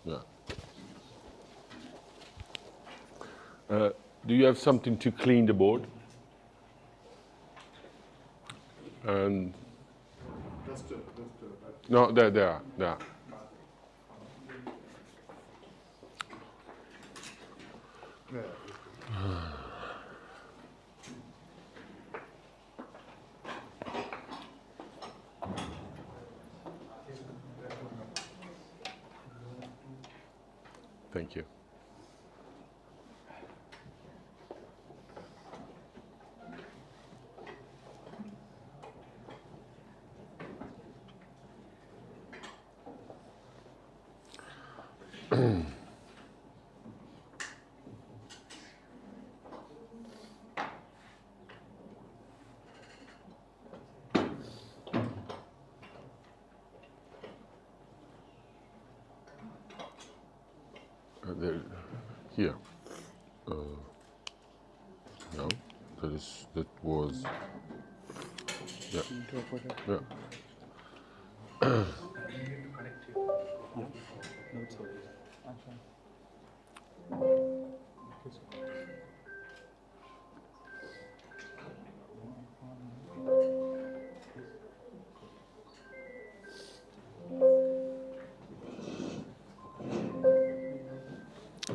Yeah. Do you have something to clean the board? And no, there. Thank you. Here. No, that was. Yeah. Yeah.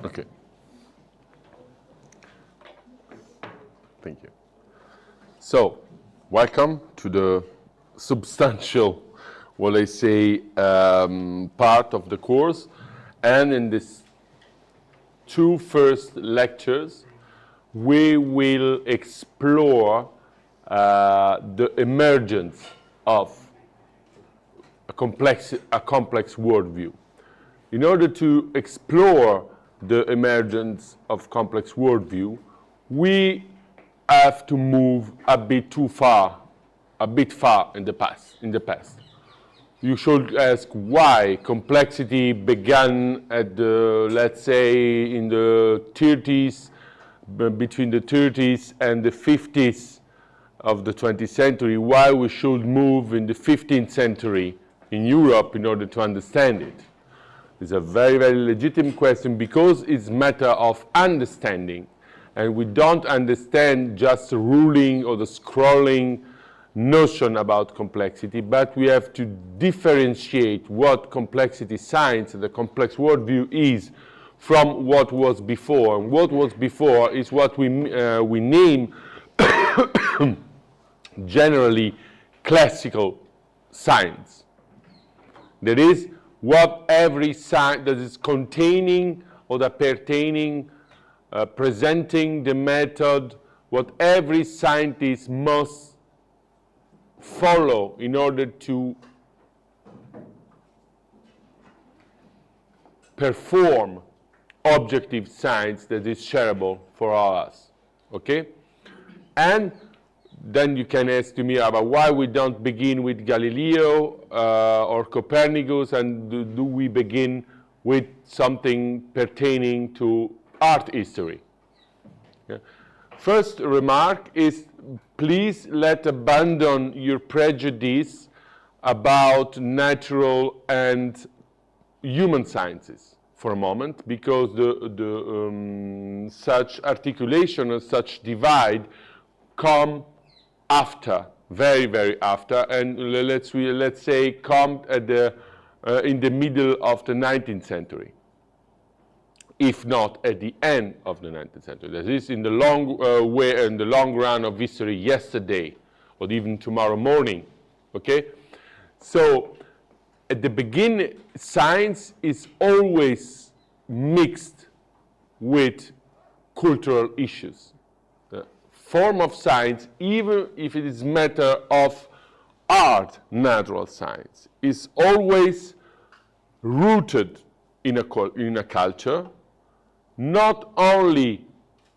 Okay. Thank you. So, welcome to the substantial, what I say, part of the course. And in these two first lectures, we will explore the emergence of a complex worldview. In order to explore the emergence of complex worldview, we have to move a bit far in the past. You should ask why complexity began at the, let's say, in the 30s, between the 30s and the 50s of the 20th century, why we should move in the 15th century in Europe in order to understand it. It's a very, very legitimate question because it's a matter of understanding. And we don't understand just the ruling or the scrolling notion about complexity, but we have to differentiate what complexity science, the complex worldview is, from what was before. And what was before is what we name generally classical science. That is, what every science that is containing or that pertaining, presenting the method, what every scientist must follow in order to perform objective science that is shareable for all of us. Okay? And then you can ask to me about why we don't begin with Galileo or Copernicus, and do we begin with something pertaining to art history. Yeah. First remark is, please let abandon your prejudice about natural and human sciences for a moment, because such articulation or such divide come after, very, very after, and let's say come at the in the middle of the 19th century, if not at the end of the 19th century. That is, in the long run of history, yesterday or even tomorrow morning. Okay, so at the beginning, science is always mixed with cultural issues. Form of science, even if it is matter of art, natural science, is always rooted in a culture, not only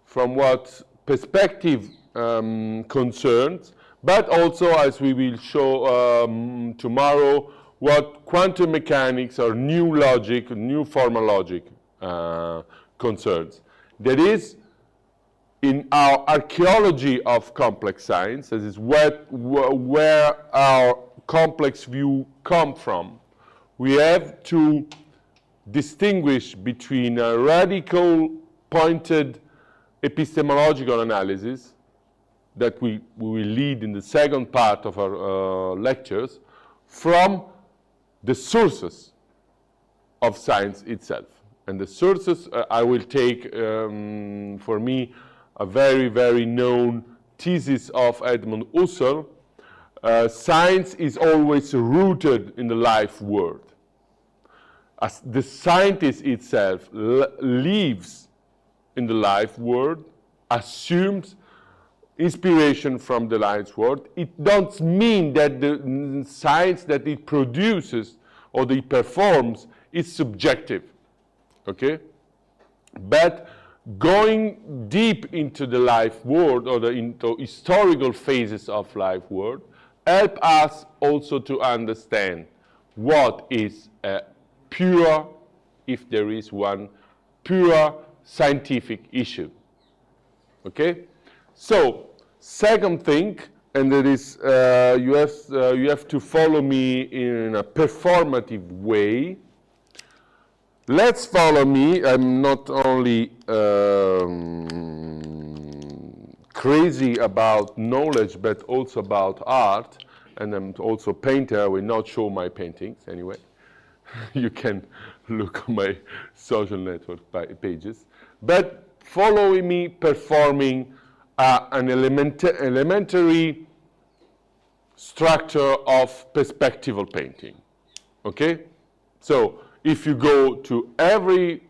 from what perspective concerns, but also, as we will show tomorrow, what quantum mechanics or new logic, new formal logic concerns. That is, in our archaeology of complex science, that is where our complex view come from. We have to distinguish between a radical pointed epistemological analysis that we will lead in the second part of our lectures from the sources of science itself. And the sources I will take, for me, a very, very known thesis of Edmund Husserl. Science is always rooted in the life world. As the scientist itself lives in the life world, assumes inspiration from the life world, it doesn't mean that the science that it produces or that it performs is subjective, okay? But going deep into the life world or into historical phases of life world help us also to understand what is a pure, if there is one, pure scientific issue. Okay? So, second thing, and that is you have to follow me in a performative way. Let's follow me. I'm not only crazy about knowledge, but also about art, and I'm also a painter. I will not show my paintings anyway. You can look on my social network pages. But follow me performing an elementary structure of perspectival painting. Okay? So, if you go to every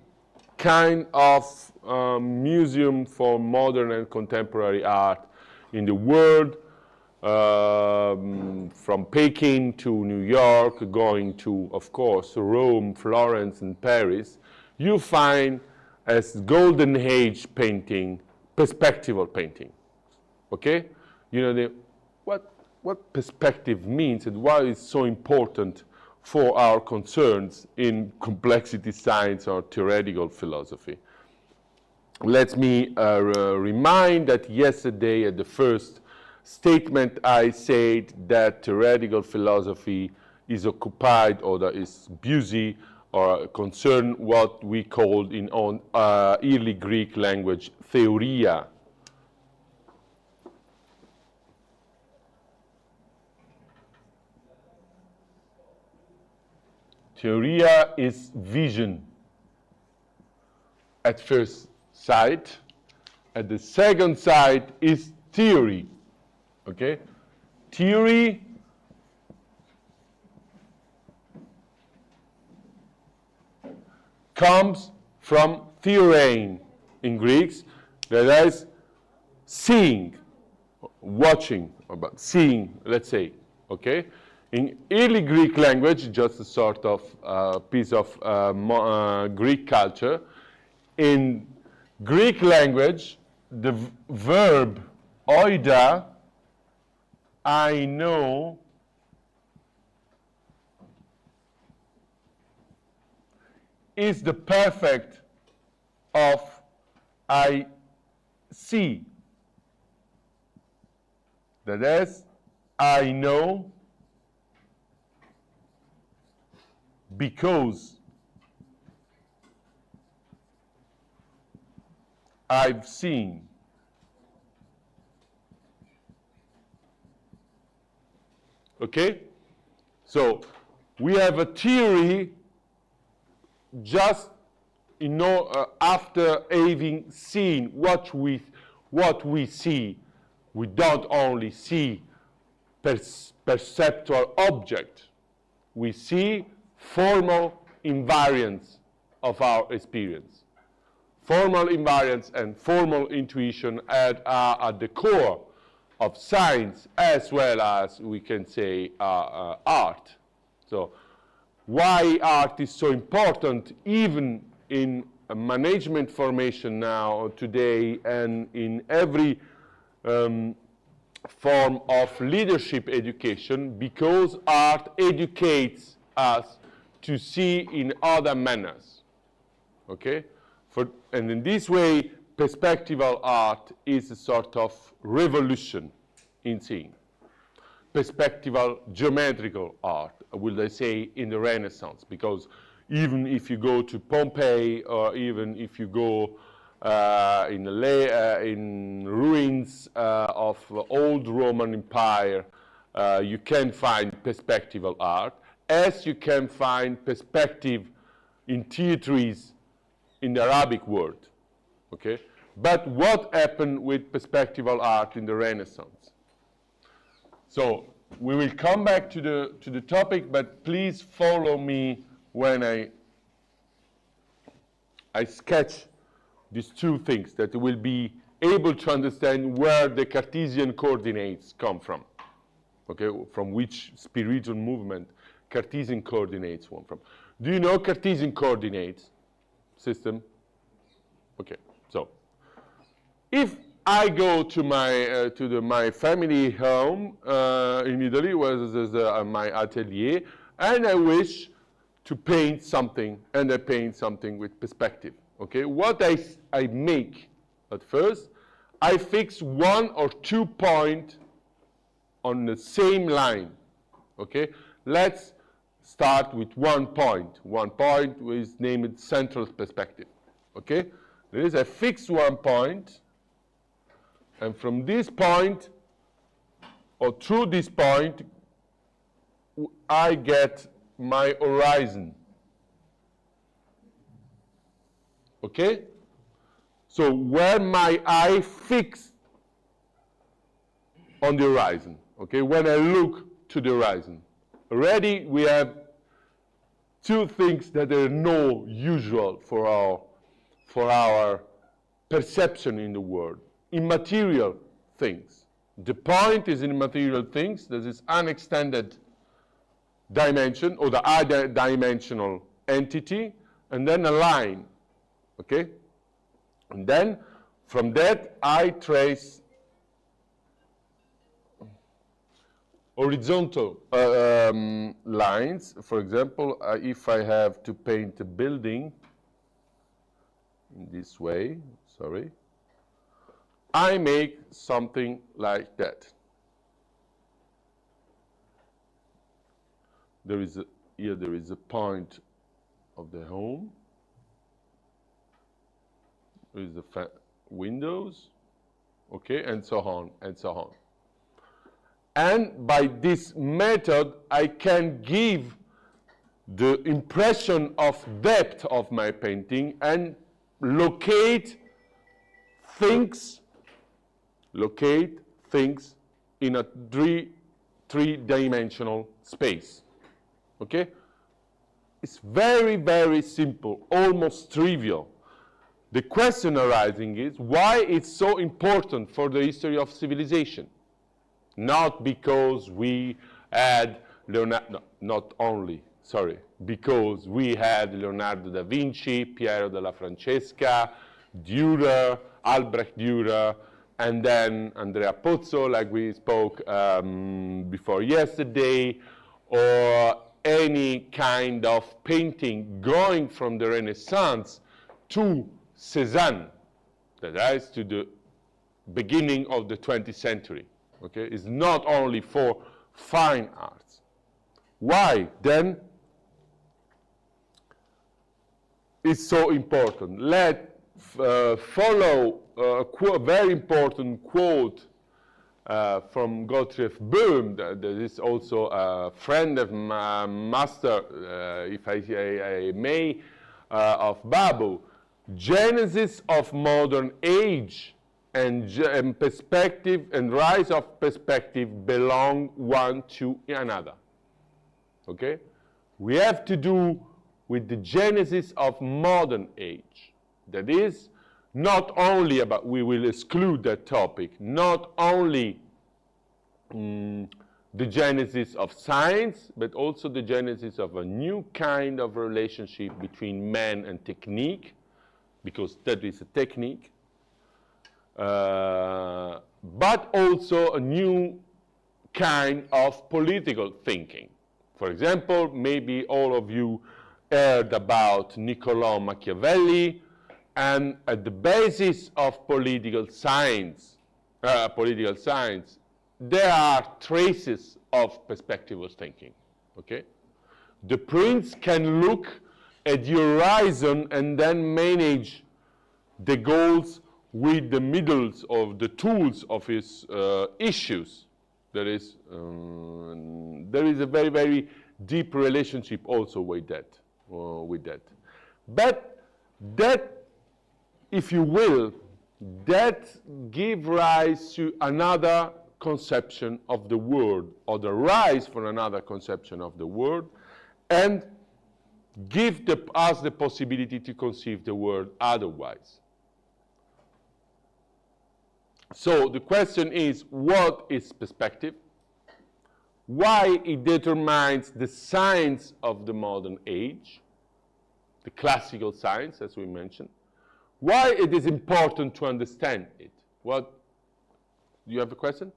kind of museum for modern and contemporary art in the world, from Peking to New York, going to, of course, Rome, Florence, and Paris, you find as golden age painting, perspectival painting. Okay? You know, what perspective means and why it's so important for our concerns in complexity science or theoretical philosophy. Let me remind that yesterday at the first statement I said that theoretical philosophy is occupied or that is busy or concerned what we called in early Greek language theoria. Theoria is vision at first sight. At the second sight is theory. Okay? Theory comes from theorein in Greeks, that is seeing, watching, about seeing, let's say. Okay? In early Greek language, just a sort of piece of Greek culture, in Greek language, the verb oida, I know, is the perfect of I see. That is, I know because I've seen. Okay? So we have a theory just after having seen what we see. We don't only see perceptual object. We see formal invariance of our experience. Formal invariance and formal intuition are at the core of science as well as, we can say, art. So why art is so important even in management formation now, today, and in every form of leadership education, because art educates us to see in other manners. Okay? And in this way, perspectival art is a sort of revolution in seeing. perspectival geometrical art, will I say, in the Renaissance, because even if you go to Pompeii, or even if you go in ruins of old Roman Empire, you can find perspectival art, as you can find perspective in theatres in the Arabic world. Okay? But what happened with perspectival art in the Renaissance? So we will come back to the topic, but please follow me when I sketch these two things, that you will be able to understand where the Cartesian coordinates come from. Okay, from which spiritual movement Cartesian coordinates come from. Do you know Cartesian coordinates system? Okay, so if I go to my family home in Italy, where there's my atelier, and I wish to paint something, and I paint something with perspective. Okay, what I make at first, I fix 1 or 2 points on the same line. Okay, let's start with 1 point. 1 point is named central perspective. Okay, that is, I fix 1 point, and from this point or through this point, I get my horizon. Okay? So where my eye fixed on the horizon, okay, when I look to the horizon. Already we have 2 things that are no usual for our perception in the world. Immaterial things. The point is in material things, there is unextended dimension, or the other dimensional entity, and then a line. Okay? And then from that I trace horizontal lines. For example, if I have to paint a building in this way, sorry, I make something like that. Here there is a point of the home. There is the windows, okay, and so on, and so on. And by this method, I can give the impression of depth of my painting and locate things in a three-dimensional space. Okay? It's very, very simple, almost trivial. The question arising is why it's so important for the history of civilization. Not because we had because we had Leonardo da Vinci, Piero della Francesca, Dürer, Albrecht Dürer, and then Andrea Pozzo, like we spoke before yesterday, or any kind of painting going from the Renaissance to Cézanne, that is to the beginning of the 20th century. Okay, it's not only for fine arts. Why then it's so important? Let's follow a very important quote from Gottfried Böhm, that is also a friend of my master, if I may, of Babu. Genesis of modern age and perspective and rise of perspective belong one to another. Okay? We have to do with the genesis of modern age. That is, not only about, we will exclude that topic, not only the genesis of science, but also the genesis of a new kind of relationship between man and technique, because that is a technique, but also a new kind of political thinking. For example, maybe all of you heard about Niccolò Machiavelli, and at the basis of political science, there are traces of perspectival thinking, okay? The prince can look at the horizon and then manage the goals with the middles of the tools of his issues. There is a very, very deep relationship also with that. But that, if you will, that give rise to another conception of the world, or the rise for another conception of the world, and give us the possibility to conceive the world otherwise. So the question is, what is perspective? Why it determines the science of the modern age, the classical science, as we mentioned. Why it is important to understand it. What, do you have a question?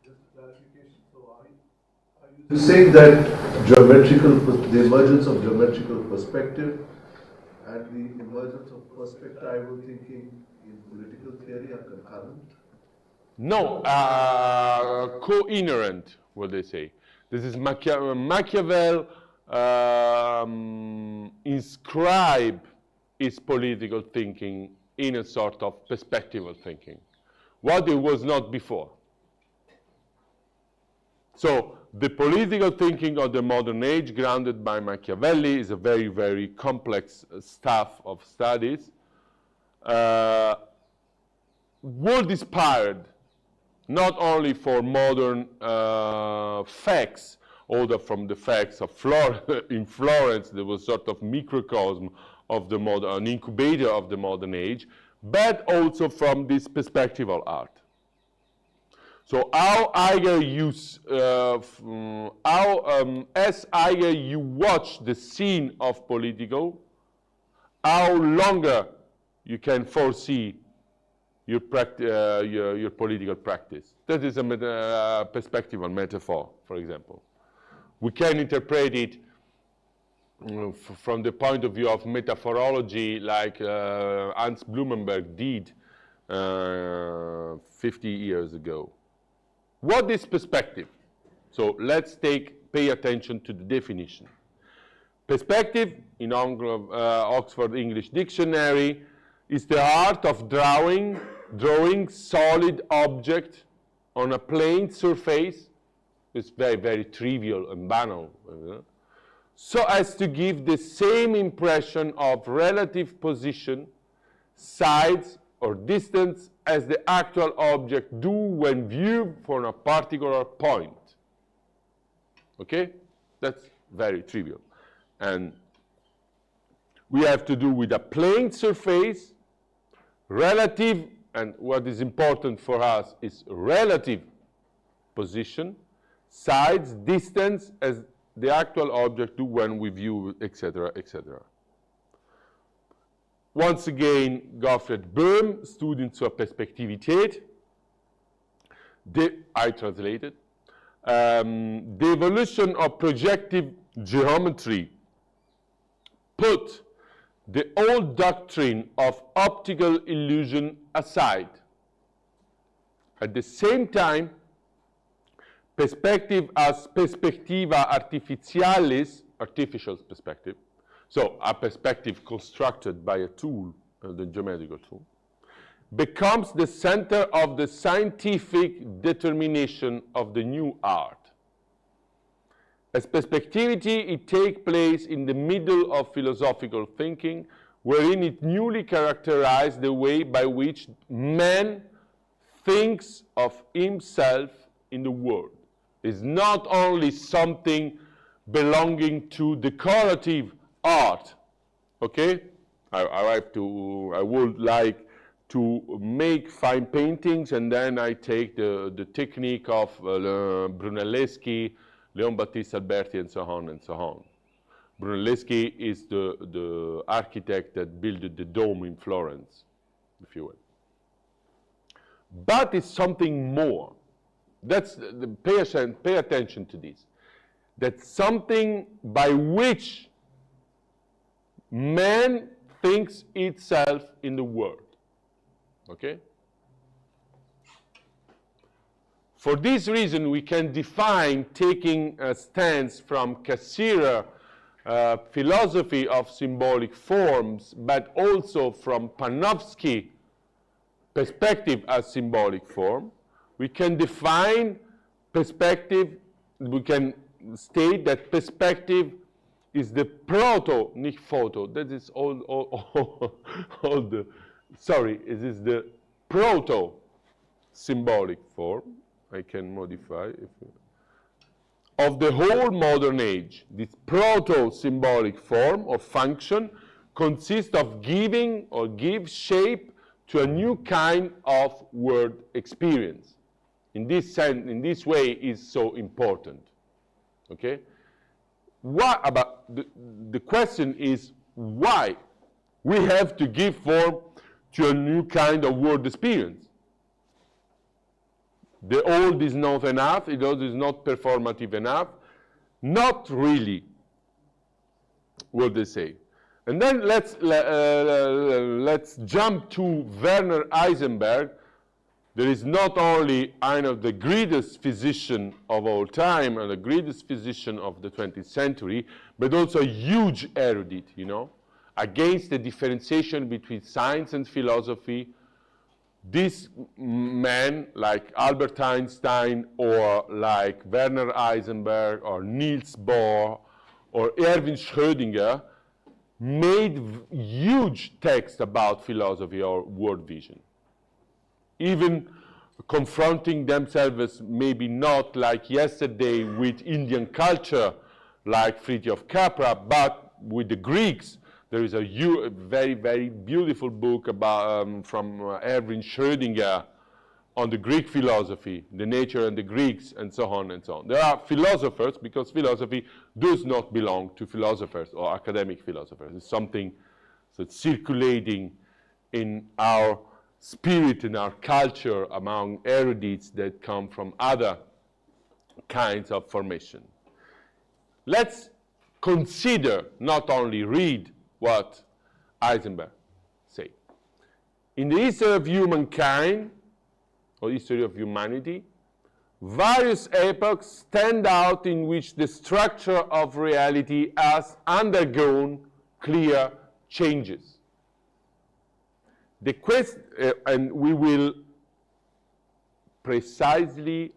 Just a clarification. So are you saying that the emergence of geometrical perspective and the emergence of perspectival thinking in political theory are concurrent? No, co-inherent, what they say. This is Machiavelli inscribe his political thinking in a sort of perspectival thinking, what it was not before. So the political thinking of the modern age, grounded by Machiavelli, is a very, very complex stuff of studies. World inspired, not only for modern facts, although from the facts of in Florence, there was sort of microcosm of the modern, an incubator of the modern age, but also from this perspectival art. So how higher you, as higher you watch the scene of political, how longer you can foresee your political practice. That is a perspectival metaphor, for example. We can interpret it from the point of view of metaphorology, like Hans Blumenberg did 50 years ago. What is perspective? So let's pay attention to the definition. Perspective, in Oxford English Dictionary, is the art of drawing solid object on a plane surface. It's very, very trivial and banal. So as to give the same impression of relative position, size, or distance as the actual object do when viewed from a particular point. Okay? That's very trivial. And we have to do with a plane surface, relative, and what is important for us is relative position, size, distance as the actual object do when we view, etc., etc. Once again, Gottfried Böhm, Studien zur Perspektivität, I translated, the evolution of projective geometry put the old doctrine of optical illusion aside. At the same time, perspective as perspectiva artificialis, artificial perspective, so a perspective constructed by a tool, the geometrical tool, becomes the center of the scientific determination of the new art. As perspectivity, it takes place in the middle of philosophical thinking, wherein it newly characterizes the way by which man thinks of himself in the world. It's not only something belonging to decorative art, okay? I would like to make fine paintings, and then I take the technique of Brunelleschi, Leon Battista Alberti, and so on and so on. Brunelleschi is the architect that built the dome in Florence, if you will. But it's something more. That's pay attention to this. That's something by which man thinks itself in the world. Okay? For this reason, we can define, taking a stance from Cassirer, philosophy of symbolic forms, but also from Panofsky perspective as symbolic form, we can define perspective, we can state that perspective is the proto, nicht photo, that is all the, sorry, it is the proto symbolic form, I can modify, of the whole modern age. This proto-symbolic form or function consists of giving or give shape to a new kind of world experience. In this sense, in this way is so important. Okay? What about the question is why we have to give form to a new kind of world experience? The old is not enough, the old is not performative enough. Not really, what they say. And then let's jump to Werner Heisenberg. There is not only one of the greatest physicians of all time and the greatest physician of the 20th century, but also a huge erudite, you know, against the differentiation between science and philosophy. This man, like Albert Einstein, or like Werner Heisenberg, or Niels Bohr, or Erwin Schrödinger, made huge texts about philosophy or world vision. Even confronting themselves, maybe not like yesterday with Indian culture, like Fritjof Capra, but with the Greeks. There is a very, very beautiful book about, from Erwin Schrödinger on the Greek philosophy, the nature and the Greeks, and so on and so on. There are philosophers, because philosophy does not belong to philosophers or academic philosophers. It's something that's circulating in our spirit, in our culture, among erudites that come from other kinds of formation. Let's consider, not only read, what Heisenberg said. In the history of humankind, or history of humanity, various epochs stand out in which the structure of reality has undergone clear changes. The quest, and we will precisely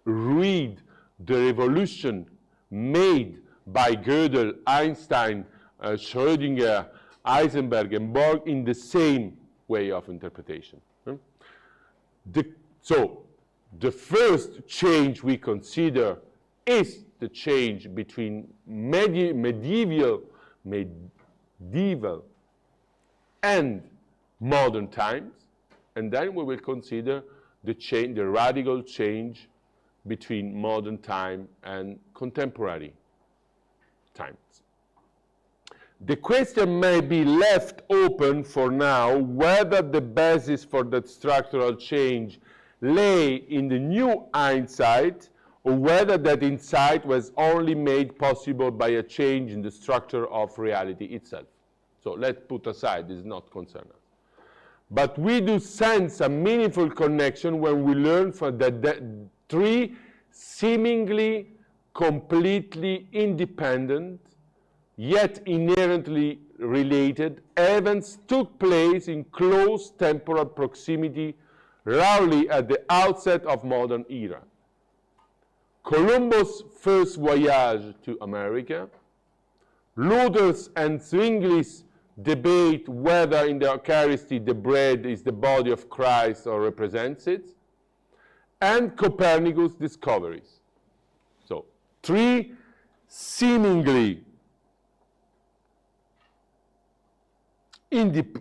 read the revolution made by Gödel, Einstein, Schrödinger, Heisenberg, and Bohr in the same way of interpretation. So, the first change we consider is the change between medieval and modern times, and then we will consider the radical change between modern time and contemporary times. The question may be left open for now whether the basis for that structural change lay in the new insight, or whether that insight was only made possible by a change in the structure of reality itself. So let's put aside, this is not concern us. But we do sense a meaningful connection when we learn from that three seemingly completely independent, yet inherently related events took place in close temporal proximity, rarely at the outset of modern era. Columbus' first voyage to America, Luther's and Zwingli's debate whether in the Eucharist the bread is the body of Christ or represents it, and Copernicus' discoveries. So, three seemingly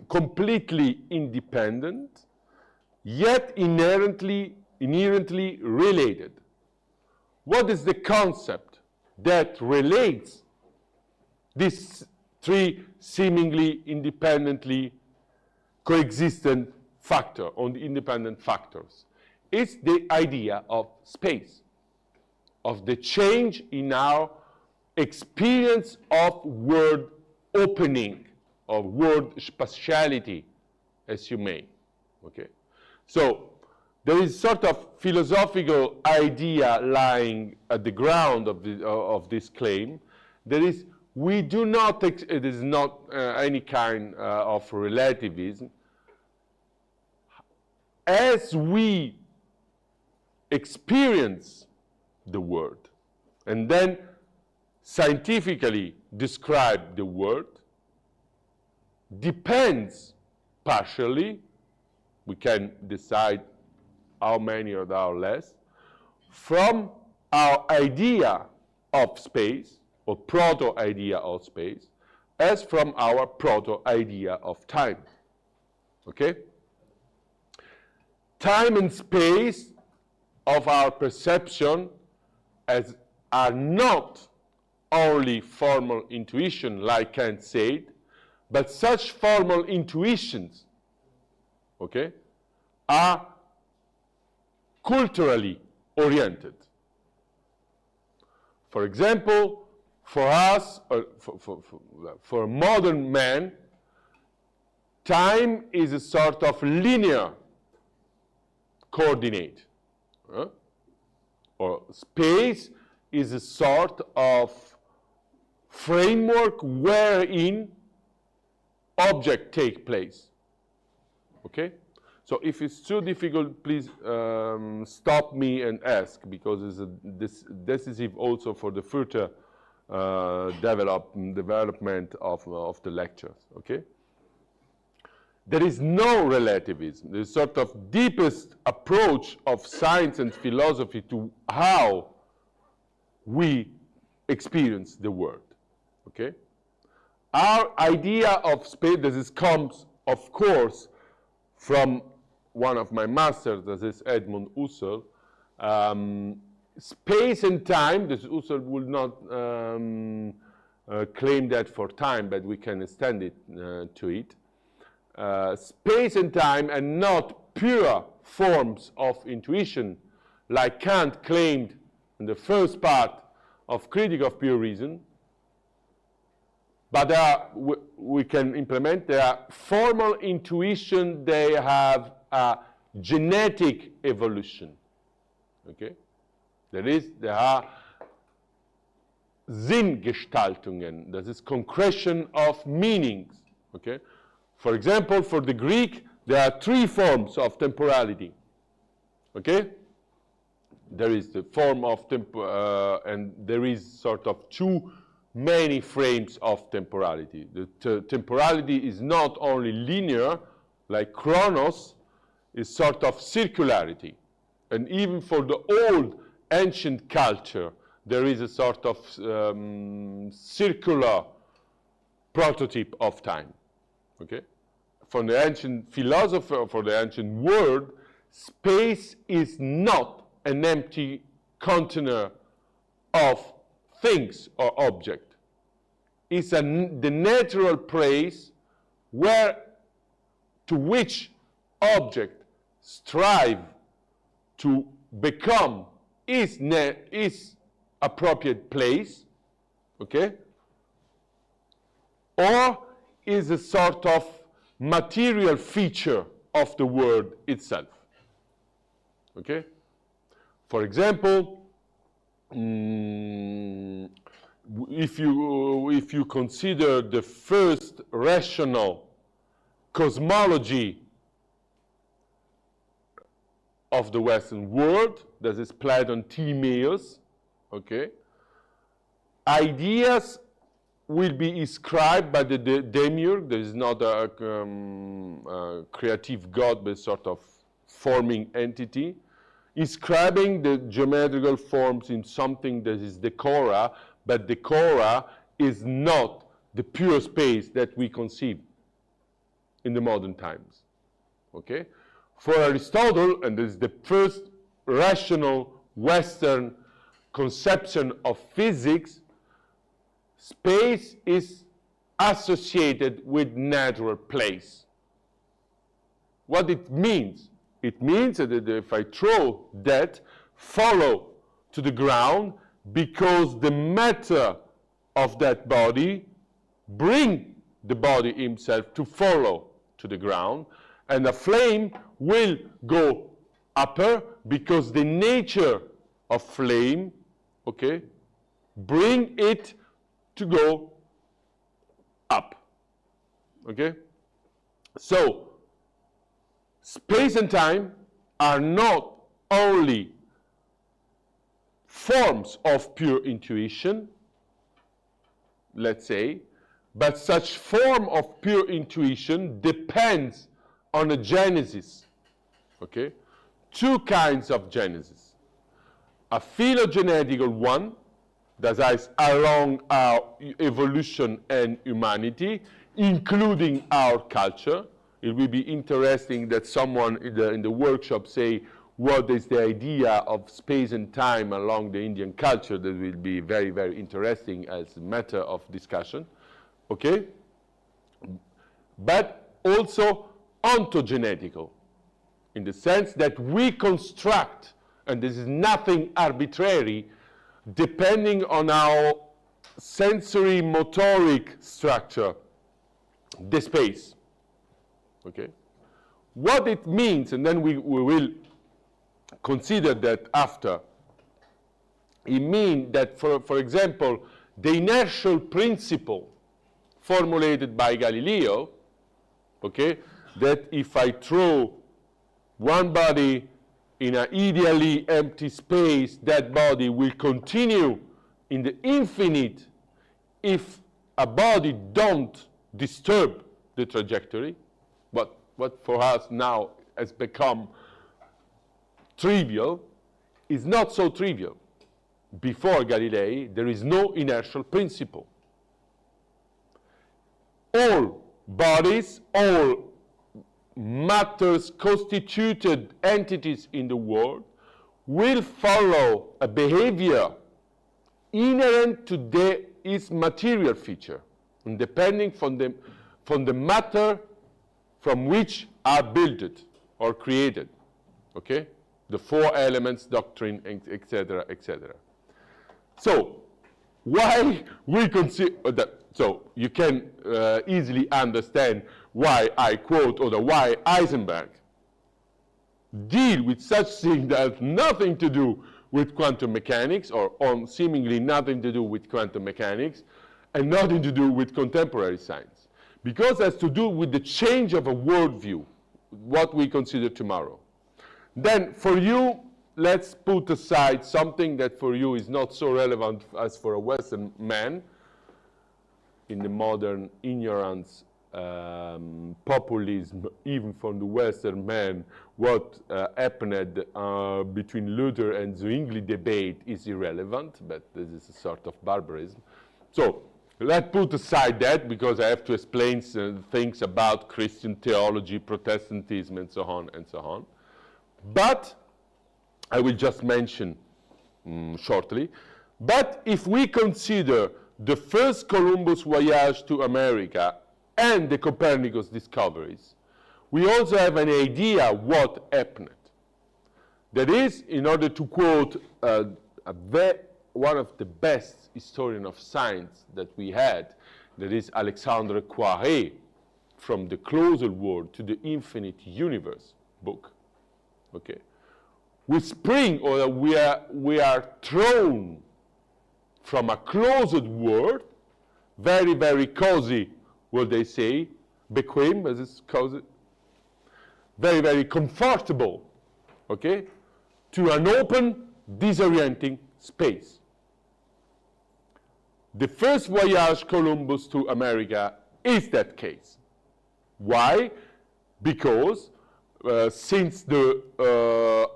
completely independent, yet inherently related. What is the concept that relates these three seemingly independently coexistent factors, on the independent factors? It's the idea of space, of the change in our experience of world opening, of world spatiality, as you may. Okay, so there is sort of philosophical idea lying at the ground of this claim. That is, we do not, it is not any kind of relativism. As we experience the world and then scientifically describe the world, depends partially, we can decide how many or how less, from our idea of space, or proto-idea of space, as from our proto-idea of time. Okay? Time and space of our perception are not only formal intuition, like Kant said, but such formal intuitions, okay, are culturally oriented. For example, for us, for a modern man, time is a sort of linear coordinate, or space is a sort of framework wherein objects take place. Okay? So if it's too difficult, please stop me and ask, because it's decisive also for the further development of the lectures. Okay? There is no relativism. The sort of deepest approach of science and philosophy to how we experience the world. Okay? Our idea of space, this comes, of course, from one of my masters, this is Edmund Husserl. Space and time, this Husserl will not claim that for time, but we can extend it to it. Space and time are not pure forms of intuition, like Kant claimed in the first part of Critique of Pure Reason, but we can implement their formal intuition. They have a genetic evolution. Okay? There are Sinngestaltungen, that is concretion of meanings. Okay? For example, for the Greek, there are three forms of temporality. Okay? There is the form of and there is sort of too many frames of temporality. The temporality is not only linear, like Chronos, is sort of circularity. And even for the old ancient culture, there is a sort of circular prototype of time. Okay? For the ancient philosopher, for the ancient world, space is not an empty container of things or object. It's the natural place to which object strive to become its appropriate place, okay? Or is a sort of material feature of the world itself, okay? For example, if you consider the first rational cosmology of the Western world, that is Platon Timaeus, okay, ideas will be ascribed by the demiurge. There is not a creative god, but sort of forming entity, inscribing the geometrical forms in something that is decora, but decora is not the pure space that we conceive in the modern times. Okay? For Aristotle, and this is the first rational Western conception of physics, space is associated with natural place. What it means? It means that if I throw that, follow to the ground, because the matter of that body bring the body himself to follow to the ground, and the flame will go upper because the nature of flame, okay, bring it to go up, okay? So, space and time are not only forms of pure intuition, let's say, but such form of pure intuition depends on a genesis, okay? Two kinds of genesis. A phylogenetical one, that is along our evolution and humanity, including our culture. It will be interesting that someone in the workshop say what is the idea of space and time along the Indian culture. That will be very, very interesting as a matter of discussion, okay? But also ontogenetical, in the sense that we construct, and this is nothing arbitrary, depending on our sensory motoric structure, the space, okay? What it means, and then we will consider that after, it means that, for example, the inertial principle formulated by Galileo, okay, that if I throw one body in an ideally empty space, that body will continue in the infinite if a body don't disturb the trajectory. But what for us now has become trivial is not so trivial. Before Galilei, there is no inertial principle. All bodies, all matters, constituted entities in the world will follow a behavior inherent to its material feature, and depending from the matter from which are built or created, okay? The four elements doctrine, etc., etc. So, why we consider that? So you can easily understand why I quote, or why Heisenberg deal with such things that have nothing to do with quantum mechanics, or seemingly nothing to do with quantum mechanics, and nothing to do with contemporary science. Because it has to do with the change of a worldview, what we consider tomorrow. Then for you, let's put aside something that for you is not so relevant as for a Western man, in the modern ignorance, populism, even from the Western man, what happened between Luther and Zwingli debate is irrelevant, but this is a sort of barbarism. So let's put aside that, because I have to explain things about Christian theology, Protestantism, and so on and so on. But I will just mention shortly. But if we consider the first Columbus voyage to America and the Copernicus discoveries, we also have an idea what happened. That is, in order to quote one of the best historians of science that we had, that is Alexandre Poiré, from The Closer World to the Infinite Universe book. Okay, we spring, or we are thrown from a closed world, very, very cozy, what they say, bequem, as it's cozy, very, very comfortable, okay, to an open, disorienting space. The first voyage Columbus to America is that case. Why? Because since the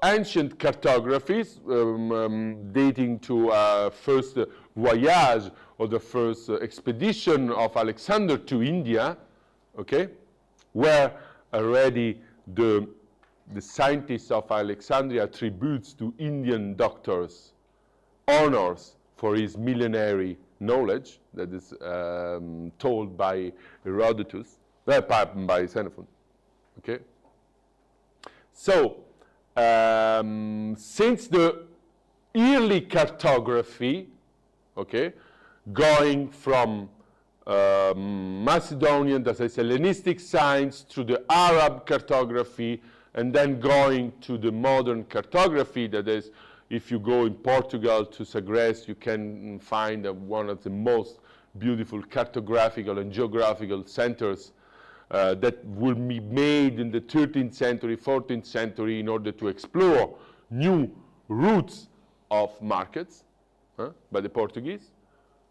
ancient cartographies dating to first voyage, or the first expedition of Alexander to India, okay, where already the scientists of Alexandria attributes to Indian doctors honors for his millenary knowledge that is told by Herodotus, by Xenophon, okay? So, since the early cartography, okay, going from Macedonian, that is Hellenistic science, to the Arab cartography, and then going to the modern cartography, that is, if you go in Portugal to Sagres, you can find one of the most beautiful cartographical and geographical centers that will be made in the 13th century, 14th century in order to explore new routes of markets by the Portuguese.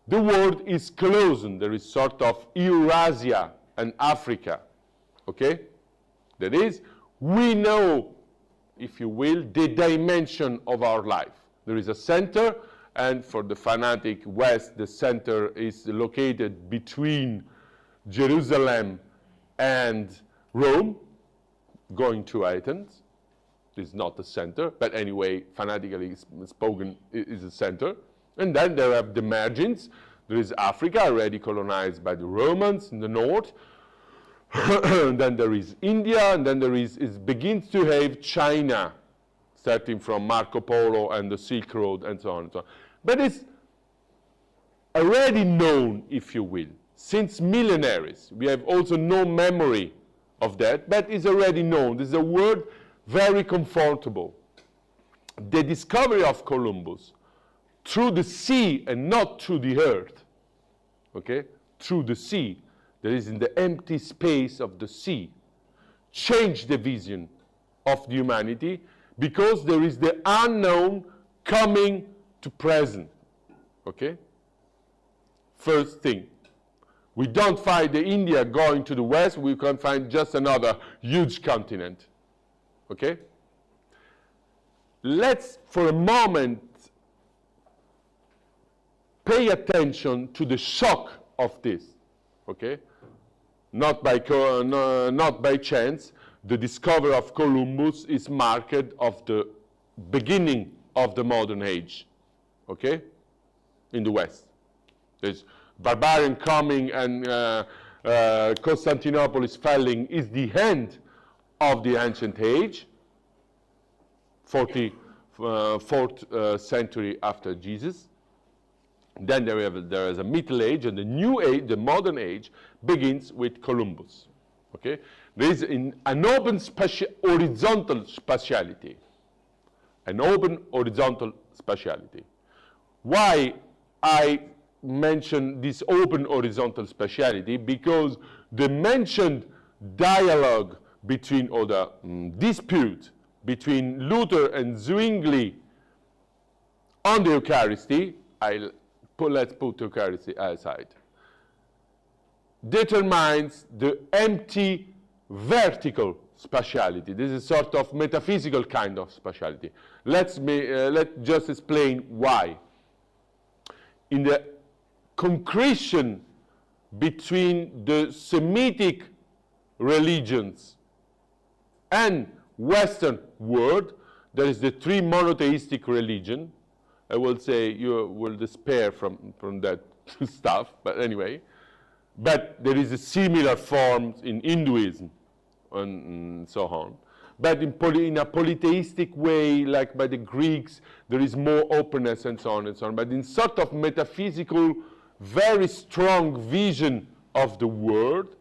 The world is closed. There is sort of Eurasia and Africa, okay? That is, we know, if you will, the dimension of our life. There is a center, and for the fanatic West, the center is located between Jerusalem and Rome, going to Athens. It's not the center, but anyway, fanatically spoken, it is a center. And then there are the margins. There is Africa, already colonized by the Romans in the north. And then there is India, and then it begins to have China, starting from Marco Polo and the Silk Road, and so on and so on. But it's already known, if you will, since millenaries. We have also no memory of that, but it's already known. This is a word very comfortable. The discovery of Columbus through the sea and not through the earth, okay, through the sea, that is in the empty space of the sea, changed the vision of the humanity, because there is the unknown coming to present, okay? First thing, we don't find the India going to the west, we can find just another huge continent, okay? Let's, for a moment, pay attention to the shock of this, okay? Not by chance, the discovery of Columbus is marked of the beginning of the modern age, okay? In the West. There's barbarian coming and Constantinople is falling is the end of the ancient age, 4th century after Jesus. Then there is a Middle Age, and the New Age, the modern age, begins with Columbus. Okay, there is an open horizontal spatiality, an open horizontal spatiality. Why I mention this open horizontal spatiality? Because the mentioned dialogue between, or the dispute between Luther and Zwingli on the Eucharisty, let's put Eucharisty aside, determines the empty vertical spatiality. This is sort of metaphysical kind of spatiality. Let's just explain why. In the concretion between the Semitic religions and Western world, there is the three monotheistic religion. I will say you will despair from that stuff, but anyway. But there is a similar form in Hinduism and so on. But in a polytheistic way, like by the Greeks, there is more openness and so on and so on. But in sort of metaphysical, very strong vision of the world,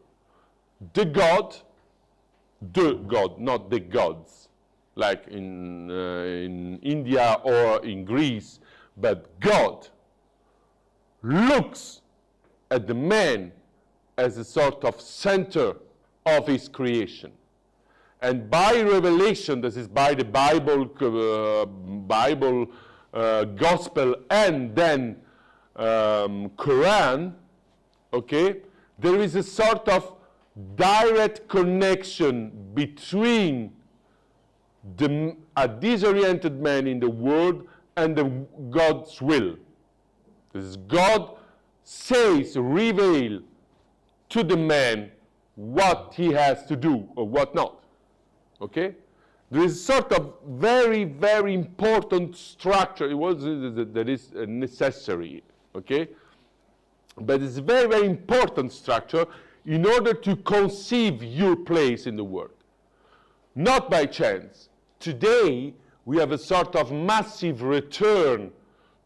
the God, not the gods, like in India or in Greece, but God looks at the man as a sort of center of his creation. And by revelation, this is by the Bible, Gospel, and then Quran, okay, there is a sort of direct connection between a disoriented man in the world and God's will. This is God says, reveal to the man what he has to do or what not. Okay? There is sort of very, very important structure. That is necessary. Okay? But it's a very, very important structure in order to conceive your place in the world. Not by chance. Today, we have a sort of massive return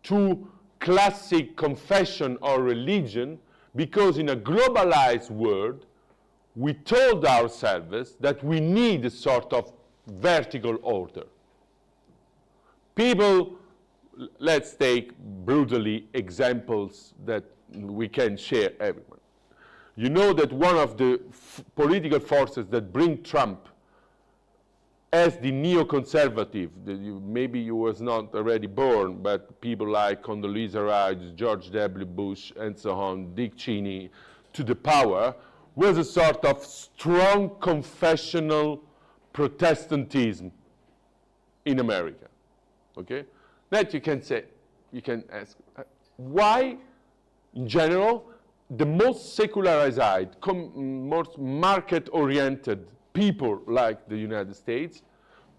to classic confession or religion, because in a globalized world, we told ourselves that we need a sort of vertical order. People, let's take brutally examples that we can share everyone. You know that one of the political forces that bring Trump as the neoconservative, maybe you was not already born, but people like Condoleezza Rice, George W. Bush, and so on, Dick Cheney, to the power, was a sort of strong confessional Protestantism in America. Okay? That you can say, you can ask, why, in general, the most secularized, most market-oriented people like the United States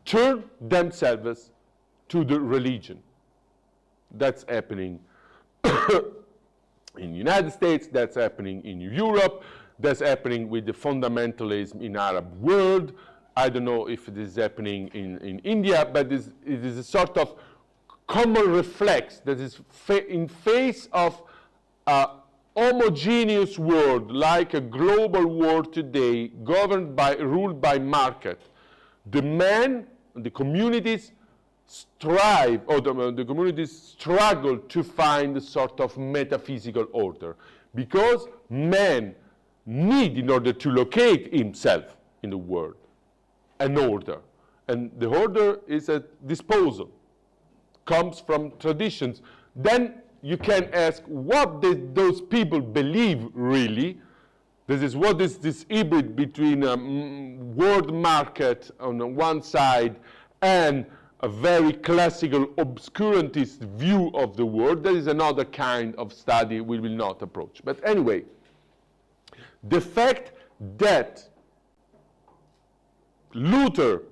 turn themselves to the religion? That's happening in the United States, that's happening in Europe, that's happening with the fundamentalism in Arab world. I don't know if it is happening in India, but it is a sort of common reflex that is in face of a homogeneous world, like a global world today, governed by, ruled by market. The men, the communities strive, or the communities struggle to find a sort of metaphysical order, because man need, in order to locate himself in the world, an order. And the order is at disposal, comes from traditions. Then you can ask, what did those people believe really? This is what is this hybrid between a world market on one side and a very classical obscurantist view of the world. That is another kind of study we will not approach. But anyway, the fact that Luther,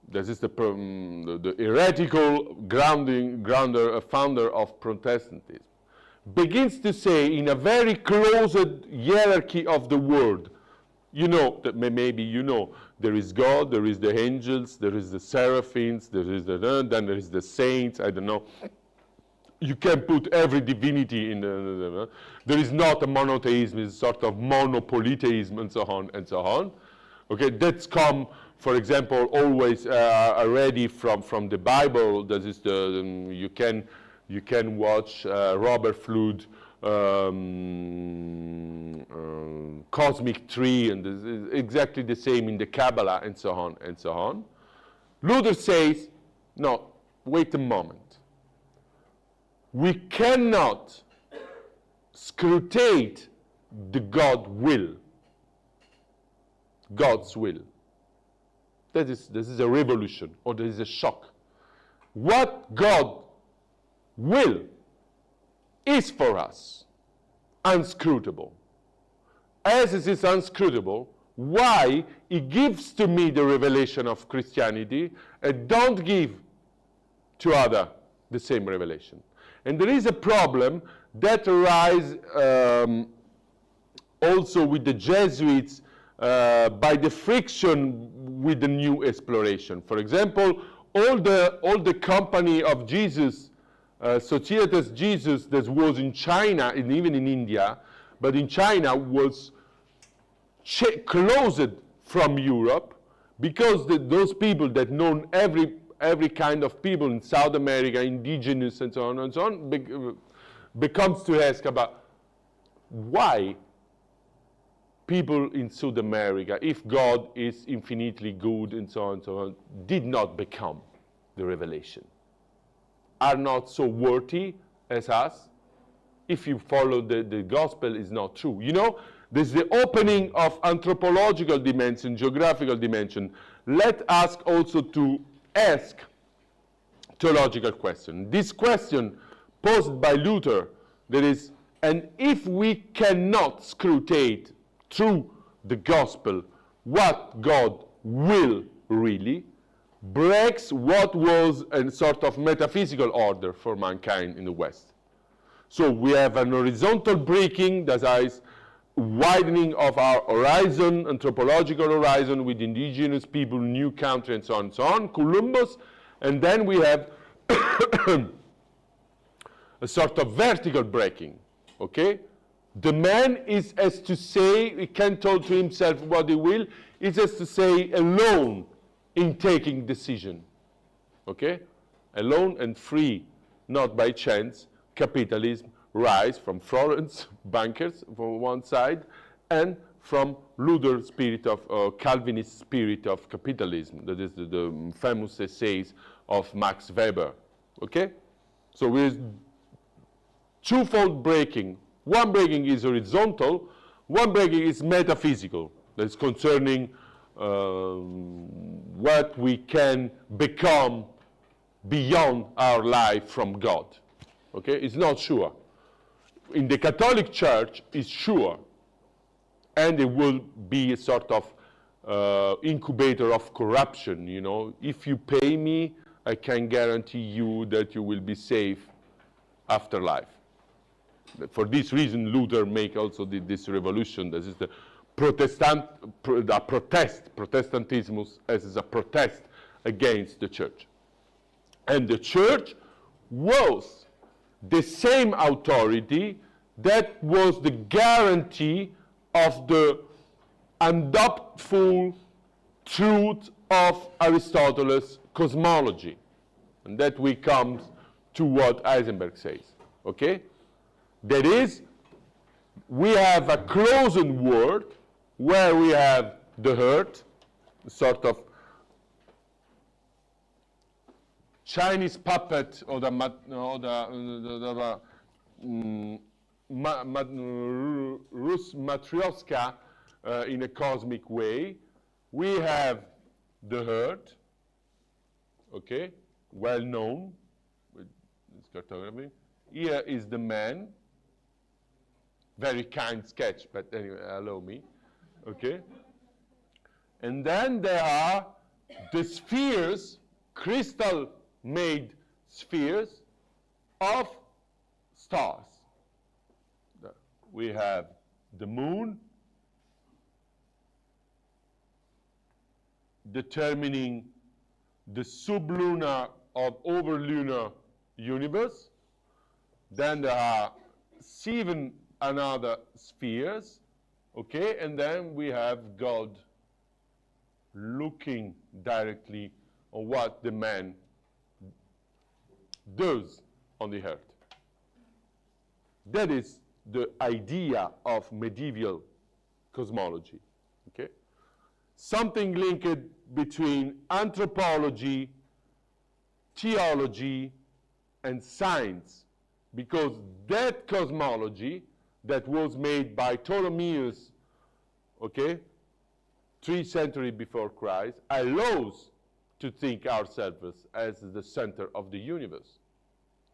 this is the heretical founder of Protestantism, begins to say in a very closed hierarchy of the world, you know, that maybe you know, there is God, there is the angels, there is the seraphims, there is then there is the saints, I don't know. You can put every divinity in there is not a monotheism, it's a sort of monopolytheism, and so on and so on. Okay, that's come, for example, always already from the Bible. That is you can watch Robert Flood, Cosmic Tree, and this is exactly the same in the Kabbalah, and so on and so on. Luther says, no, wait a moment. We cannot scrutate the God's will. This is a revolution, or this is a shock. What God will is for us unscrutable. As it is unscrutable, why He gives to me the revelation of Christianity and don't give to other the same revelation? And there is a problem that arises also with the Jesuits by the friction with the new exploration. For example, all the company of Jesus, Societas Jesus, that was in China and even in India, but in China was closed from Europe because those people that know every kind of people in South America, indigenous and so on, becomes to ask about why people in South America, if God is infinitely good and so on, did not become the revelation, are not so worthy as us. If you follow the gospel, is not true. You know, there's the opening of anthropological dimension, geographical dimension. Let us also to ask theological question. This question posed by Luther, that is, and if we cannot scrutate through the gospel what God will really, breaks what was a sort of metaphysical order for mankind in the West. So we have an horizontal breaking, that is, widening of our horizon, anthropological horizon, with indigenous people, new country, and so on, Columbus, and then we have a sort of vertical breaking, okay? The man is as to say, he can't tell to himself what he will, is as to say alone in taking decision. Okay? Alone and free, not by chance. Capitalism rise from Florence bankers from one side and from Luther spirit of Calvinist spirit of capitalism. That is the famous essays of Max Weber. Okay? So with twofold breaking. One breaking is horizontal, one breaking is metaphysical. That's concerning what we can become beyond our life from God. Okay? It's not sure. In the Catholic Church, it's sure. And it will be a sort of incubator of corruption, you know. If you pay me, I can guarantee you that you will be safe after life. For this reason, Luther make also this revolution. This is the Protestantism as a protest against the church. And the church was the same authority that was the guarantee of the undoubtful truth of Aristotle's cosmology. And that we come to what Heisenberg says. Okay? That is, we have a closed world where we have the earth, sort of Chinese puppet or the Rus Matryoshka in a cosmic way. We have the earth, okay, well known with this cartography. Here is the man. Very kind sketch, but anyway, allow me. Okay? And then there are the spheres, crystal-made spheres of stars. We have the moon, determining the sublunar or overlunar universe. Then there are 7 another spheres, okay, and then we have God looking directly on what the man does on the earth. That is the idea of medieval cosmology, okay? Something linked between anthropology, theology, and science, because that cosmology that was made by Ptolemaios, okay, 3 centuries before Christ, allows to think ourselves as the center of the universe,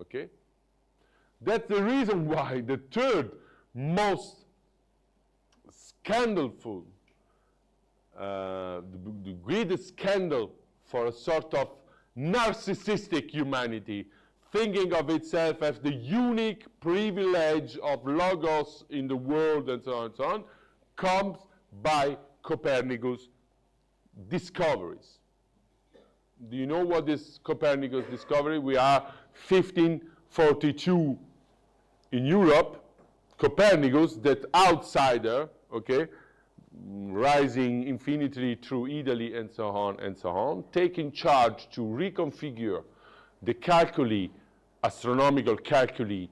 okay? That's the reason why the third most scandalful, the greatest scandal for a sort of narcissistic humanity, thinking of itself as the unique privilege of logos in the world and so on, comes by Copernicus' discoveries. Do you know what is Copernicus' discovery? We are 1542 in Europe. Copernicus, that outsider, okay, rising infinitely through Italy and so on, taking charge to reconfigure the calculi, astronomical calculi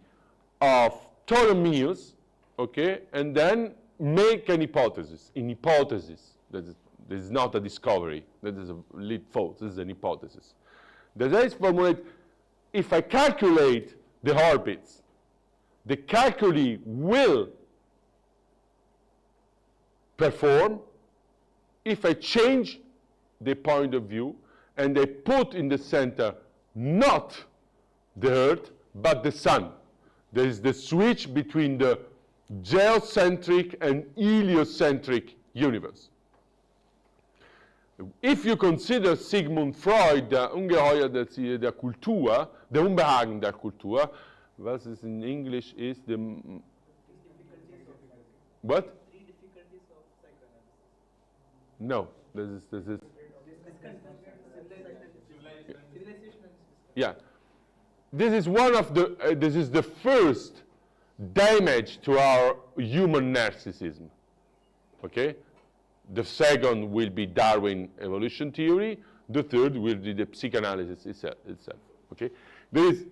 of Ptolemaios, okay, and then make an hypothesis. An hypothesis, this is not a discovery, that is a leap forward, this is an hypothesis. That is formulate, if I calculate the orbits, the calculi will perform if I change the point of view and I put in the center not the Earth, but the Sun. There is the switch between the geocentric and heliocentric universe. If you consider Sigmund Freud, der Ungeheuer der Kultur, der Unbehagen der Kultur, was is in English is the... What? 3 difficulties of psychoanalysis. No, this is... Civilization. Yeah. This is one of the, this is the first damage to our human narcissism. Okay? The second will be Darwin evolution theory. The third will be the psychoanalysis itself. Okay?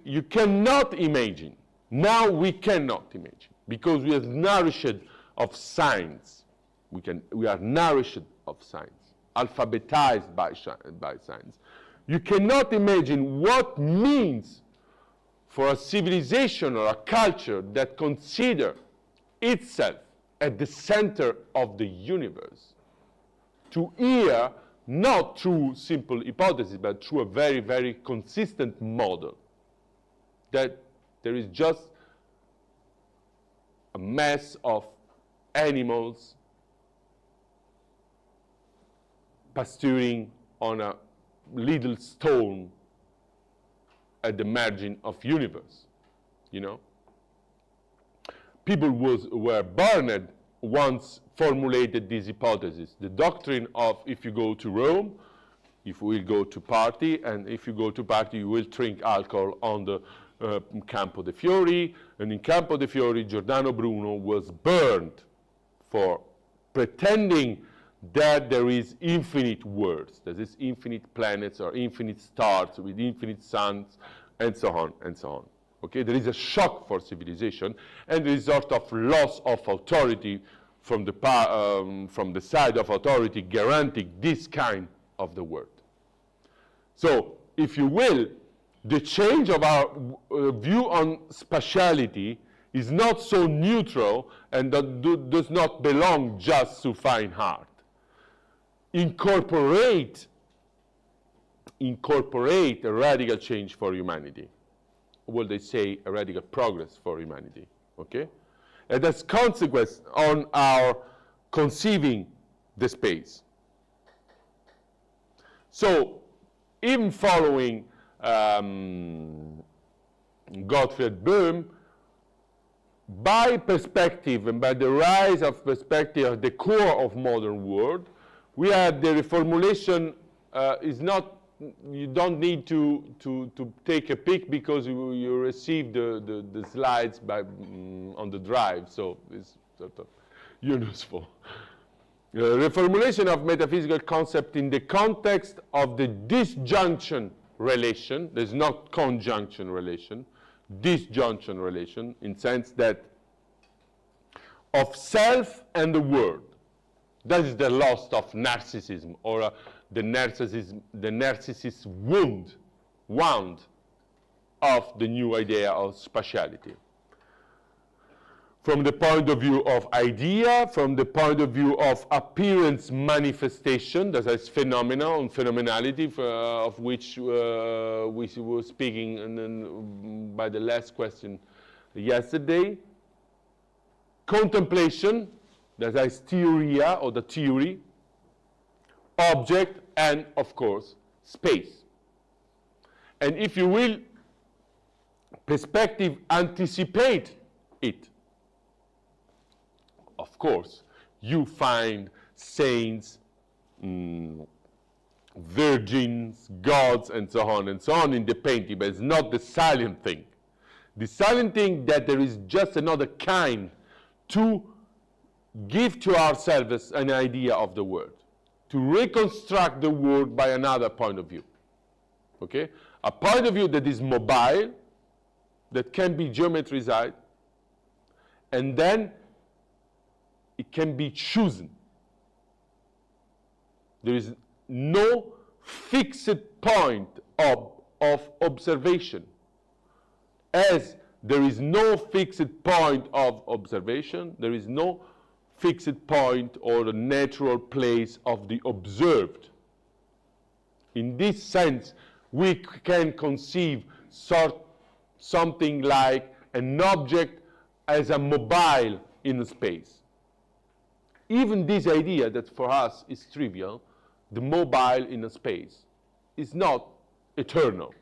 You cannot imagine. Now we cannot imagine because we are nourished of science. We are nourished of science, alphabetized by science. You cannot imagine what means for a civilization or a culture that consider itself at the center of the universe to hear not through simple hypothesis, but through a very, very consistent model that there is just a mass of animals pasturing on a little stone at the margin of universe, you know. People were burned once formulated this hypothesis. The doctrine of if you go to Rome, if we will go to party, and if you go to party, you will drink alcohol on the Campo de Fiori, and in Campo de Fiori, Giordano Bruno was burned for pretending that there is infinite worlds, there is infinite planets or infinite stars with infinite suns, and so on and so on. Okay, there is a shock for civilization, and there is sort of loss of authority from the side of authority guaranteeing this kind of the world. So, if you will, the change of our view on spatiality is not so neutral and does not belong just to fine art. Incorporate a radical change for humanity. Well, they say a radical progress for humanity, okay? And as consequence on our conceiving the space. So, even following Gottfried Böhm, by perspective and by the rise of perspective at the core of modern world, we have the reformulation is not, you don't need to take a pic because you receive the slides on the drive, so it's sort of useful. Reformulation of metaphysical concept in the context of the disjunction relation, there's not conjunction relation, disjunction relation, in sense that of self and the world. That is the loss of narcissism, or the narcissist wound of the new idea of spatiality. From the point of view of idea, from the point of view of appearance manifestation, that is phenomena and phenomenality, of which we were speaking by the last question yesterday. Contemplation, that is theoria, or the theory, object, and of course, space. And if you will, perspective anticipate it. Of course, you find saints, virgins, gods, and so on in the painting, but it's not the silent thing. The silent thing that there is just another kind to give to ourselves an idea of the world, to reconstruct the world by another point of view. Okay? A point of view that is mobile, that can be geometrized, and then it can be chosen. There is no fixed point of observation. As there is no fixed point of observation, there is no fixed point or the natural place of the observed. In this sense, we can conceive something like an object as a mobile in space. Even this idea that for us is trivial, the mobile in a space, is not eternal.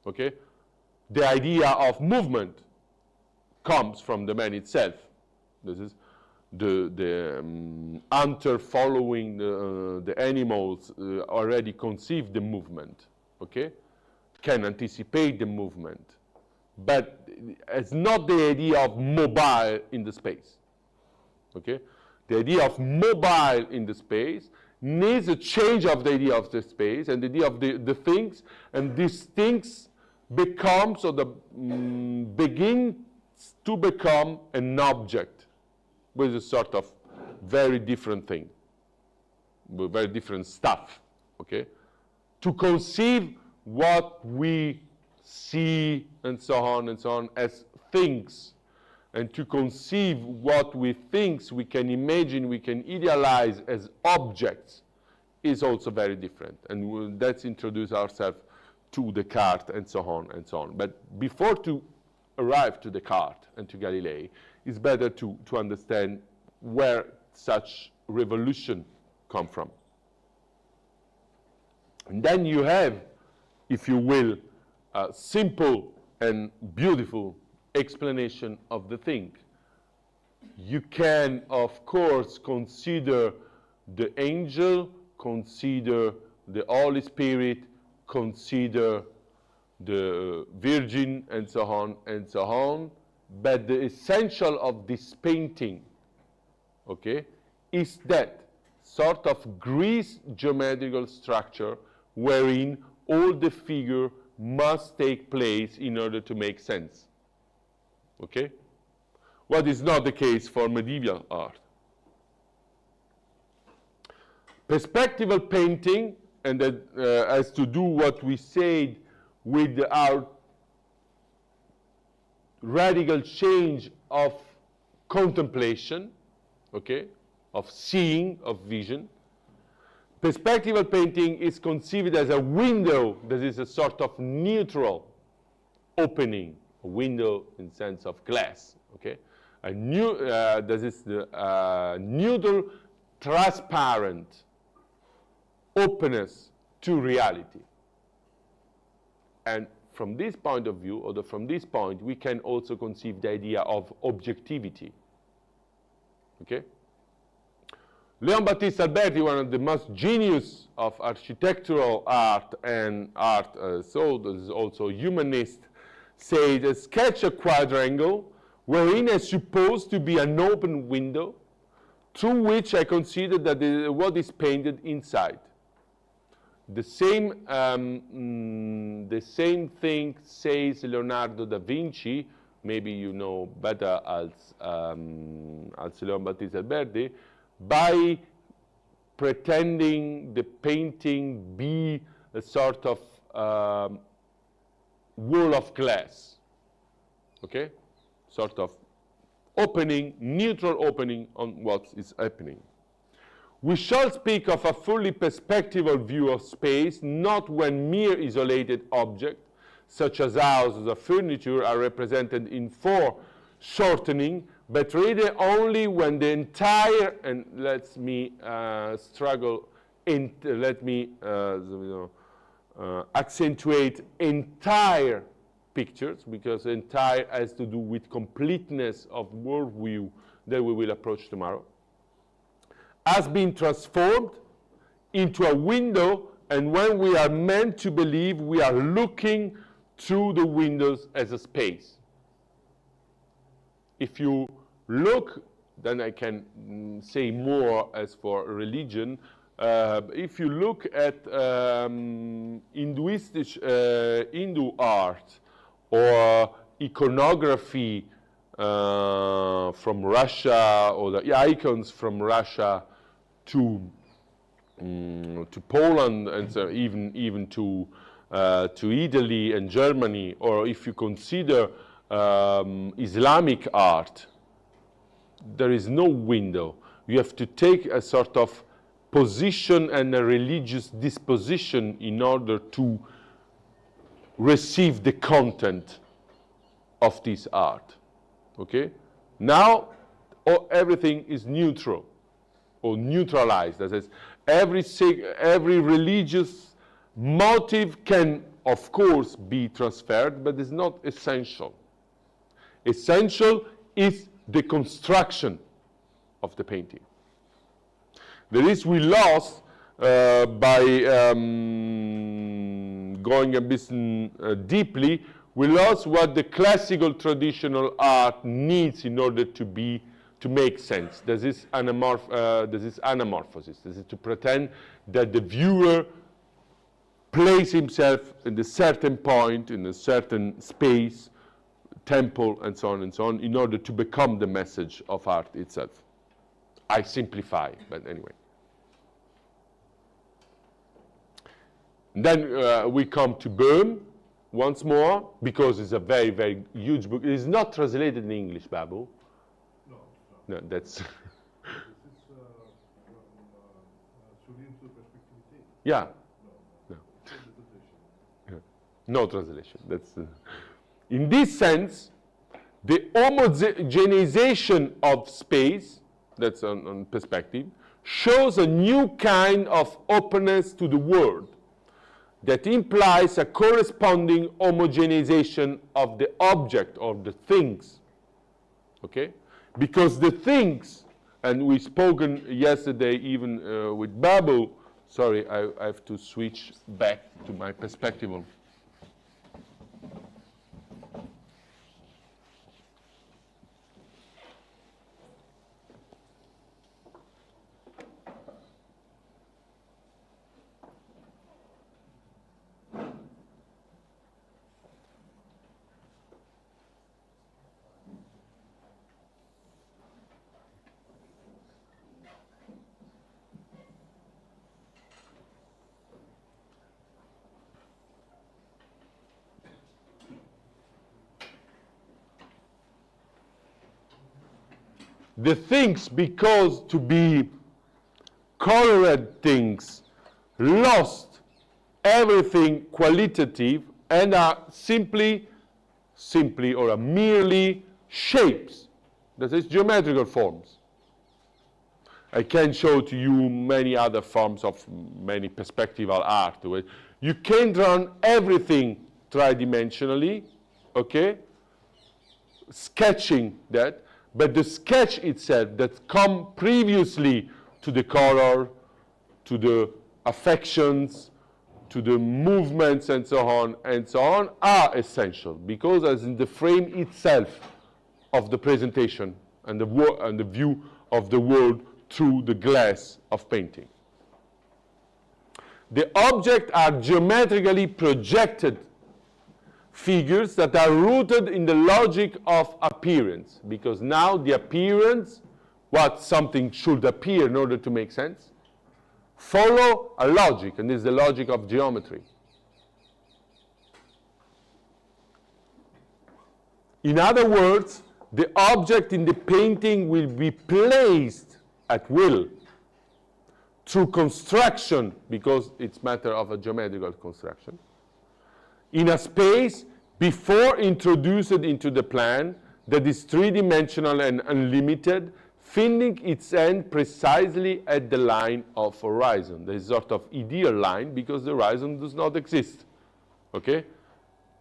Okay? The idea of movement comes from the man itself. This is the hunter following the animals already conceive the movement. Okay? Can anticipate the movement. but it's not the idea of mobile in the space. Okay? The idea of mobile in the space needs a change of the idea of the space and the idea of the things, and these things becomes or begins to become an object with a sort of very different thing, with very different stuff. Okay? To conceive what we see and so on as things, and to conceive what we think we can imagine, we can idealize as objects, is also very different. And let's introduce ourselves to Descartes and so on and so on. But before to arrive to Descartes and to Galilei, it's better to understand where such revolution come from. And then you have, if you will, a simple and beautiful explanation of the thing. You can, of course, consider the angel, consider the Holy Spirit, consider the Virgin, and so on, but the essential of this painting, okay, is that sort of Greek geometrical structure wherein all the figure must take place in order to make sense. Okay? What is not the case for medieval art. Perspectival painting, and that has to do what we said with our radical change of contemplation, okay, of seeing, of vision. Perspectival painting is conceived as a window that is a sort of neutral opening, a window in sense of glass, okay? That is the neutral, transparent openness to reality. And from this point of view, or from this point, we can also conceive the idea of objectivity, okay? Leon Battista Alberti, one of the most genius of architectural art and art, so is also humanist, said, sketch a quadrangle wherein is supposed to be an open window through which I consider that what is painted inside. The same thing says Leonardo da Vinci, maybe you know better as Leon Battista Alberti, by pretending the painting be a sort of wall of glass, okay? Sort of opening, neutral opening on what is happening. We shall speak of a fully perspectival view of space, not when mere isolated objects, such as houses or furniture, are represented in foreshortening, but really only when the entire, and let me accentuate entire pictures, because entire has to do with completeness of worldview that we will approach tomorrow, has been transformed into a window, and when we are meant to believe, we are looking through the windows as a space. If you look, then I can say more as for religion. If you look at Hindu art or iconography from Russia, or the icons from Russia to Poland, and so even to Italy and Germany, or if you consider Islamic art, there is no window. You have to take a sort of position and a religious disposition in order to receive the content of this art. Okay? Now, everything is neutral or neutralized. That is, every religious motive can, of course, be transferred, but is not essential. Essential is the construction of the painting. There is, we lost by going a bit deeply, we lost what the classical traditional art needs in order to make sense. There's this anamorphosis. This is to pretend that the viewer place himself in a certain point, in a certain space, temple, and so on, in order to become the message of art itself. I simplify, but anyway. Then we come to Böhm once more, because it's a very, very huge book. It is not translated in English, Babu. No, No, that's... this is from perspective. Yeah. No. No translation. That's in this sense, the homogenization of space, that's on perspective, shows a new kind of openness to the world that implies a corresponding homogenization of the object or the things. Okay? Because the things, and we spoken yesterday even with Babu, sorry, I have to switch back to my perspective. The things, because to be colored things, lost everything qualitative and are simply or are merely shapes, that is geometrical forms. I can show to you many other forms of many perspectival art. You can run everything tridimensionally, okay? Sketching that. But the sketch itself that come previously to the color, to the affections, to the movements and so on, are essential, because as in the frame itself of the presentation and the view of the world through the glass of painting. The objects are geometrically projected figures that are rooted in the logic of appearance, because now the appearance, what something should appear in order to make sense, follow a logic, and this is the logic of geometry. In other words, the object in the painting will be placed at will through construction, because it's matter of a geometrical construction, in a space before introduced into the plan that is three-dimensional and unlimited, finding its end precisely at the line of horizon. There is a sort of ideal line, because the horizon does not exist. Okay?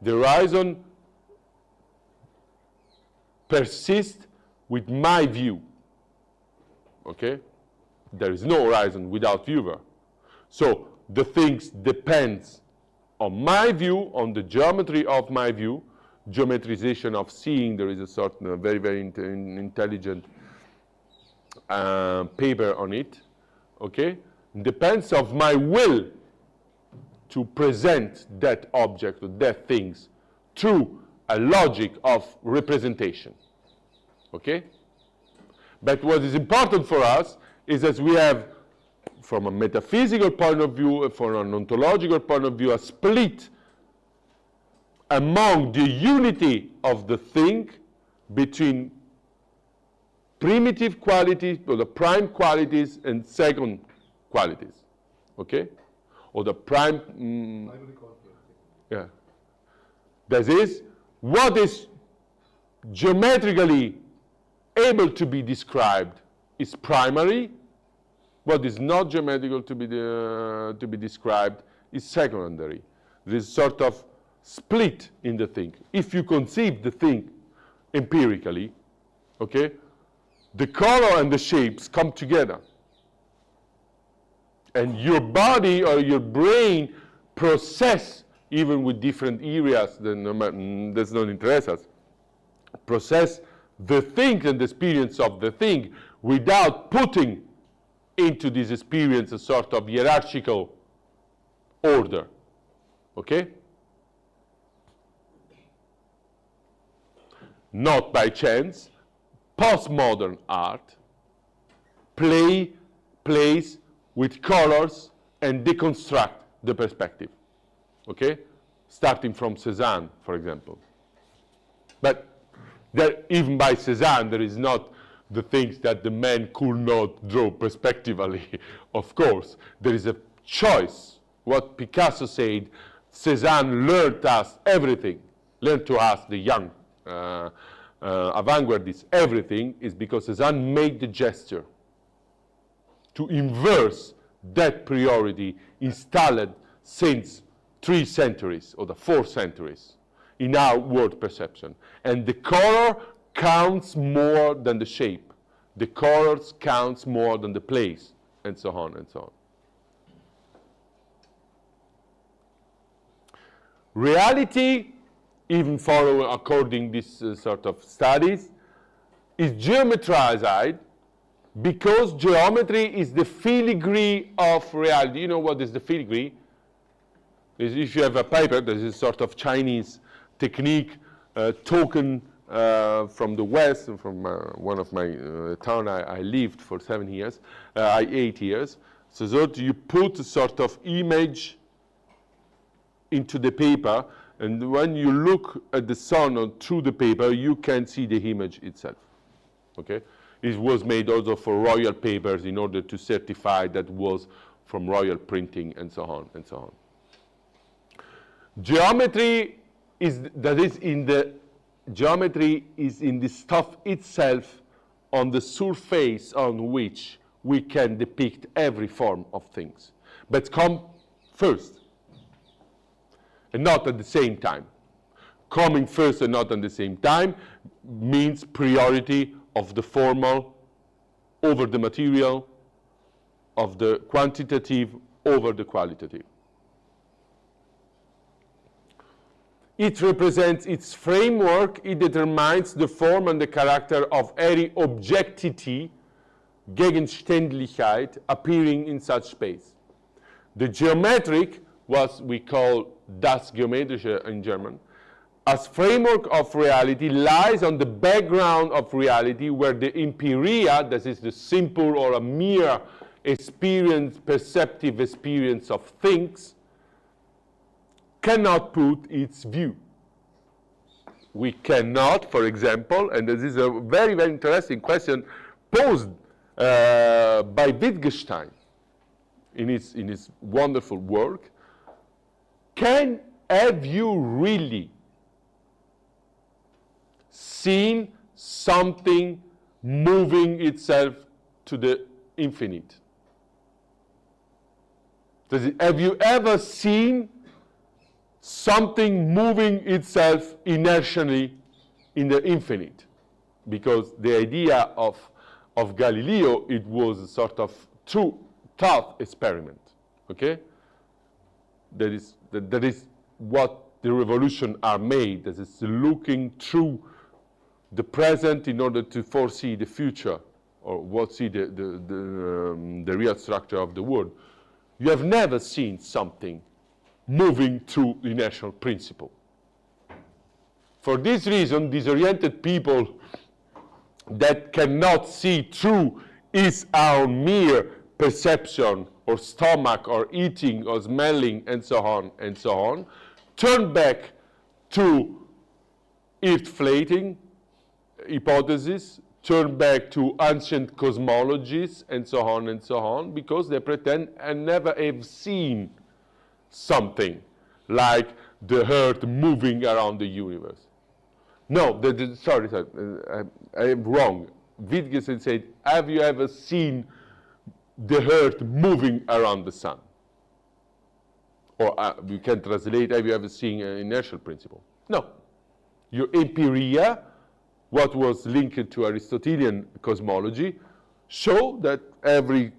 The horizon persists with my view. Okay? There is no horizon without viewer. So the things depends on my view, on the geometry of my view, geometrization of seeing. There is a sort of very, very intelligent paper on it, okay? Depends of my will to present that object or that things through a logic of representation, okay? But what is important for us is that we have, from a metaphysical point of view, from an ontological point of view, a split among the unity of the thing between primitive qualities, or the prime qualities, and second qualities, okay? Or the prime, yeah. That is, what is geometrically able to be described is primary. What is not geometrical to be described is secondary. There is sort of split in the thing. If you conceive the thing empirically, okay, the color and the shapes come together. And your body or your brain process even with different areas, then does not interest us. Process the thing and the experience of the thing without putting into this experience a sort of hierarchical order. Okay? Not by chance, postmodern art plays with colors and deconstruct the perspective. Okay? Starting from Cézanne, for example. But there, even by Cézanne, there is not the things that the man could not draw perspectively. Of course, there is a choice. What Picasso said, Cézanne learned us everything, learned to us, the young avant-gardists, everything, is because Cézanne made the gesture to inverse that priority installed since 3 centuries or the 4 centuries in our world perception. And the color counts more than the shape. The colors counts more than the place, and so on and so on. Reality, even follow according this sort of studies, is geometrized because geometry is the filigree of reality. You know what is the filigree? Is if you have a paper, there is a sort of Chinese technique, token from the West, from one of my town I lived for 7 years, 8 years. So that you put a sort of image into the paper, and when you look at the sun or through the paper, you can see the image itself. Okay? It was made also for royal papers in order to certify that was from royal printing, and so on and so on. Geometry is in the stuff itself, on the surface on which we can depict every form of things, but come first and not at the same time. Coming first and not at the same time means priority of the formal over the material, of the quantitative over the qualitative. It represents its framework, it determines the form and the character of every objectivity, Gegenständlichkeit, appearing in such space. The geometric, what we call das Geometrische in German, as framework of reality lies on the background of reality, where the empiria, that is the simple or a mere experience, perceptive experience of things, cannot put its view. We cannot, for example, and this is a very, very interesting question posed by Wittgenstein in his wonderful work, have you really seen something moving itself to the infinite? Have you ever seen something moving itself inertially in the infinite? Because the idea of Galileo, it was a sort of true thought experiment. Okay? That is what the revolution are made. That is looking through the present in order to foresee the future, or what see the real structure of the world. You have never seen something moving through the inertial principle. For this reason, disoriented people that cannot see through is our mere perception, or stomach, or eating, or smelling, and so on, turn back to earth-flating hypothesis, turn back to ancient cosmologies, and so on, because they pretend and never have seen something like the earth moving around the universe. No, sorry, I am wrong. Wittgenstein said, have you ever seen the earth moving around the sun? Or we can translate, have you ever seen an inertial principle? No. Your empiria, what was linked to Aristotelian cosmology, show that every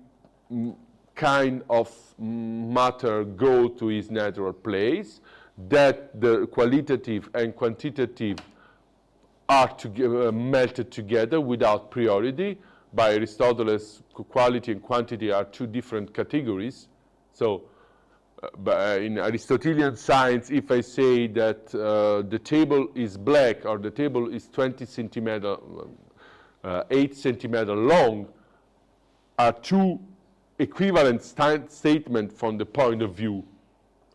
kind of matter go to its natural place, that the qualitative and quantitative are melted together without priority. By Aristotle's, quality and quantity are two different categories. So in Aristotelian science, if I say that the table is black or the table is 20 centimeter, 8 centimeter long, are two equivalent statements from the point of view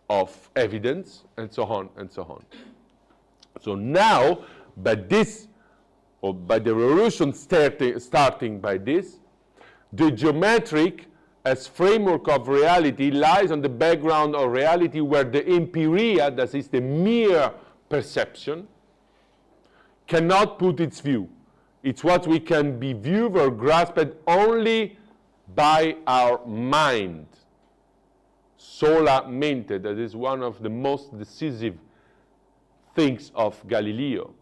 of evidence, and so on and so on. So now, by this, or by the revolution starting by this, the geometric as framework of reality lies on the background of reality, where the empiria, that is the mere perception, cannot put its view. It's what we can be viewed or grasped only by our mind. Sola mente, that is one of the most decisive things of Galileo.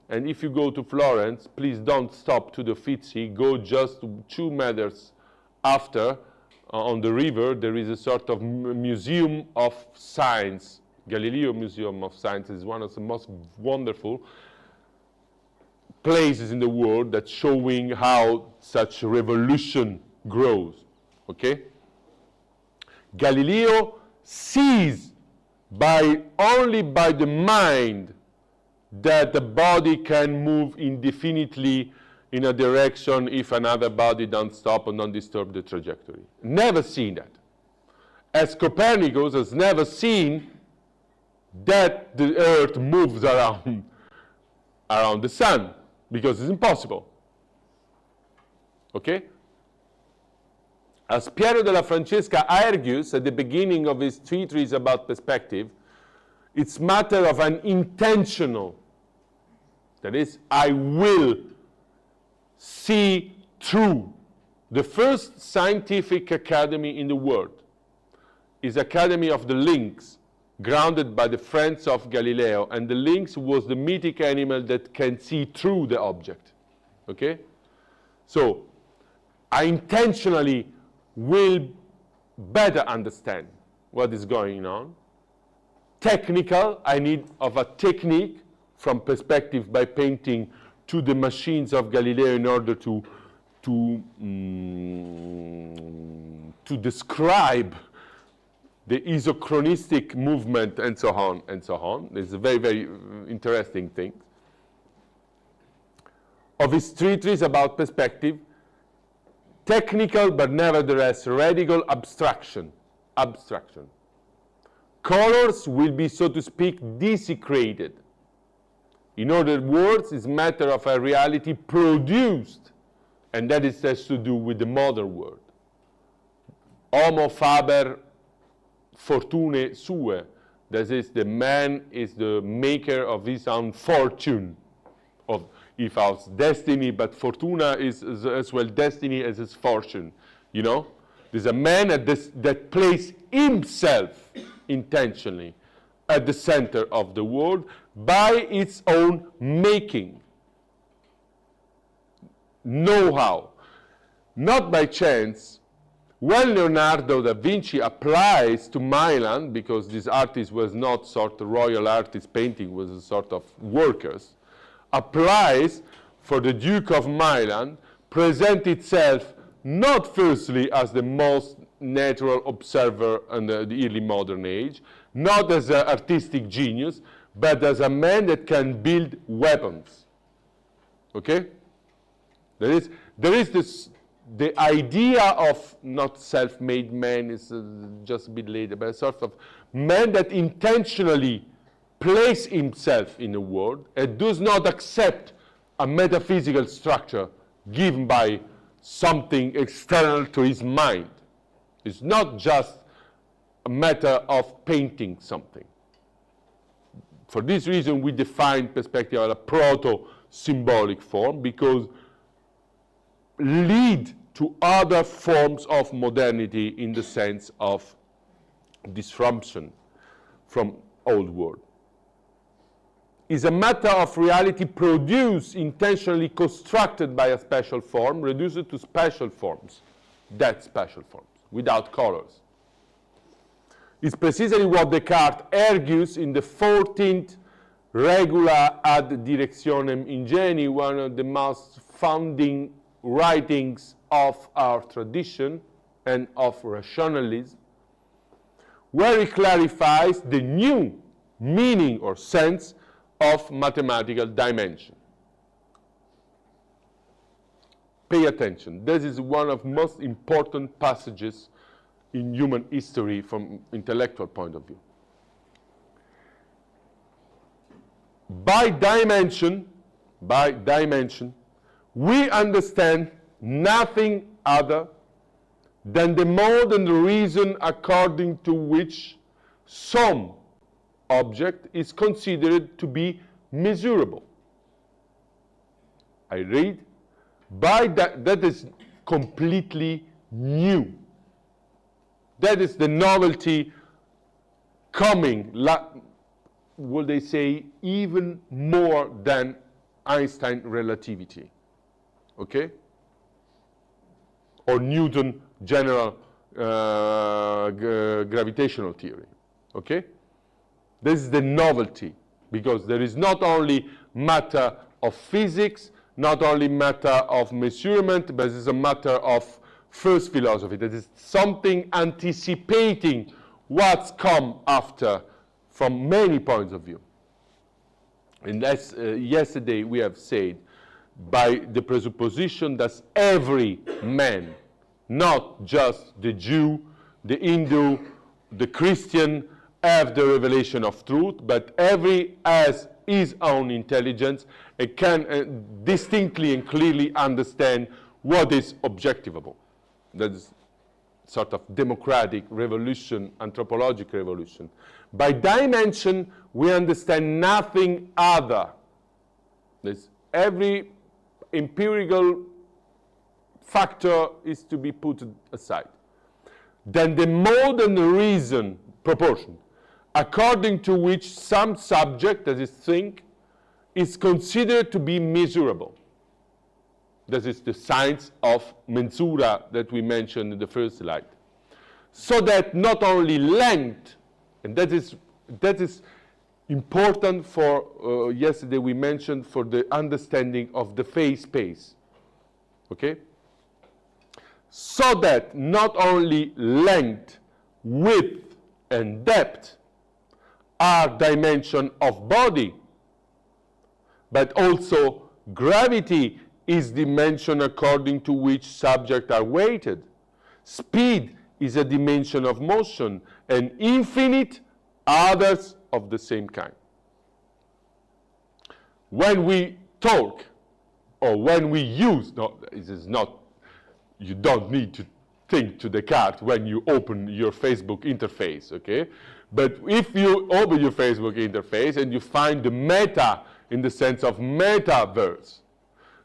And if you go to Florence, please don't stop to the Uffizi, go just 2 meters after, on the river, there is a sort of museum of science. Galileo Museum of Science is one of the most wonderful places in the world that's showing how such revolution grows, okay? Galileo sees only by the mind that the body can move indefinitely in a direction if another body don't stop and don't disturb the trajectory. Never seen that. As Copernicus has never seen that the Earth moves around the sun, because it's impossible. Okay? As Piero della Francesca argues at the beginning of his treatise about perspective, it's matter of an intentional, that is, I will see through. The first scientific academy in the world is Academy of the Lynx, grounded by the friends of Galileo, and the lynx was the mythic animal that can see through the object. Okay? So, I intentionally will better understand what is going on. Technical, I need of a technique from perspective by painting to the machines of Galileo in order to describe the isochronistic movement and so on and so on. It's a very, very interesting thing. Of his treatise about perspective, technical but nevertheless radical abstraction. Colors will be, so to speak, desecrated. In other words, it's matter of a reality produced, and that is has to do with the modern world. Homo faber fortunae sue. That is, the man is the maker of his own fortune. If our destiny, but fortuna is as well destiny as his fortune. You know? There's a man that places himself intentionally at the center of the world by its own making. Know-how. Not by chance. When Leonardo da Vinci applies to Milan, because this artist was not sort of royal artist painting, was a sort of workers, applies for the Duke of Milan, present itself not firstly as the most natural observer in the early modern age, not as an artistic genius, but as a man that can build weapons. Okay? There is this, the idea of not self-made man is just a bit later, but a sort of man that intentionally places himself in the world and does not accept a metaphysical structure given by something external to his mind. It's not just a matter of painting something. For this reason, we define perspective as a proto-symbolic form, because lead to other forms of modernity in the sense of disruption from old world. Is a matter of reality produced, intentionally constructed by a special form, reduced to special forms, that special forms, without colors. is precisely what Descartes argues in the 14th Regula ad directionem ingenii, one of the most founding writings of our tradition and of rationalism, where he clarifies the new meaning or sense of mathematical dimension. Pay attention. This is one of the most important passages in human history from intellectual point of view. By dimension, we understand nothing other than the mode and the reason according to which some object is considered to be measurable. I read, that is completely new. That is the novelty coming, would they say, even more than Einstein relativity, okay? Or Newton general gravitational theory, okay? This is the novelty, because there is not only matter of physics, not only matter of measurement, but it's a matter of first philosophy. That is something anticipating what's come after from many points of view. And as yesterday we have said, by the presupposition that every man, not just the Jew, the Hindu, the Christian, have the revelation of truth, but every has his own intelligence and can distinctly and clearly understand what is objectivable. That is sort of democratic revolution, anthropological revolution. By dimension, we understand nothing other. This, every empirical factor is to be put aside. Then the mode and the reason proportion, according to which some subject, that is thing, is considered to be measurable. That is the science of mensura that we mentioned in the first slide. So that not only length, and that is important for, yesterday we mentioned, for the understanding of the phase space, okay? So that not only length, width, and depth are dimension of body, but also gravity is dimension according to which subjects are weighted. Speed is a dimension of motion, and infinite others of the same kind. When we talk, or when we use, no, this is not, you don't need to think to Descartes when you open your Facebook interface, okay? But if you open your Facebook interface and you find the meta in the sense of metaverse,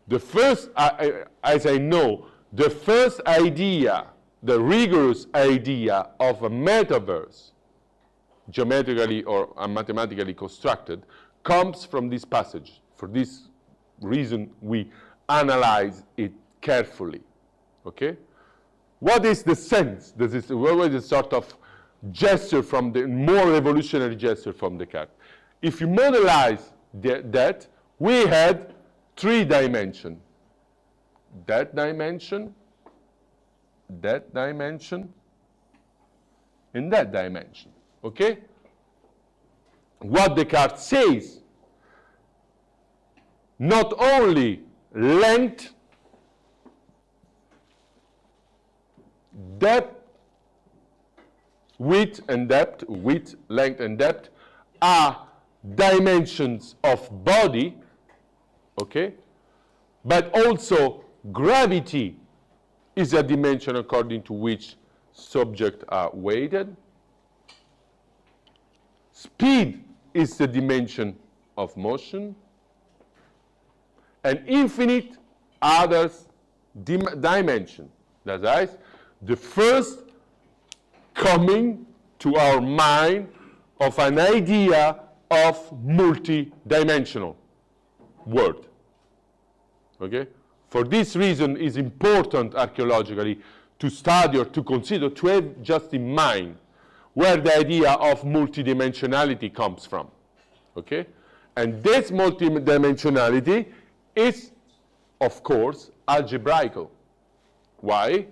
the first, as I know, the first idea, the rigorous idea of a metaverse, geometrically or mathematically constructed, comes from this passage. For this reason, we analyze it carefully, okay? What is the sense? What is the sort of gesture from the more revolutionary gesture from Descartes? If you modelize that, we had three dimensions. That dimension, and that dimension, okay? What Descartes says, not only length, depth, width, length, and depth are dimensions of body, okay? But also gravity is a dimension according to which subjects are weighted. Speed is the dimension of motion. And infinite others dimension. That is, the first coming to our mind of an idea of multi-dimensional world. Okay? For this reason, it is important archaeologically to study or to consider, to have just in mind where the idea of multidimensionality comes from. Okay? And this multidimensionality is, of course, algebraical. Why?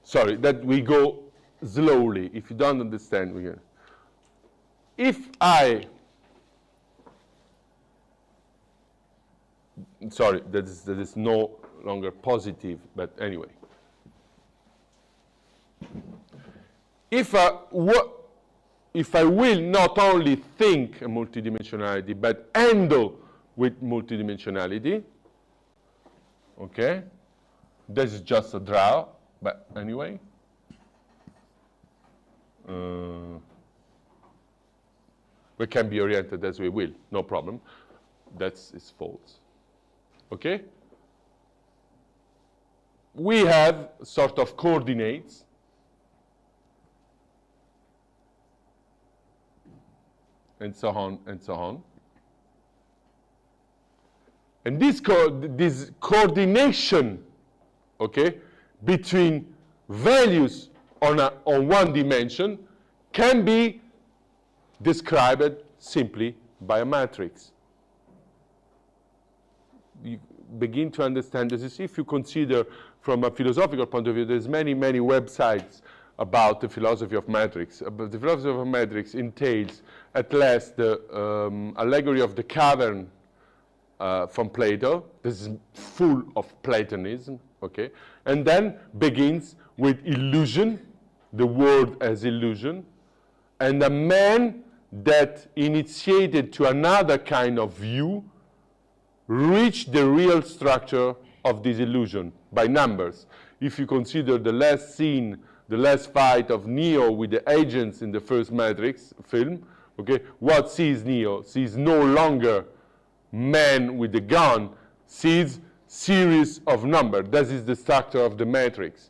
Sorry, that we go slowly. If you don't understand, we can. If I, sorry, that is no longer positive, but anyway. If I will not only think multidimensionality, but handle with multidimensionality, okay, this is just a draw, but anyway. We can be oriented as we will, no problem. That's is false. Okay? We have sort of coordinates. And so on, and so on. And this coordination, okay, between values on one dimension can be described simply by a matrix. You begin to understand this if you consider from a philosophical point of view. There's many websites about the philosophy of matrix. But the philosophy of matrix entails at last the allegory of the cavern from Plato. This is full of Platonism, okay? And then begins with illusion, the world as illusion, and a man that initiated to another kind of view reached the real structure of this illusion by numbers. If you consider the last scene, the last fight of Neo with the agents in the first Matrix film, okay, what sees Neo? Sees no longer man with the gun, sees series of numbers. That is the structure of the Matrix.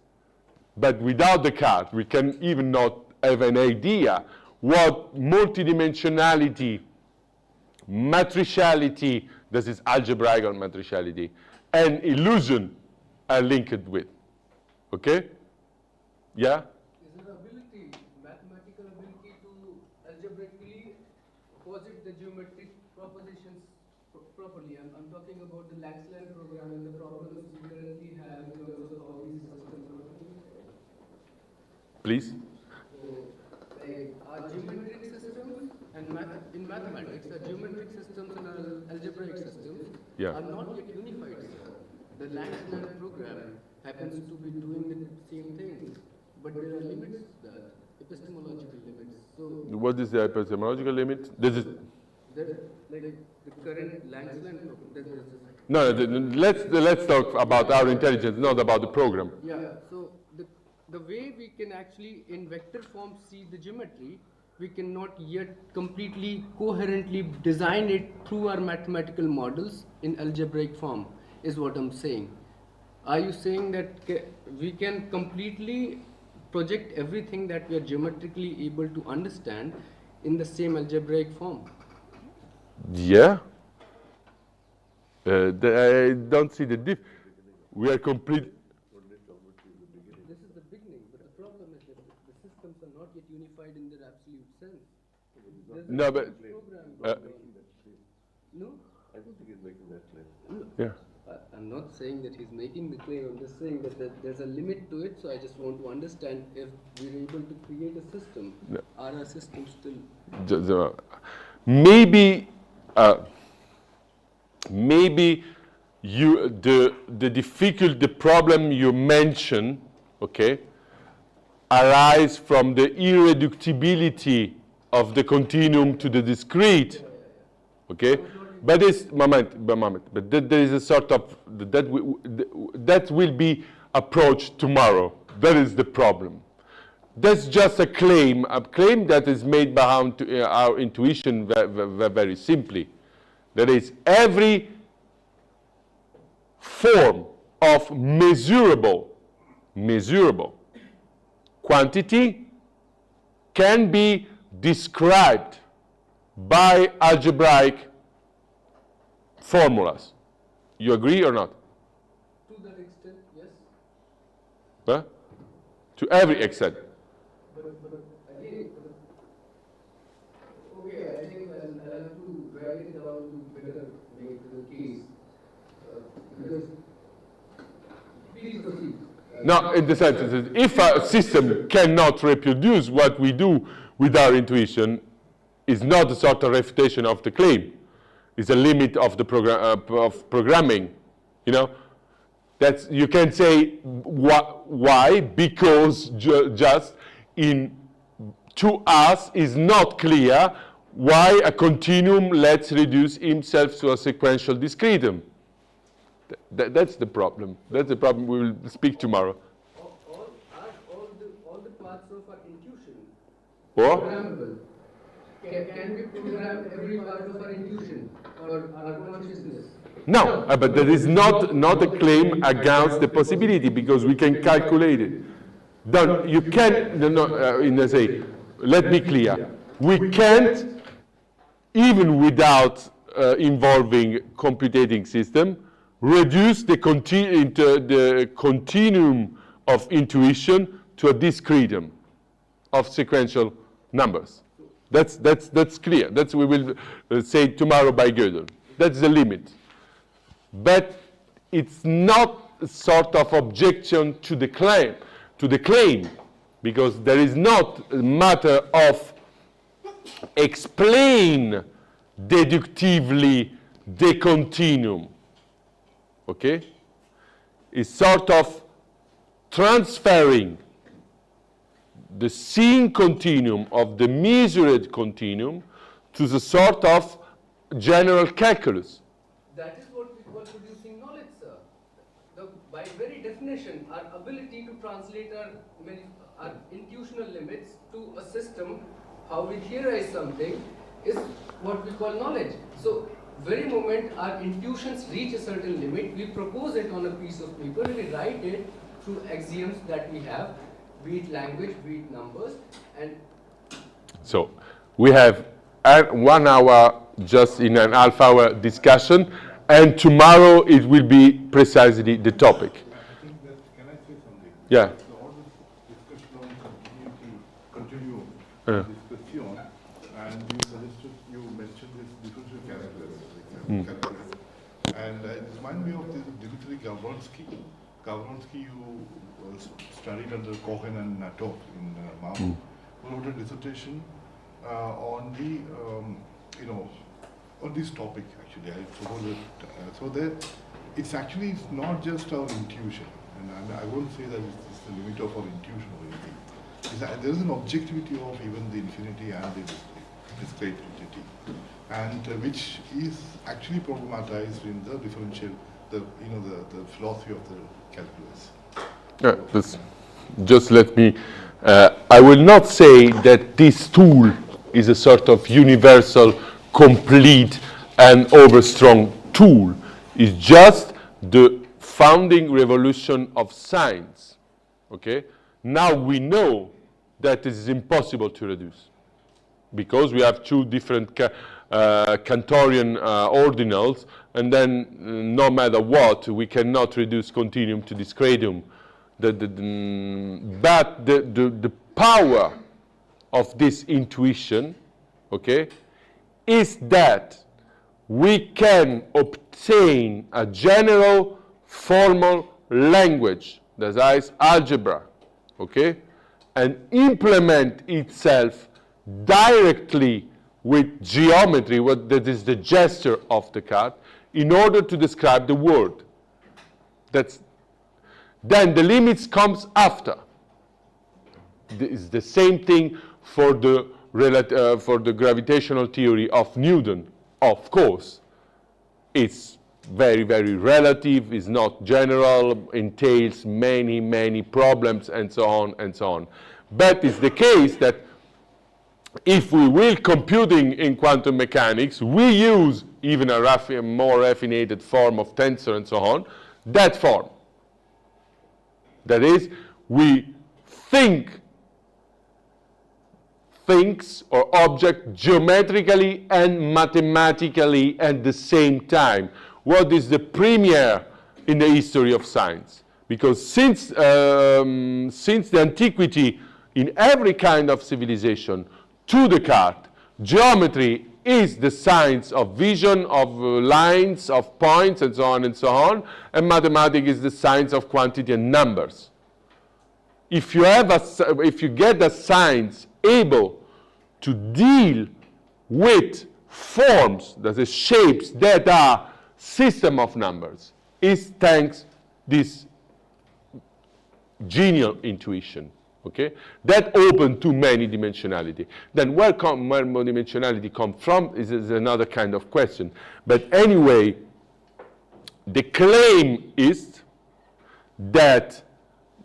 But without the card, we can even not have an idea what multidimensionality, matriciality, this is algebraical matriciality, and illusion are linked with. Okay? Yeah? Is there ability, mathematical ability to algebraically posit the geometric propositions properly? I'm talking about the Laxland program and the problems we currently have in terms of how these systems are working. Please? Our geometric systems and in mathematics, the geometric systems and algebraic systems are not yet unified. The Laxland program happens to be doing the same thing, but there are limits, epistemological limits. So what is the epistemological limit? This is like the current Laxland program. no. Let's talk about our intelligence, not about the program. Yeah. So the way we can actually in vector form see the geometry, we cannot yet completely coherently design it through our mathematical models in algebraic form, is what I'm saying. Are you saying that we can completely project everything that we are geometrically able to understand in the same algebraic form? Yeah. I don't see the diff. We are complete. This is the beginning, but the problem is that the systems are not yet unified in their absolute sense. No, but no? I don't think he's making that claim. yeah. I'm not saying that he's making the claim, I'm just saying that there's a limit to it, so I just want to understand if we're able to create a system. No. Are our systems still... Maybe the problem you mention, okay, arise from the irreducibility of the continuum to the discrete, okay. But there is a sort of that will be approached tomorrow. That is the problem. That's just a claim that is made by our intuition very simply. That is, every form of measurable quantity can be described by algebraic formulas. You agree or not? To that extent, yes. Huh? To every extent. But again, okay, I think I'll have to drag it down to better make the case. Because, please proceed. Now, in the sense that if a system cannot reproduce what we do with our intuition, it's not a sort of refutation of the claim. It's a limit of the of programming. You know, that's, you can say why, because just to us is not clear why a continuum lets reduce himself to a sequential discretum. That's the problem. That's the problem we will speak tomorrow. All the parts of our intuition Or? programmable. Can we program every part of our intuition or our consciousness? No, but that is not a claim against the possibility, because we can calculate it. Don't, you can't, let me clear. We can't, even without involving computing system, reduce the continuum of intuition to a discretum of sequential numbers. That's clear. That's we will say tomorrow by Gödel. That's the limit. But it's not a sort of objection to the claim, because there is not a matter of explain deductively the continuum. Okay? It's sort of transferring the seeing continuum of the measured continuum to the sort of general calculus. That is what we call producing knowledge, sir. By very definition, our ability to translate our intuitional limits to a system, how we theorize something, is what we call knowledge. So, very moment our intuitions reach a certain limit, we propose it on a piece of paper, we write it through axioms that we have, be it language, be it numbers, and so we have 1 hour just in an half-hour discussion, and tomorrow it will be precisely the topic. I think that, can I say something? Yeah. So all this discussion on continuum, discussion, and you mentioned this differential calculus, and it reminds me of this Dmitry Gavronski. Gavronski, who studied under Cohen and Natok in Mao, who wrote a dissertation on the, on this topic. Actually, I suppose it. So that it's actually not just our intuition, and I won't say that it's the limit of our intuition or anything. There is an objectivity of even the infinity and the discrete entity, and which is actually problematized in the differential, the philosophy of the calculus. Just let me, I will not say that this tool is a sort of universal, complete, and overstrong tool. It's just the founding revolution of science. Okay? Now we know that it is impossible to reduce, because we have two different Cantorian ordinals, and then no matter what, we cannot reduce continuum to discretum. But the power of this intuition, okay, is that we can obtain a general formal language, that is algebra, okay, and implement itself directly with geometry, that is the gesture of the card, in order to describe the world. Then the limits comes after. It's the same thing for the gravitational theory of Newton. Of course, it's very, very relative, is not general, entails many, many problems, and so on and so on. But it's the case that if we will computing in quantum mechanics, we use even a more raffined form of tensor and so on, that form. That is, we think things or object geometrically and mathematically at the same time. what is the premiere in the history of science. Because since the antiquity, in every kind of civilization, to Descartes, geometry is the science of vision, of lines, of points, and so on, and mathematics is the science of quantity and numbers. If you get a science able to deal with forms, that is shapes that are system of numbers, is thanks this genial intuition. Okay, that open to many dimensionality. Then where more dimensionality comes from is another kind of question. But anyway, the claim is that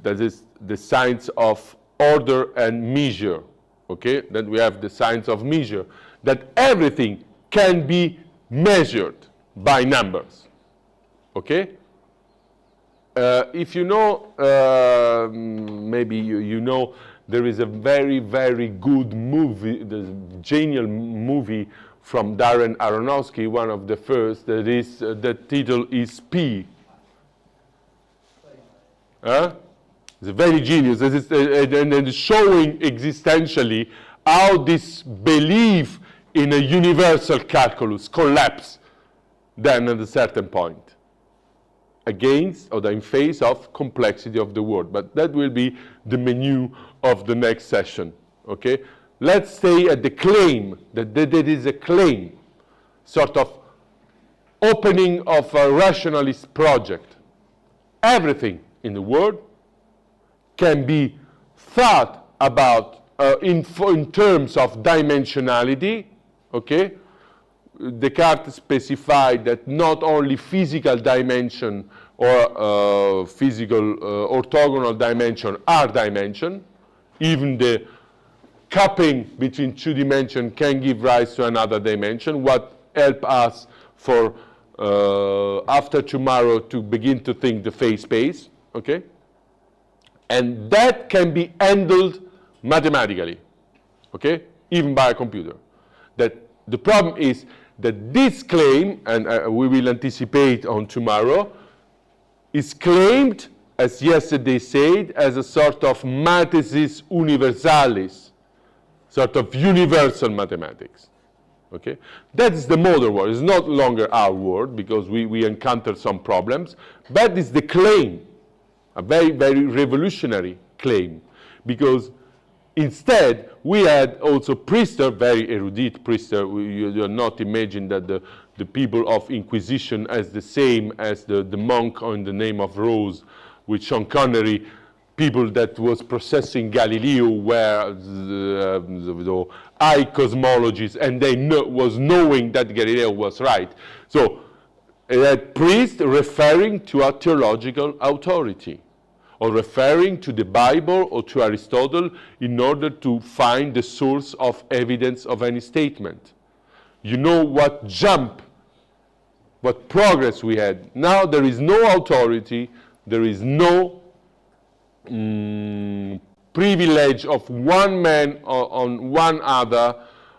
is the science of order and measure. Okay, then we have the science of measure, that everything can be measured by numbers. Okay. If you know, maybe you know, there is a very, very good movie, the genial movie from Darren Aronofsky, one of the first, that is, the title is P. It's very genius, and it's showing existentially how this belief in a universal calculus collapses then at a certain point, against or in face of complexity of the world. But that will be the menu of the next session. Okay, let's stay at the claim that there is a claim, sort of opening of a rationalist project. Everything in the world can be thought about in terms of dimensionality. Okay, Descartes specified that not only physical dimension or physical orthogonal dimension are dimension, even the cupping between two dimensions can give rise to another dimension, what help us for after tomorrow to begin to think the phase space, okay? And that can be handled mathematically, okay? Even by a computer. That the problem is that this claim, and we will anticipate on tomorrow, is claimed, as yesterday said, as a sort of mathesis universalis, sort of universal mathematics. Okay? That is the modern world. It's not longer our world because we encounter some problems, but it's the claim, a very, very revolutionary claim, because instead, we had also Priester, very erudite Priester. You do not imagine that the people of Inquisition as the same as the monk on the name of Rose with Sean Connery, people that was processing Galileo were the high cosmologists, and they was knowing that Galileo was right. So, a priest referring to a theological authority, or referring to the Bible or to Aristotle in order to find the source of evidence of any statement. You know what jump, what progress we had. Now there is no authority, there is no privilege of one man on one other,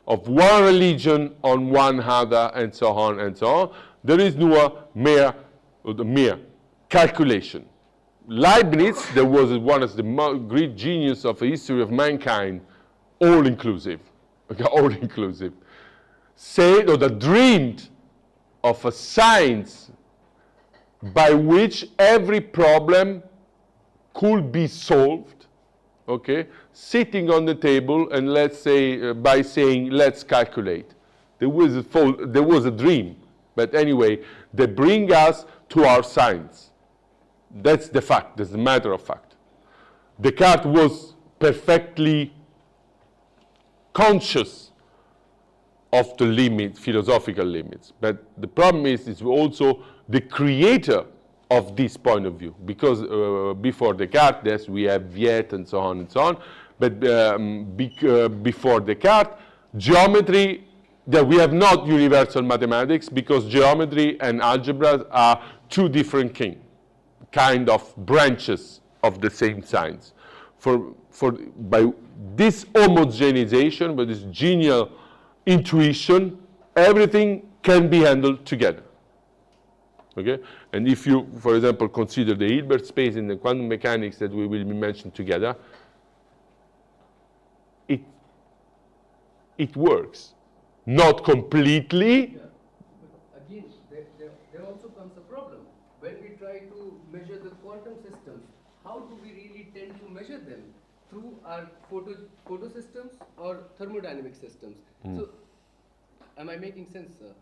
of one religion on one other, and so on and so on. There is no mere calculation. Leibniz, there was one of the great genius of the history of mankind, all-inclusive, okay, all-inclusive, said or that dreamed of a science by which every problem could be solved, okay, sitting on the table and let's say, by saying, let's calculate. There was a dream, but anyway, they bring us to our science. That's the fact, that's the matter of fact. Descartes was perfectly conscious of the limits, philosophical limits. But the problem is also the creator of this point of view. Because before Descartes, yes, we have Viet and so on and so on. But before Descartes, geometry, that we have not universal mathematics because geometry and algebra are two different kind of branches of the same science. By this homogenization, by this genial intuition, everything can be handled together. Okay? And if you, for example, consider the Hilbert space in the quantum mechanics that we will be mentioned together, it works. Not completely. Yeah, but again, there also comes a problem. When we try to measure the quantum systems, how do we really tend to measure them? Through our photo systems or thermodynamic systems? So, am I making sense, sir?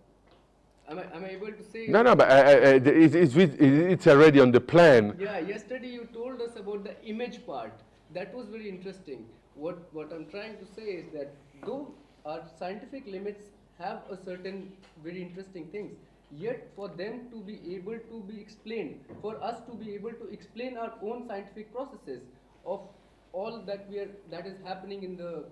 Am I able to say? No, but it's already on the plan. Yeah, yesterday you told us about the image part. That was very interesting. What I'm trying to say is that though our scientific limits have a certain very interesting things, yet for them to be able to be explained, for us to be able to explain our own scientific processes of all that is happening in the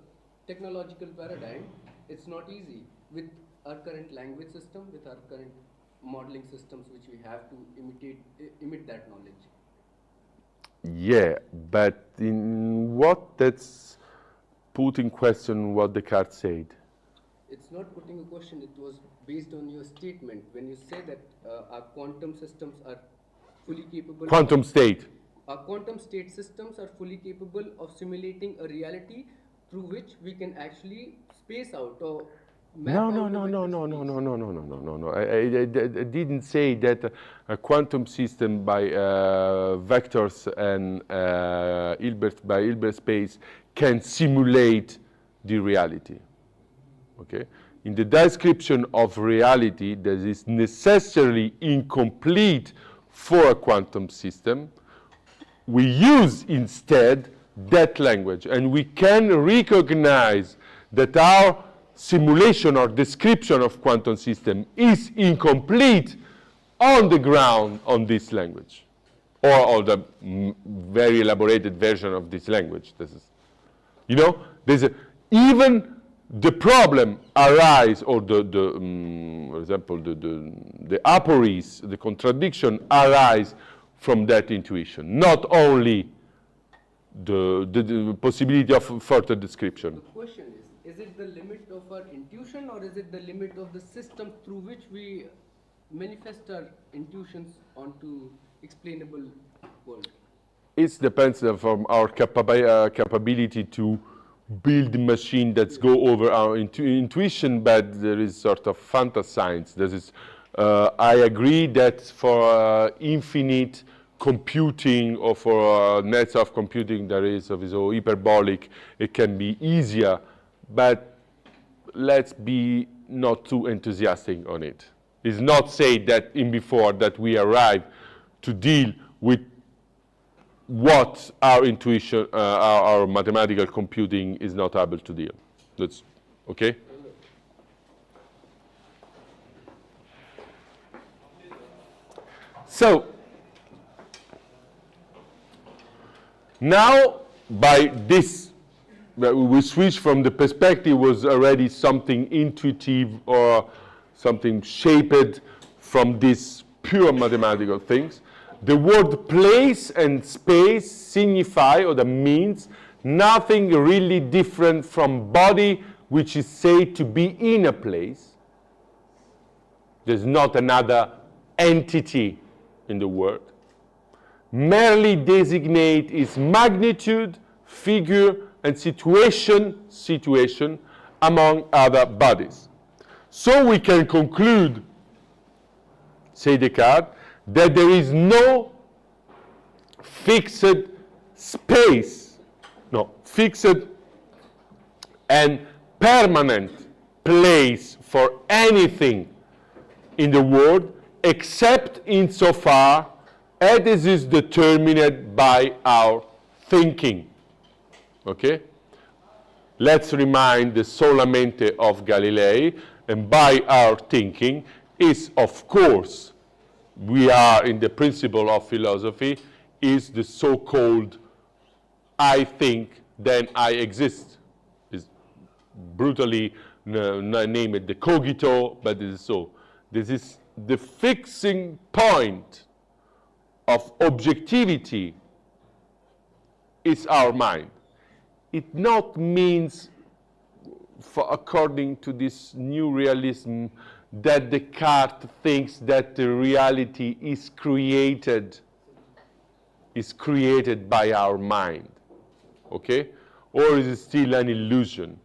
technological paradigm, it's not easy with our current language system, with our current modeling systems, which we have to emit that knowledge. Yeah, but in what that's put in question what Descartes said. It's not putting a question, it was based on your statement when you say that our quantum systems are fully capable. Quantum state. Our quantum state systems are fully capable of simulating a reality through which we can actually space out or map No. out a vector space. I didn't say that a quantum system by vectors and Hilbert space can simulate the reality. Okay? In the description of reality that is necessarily incomplete for a quantum system, we use instead that language, and we can recognize that our simulation or description of quantum system is incomplete on the ground on this language, or on the very elaborated version of this language. This is, you know, even the problem arise, or for example, the apories, the contradiction arise from that intuition, not only the possibility of further description. The question is it the limit of our intuition or is it the limit of the system through which we manifest our intuitions onto explainable world? It depends from our capability to build a machine that's go over our intuition, but there is sort of fantascience. There is, I agree that for infinite computing or for nets of computing there is so hyperbolic, it can be easier, but let's be not too enthusiastic on it. It's not said that in before that we arrive to deal with what our intuition, our mathematical computing is not able to deal. That's okay? So, now by this, we switch from the perspective was already something intuitive or something shaped from these pure mathematical things. The word place and space signify, or that means, nothing really different from body which is said to be in a place. There's not another entity in the world. Merely designate its magnitude, figure, and situation among other bodies. So we can conclude, say Descartes, that there is no fixed space, no, fixed and permanent place for anything in the world except insofar as it is determined by our thinking. Okay? Let's remind the solamente of Galilei, and by our thinking is, of course, we are in the principle of philosophy, is the so-called I think, then I exist. Is brutally named the cogito, but it is so. This is the fixing point of objectivity is our mind. It not means, for according to this new realism, that Descartes thinks that the reality is created by our mind, okay? Or is it still an illusion?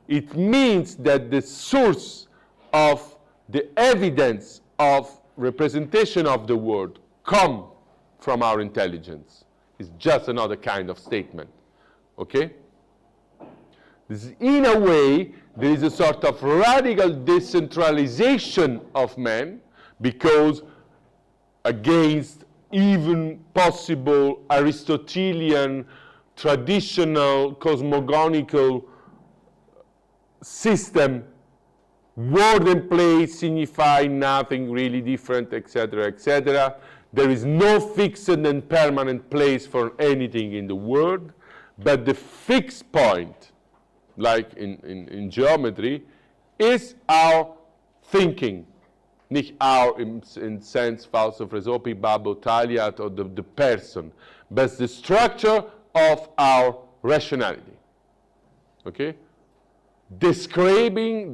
It means that the source of the evidence of representation of the world come from our intelligence. It's just another kind of statement, okay? In a way, there is a sort of radical decentralization of man, because against even possible Aristotelian, traditional, cosmogonical system, word and place signify nothing really different, etc., etc. There is no fixed and permanent place for anything in the world, but the fixed point, like in geometry, is our thinking. Nicht our, in sense, Philosophie Babotaliat, or the person, but the structure of our rationality. Okay? Describing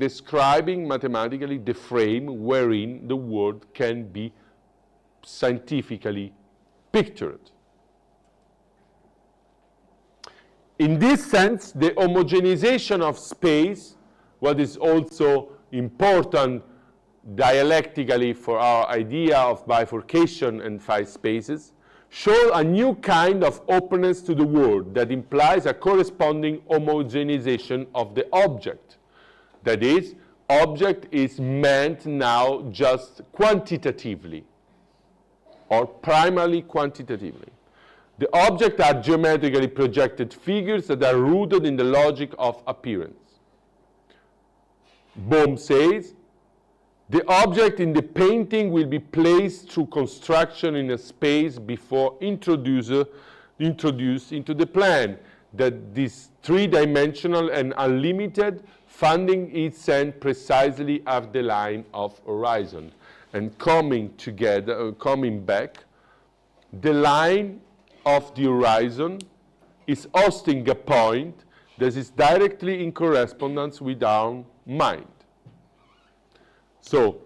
mathematically the frame wherein the world can be scientifically pictured. In this sense, the homogenization of space, what is also important dialectically for our idea of bifurcation and five spaces, show a new kind of openness to the world that implies a corresponding homogenization of the object. That is, object is meant now just quantitatively, or primarily quantitatively. The objects are geometrically projected figures that are rooted in the logic of appearance. Bohm says, the object in the painting will be placed through construction in a space before introduced into the plan. That this three-dimensional and unlimited finding its end precisely at the line of horizon. And coming back, the line of the horizon is hosting a point that is directly in correspondence with our mind. So,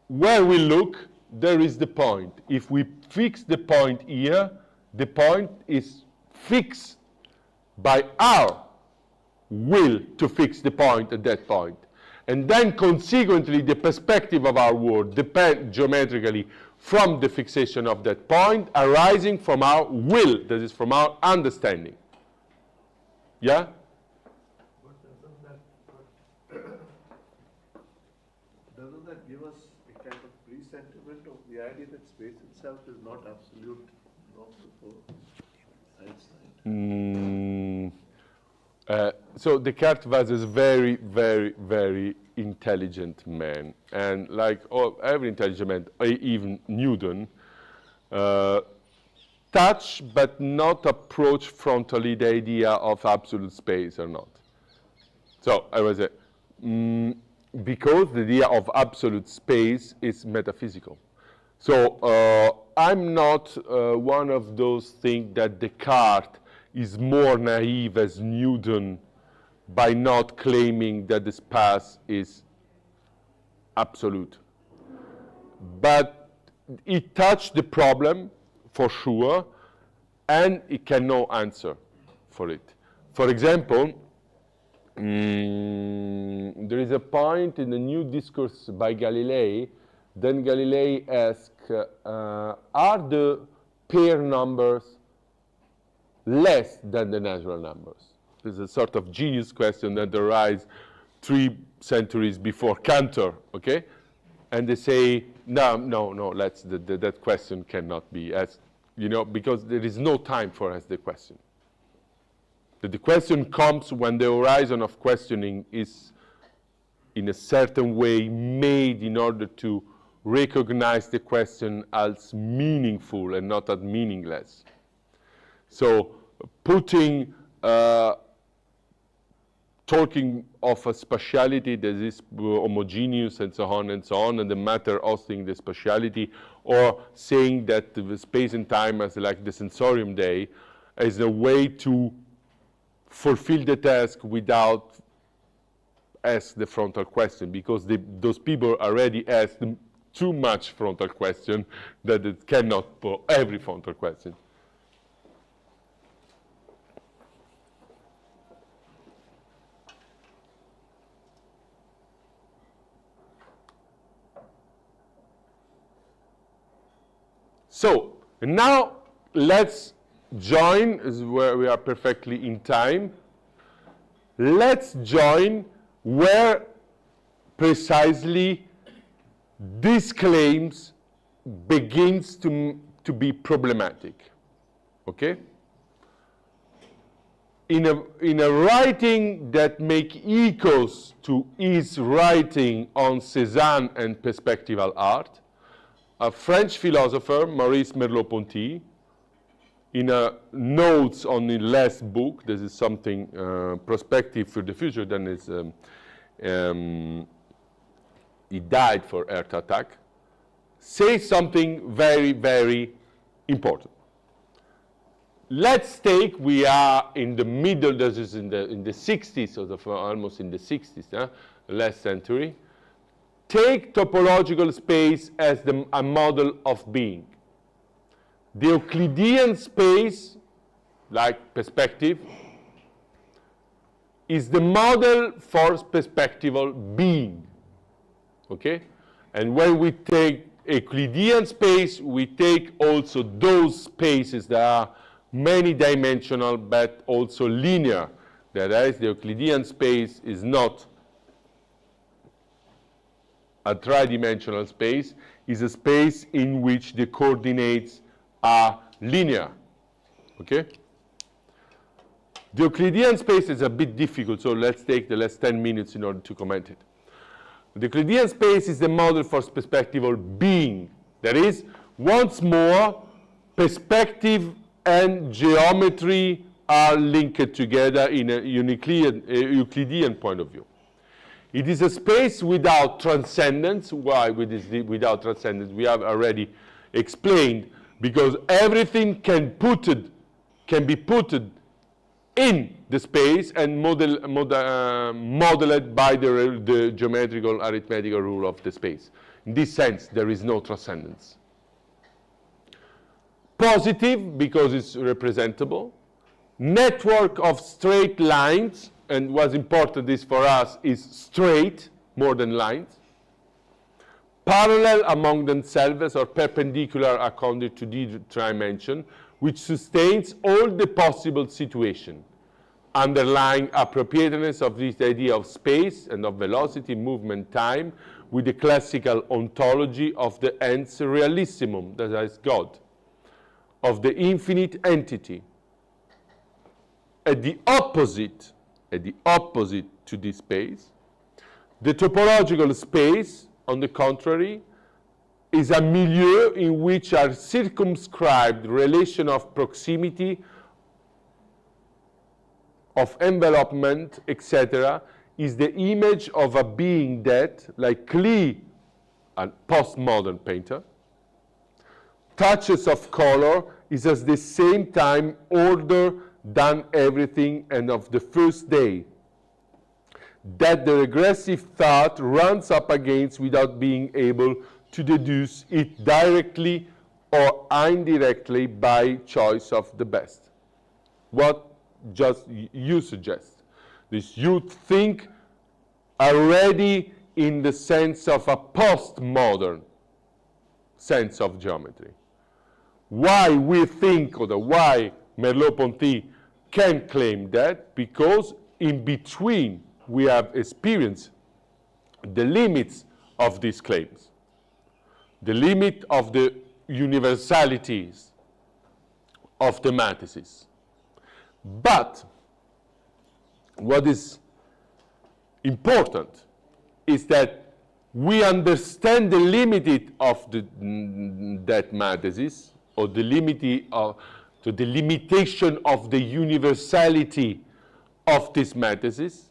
where we look, there is the point. If we fix the point here, the point is fixed by our will to fix the point at that point. And then consequently, the perspective of our world depends geometrically from the fixation of that point, arising from our will, that is, from our understanding. Yeah? Doesn't that give us a kind of presentiment of the idea that space itself is not absolute, not before Einstein? So Descartes was a very, very, very intelligent man. And like every intelligent man, even Newton, touch but not approach frontally the idea of absolute space or not. So I was because the idea of absolute space is metaphysical. So I'm not one of those think that Descartes is more naive as Newton by not claiming that the space is absolute. But it touched the problem for sure, and it can no answer for it. For example, there is a point in the new discourse by Galilei. Then Galilei asks, are the pair numbers less than the natural numbers? It's a sort of genius question that arises 3 centuries before Cantor, okay? And they say, no, that question cannot be asked, because there is no time for ask the question. The question comes when the horizon of questioning is in a certain way made in order to recognize the question as meaningful and not as meaningless. So putting, talking of a spatiality that is homogeneous and so on, and the matter hosting the spatiality, or saying that the space and time as like the sensorium day is a way to fulfill the task without ask the frontal question, because those people already asked too much frontal question that it cannot put every frontal question. So now let's join, this is where we are perfectly in time. Let's join where precisely these claims begins to be problematic. Okay? In a writing that make echoes to his writing on Cézanne and perspectival art, a French philosopher, Maurice Merleau-Ponty, in a notes on the last book, this is something prospective for the future, then it's, he died for heart attack, says something very, very important. Let's take, we are in the middle, this is in the 60s, sort of almost in the 60s, last century. Take topological space as a model of being. The Euclidean space, like perspective, is the model for perspectival being. Okay? And when we take Euclidean space, we take also those spaces that are many dimensional but also linear. That is, the Euclidean space is not a tridimensional space, is a space in which the coordinates are linear. Okay? The Euclidean space is a bit difficult, so let's take the last 10 minutes in order to comment it. The Euclidean space is the model for perspectival being. That is, once more, perspective and geometry are linked together in a Euclidean point of view. It is a space without transcendence. Why without transcendence? We have already explained, because everything can be put in the space and modeled by the geometrical arithmetical rule of the space. In this sense, there is no transcendence. Positive, because it's representable. Network of straight lines, and what's important is for us is straight more than lines. Parallel among themselves or perpendicular according to the dimension, which sustains all the possible situation, underlying appropriateness of this idea of space and of velocity, movement, time, with the classical ontology of the ens realissimum, that is God, of the infinite entity. At the opposite to this space, the topological space, on the contrary, is a milieu in which are circumscribed relation of proximity, of envelopment, etc., is the image of a being that, like Klee, a postmodern painter, touches of color is at the same time order, done everything, and of the first day, that the regressive thought runs up against without being able to deduce it directly or indirectly by choice of the best. What just you suggest? This you think already in the sense of a postmodern sense of geometry. Why we think, or why Merleau-Ponty can claim that? Because in between we have experienced the limits of these claims, the limit of the universalities of the matrices. But what is important is that we understand the limit of that matrices, or the limitation of the universality of these matrices,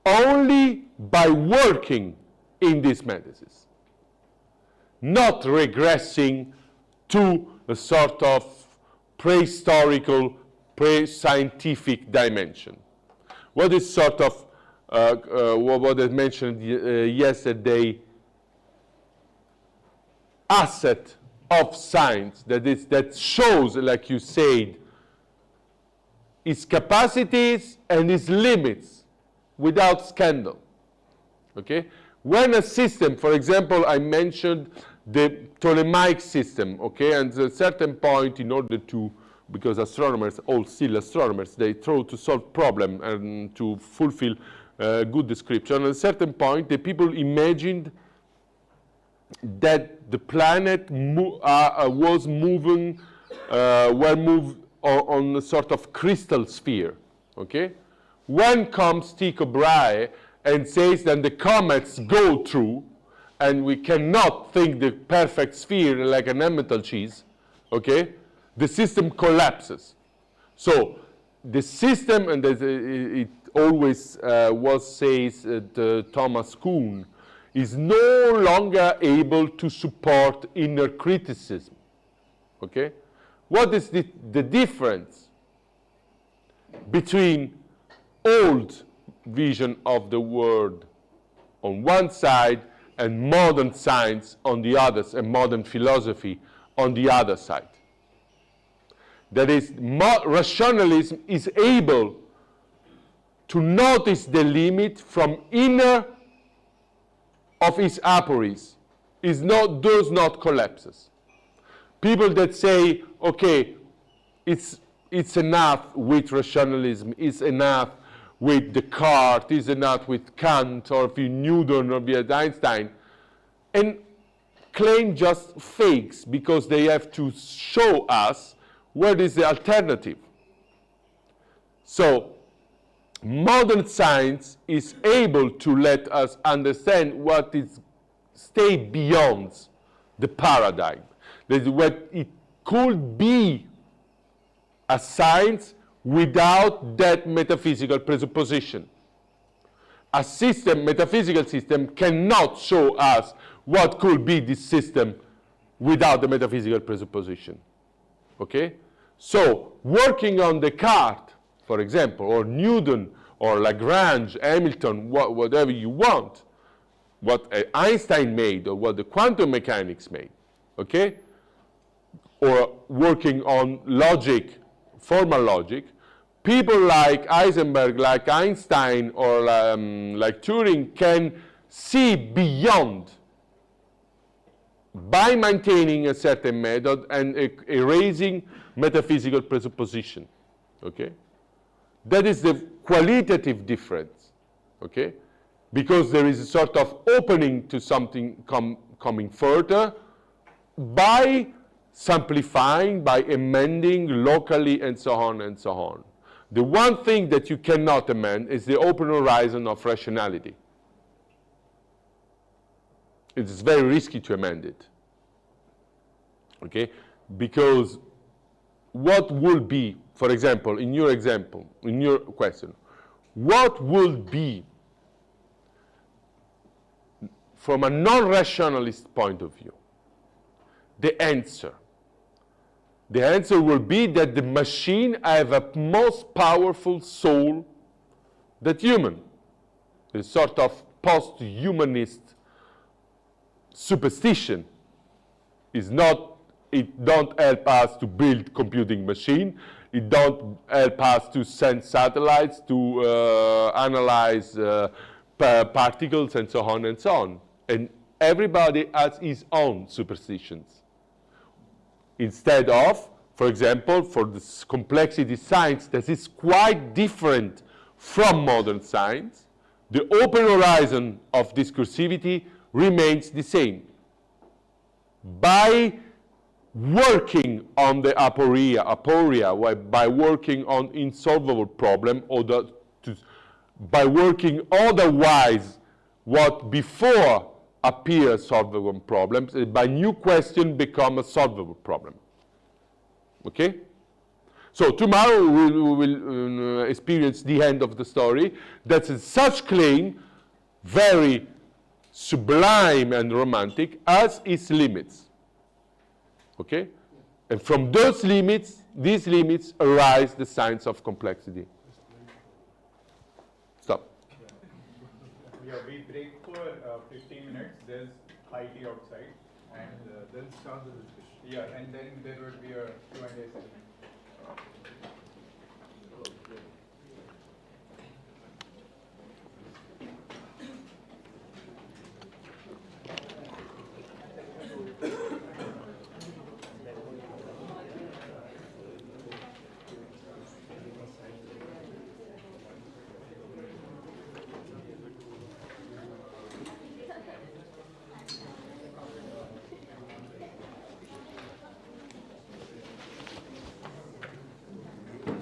only by working in these matrices, not regressing to a sort of prehistorical, pre-scientific dimension. What is sort of what I mentioned yesterday, asset of science that shows, like you said, its capacities and its limits without scandal. Okay? When a system, for example, I mentioned the Ptolemaic system, okay, and at a certain point, in order to, because astronomers, all still astronomers, they try to solve problem and to fulfill good description. At a certain point, the people imagined that the planet was moving, were moved on a sort of crystal sphere, okay? When comes Tycho Brahe and says that the comets go through, and we cannot think the perfect sphere like an emmental cheese, okay? The system collapses. So the system, and it always says Thomas Kuhn, is no longer able to support inner criticism, okay? What is the difference between old vision of the world on one side and modern science on the other, and modern philosophy on the other side? That is, rationalism is able to notice the limit from inner of its apories, does not collapses. People that say, okay, it's enough with rationalism, it's enough with Descartes, it's enough with Kant, or with Newton, or with Einstein, and claim just fakes because they have to show us what is the alternative. So, modern science is able to let us understand what is stay beyond the paradigm. That is what it could be a science without that metaphysical presupposition. A system, metaphysical system, cannot show us what could be this system without the metaphysical presupposition. Okay? So, working on Descartes, for example, or Newton, or Lagrange, Hamilton, whatever you want, what Einstein made, or what the quantum mechanics made, okay? Or working on logic, formal logic, people like Heisenberg, like Einstein, or like Turing can see beyond by maintaining a certain method and erasing metaphysical presupposition, okay? That is the qualitative difference, okay? Because there is a sort of opening to something coming further by simplifying, by amending locally, and so on and so on. The one thing that you cannot amend is the open horizon of rationality. It is very risky to amend it, okay? Because what will be, for example, in your question, what will be, from a non-rationalist point of view, the answer? The answer will be that the machine have a most powerful soul than human. A sort of post-humanist superstition is not. It don't help us to build computing machine. It don't help us to send satellites, to analyze particles, and so on and so on. And everybody has his own superstitions. Instead of, for example, for this complexity science that is quite different from modern science, the open horizon of discursivity remains the same. By working on the aporia, by working on insolvable problem, or by working otherwise what before appears solvable problems, by new question become a solvable problem. Okay? So tomorrow we will experience the end of the story. That's such claim, very sublime and romantic, as its limits. Okay? And from those limits, these limits arise the science of complexity. Stop. Yeah, we break for 15 minutes. There's high tea outside, and then start the discussion. Yeah, and then there will be a Q&A session.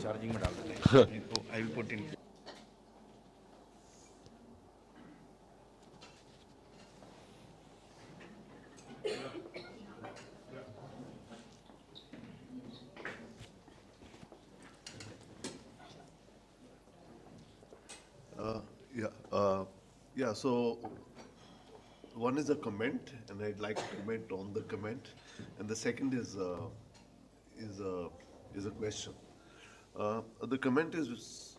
Charging में डाल देते हैं तो I will put in So one is a comment, and I'd like to comment on the comment, and the second is a question. The comment is,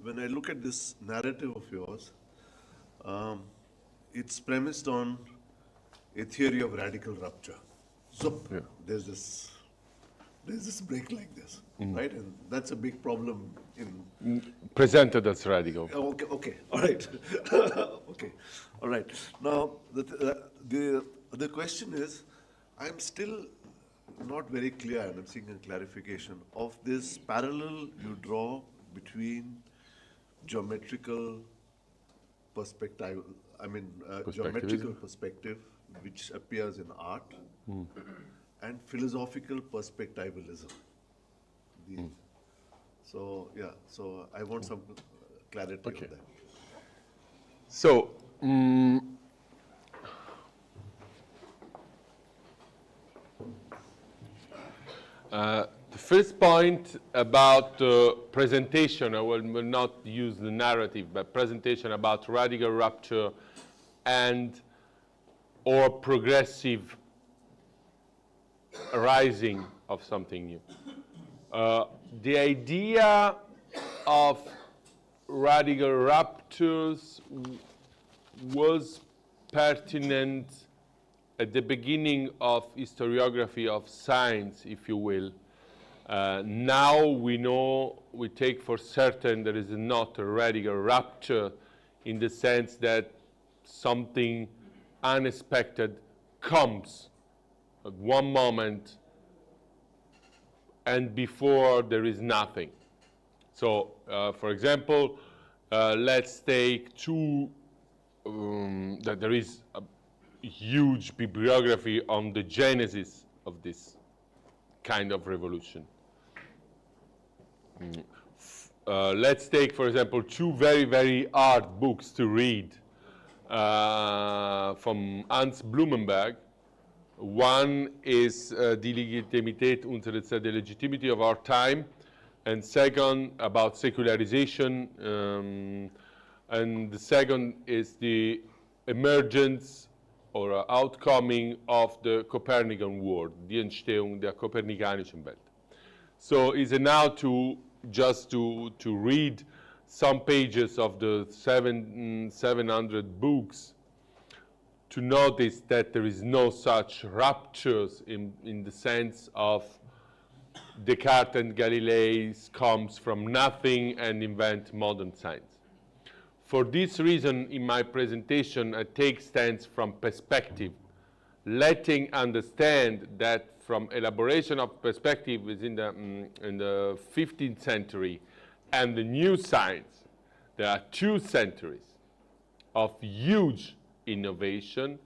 when I look at this narrative of yours, it's premised on a theory of radical rupture. So Yeah. there's this break like this, right? And that's a big problem in. Presented as radical. Okay, all right. Okay, all right. Now, the question is, I'm still not very clear, and I'm seeking a clarification of this parallel you draw between geometrical perspective, geometrical perspective, which appears in art, and philosophical perspectivalism. So, yeah, so I want some clarity Okay. on that. So, the first point about presentation, I will not use the narrative, but presentation about radical rupture and or progressive rising of something new. The idea of radical ruptures was pertinent at the beginning of historiography of science, if you will. Now we know, we take for certain there is not a radical rupture in the sense that something unexpected comes at one moment and before there is nothing. So, for example, let's take that there is a huge bibliography on the genesis of this kind of revolution. Let's take, for example, two very, very hard books to read from Hans Blumenberg. One is Die Legitimität unserer Zeit, the legitimacy of our time, and second about secularization, and the second is the emergence or outcoming of the Copernican world, die Entstehung der kopernikanischen Welt. So is it now just to read some pages of the 700 books to notice that there is no such ruptures in the sense of Descartes and Galilei comes from nothing and invent modern science. For this reason, in my presentation, I take stance from perspective, letting understand that from elaboration of perspective within in the 15th century and the new science, there are 2 centuries of huge innovation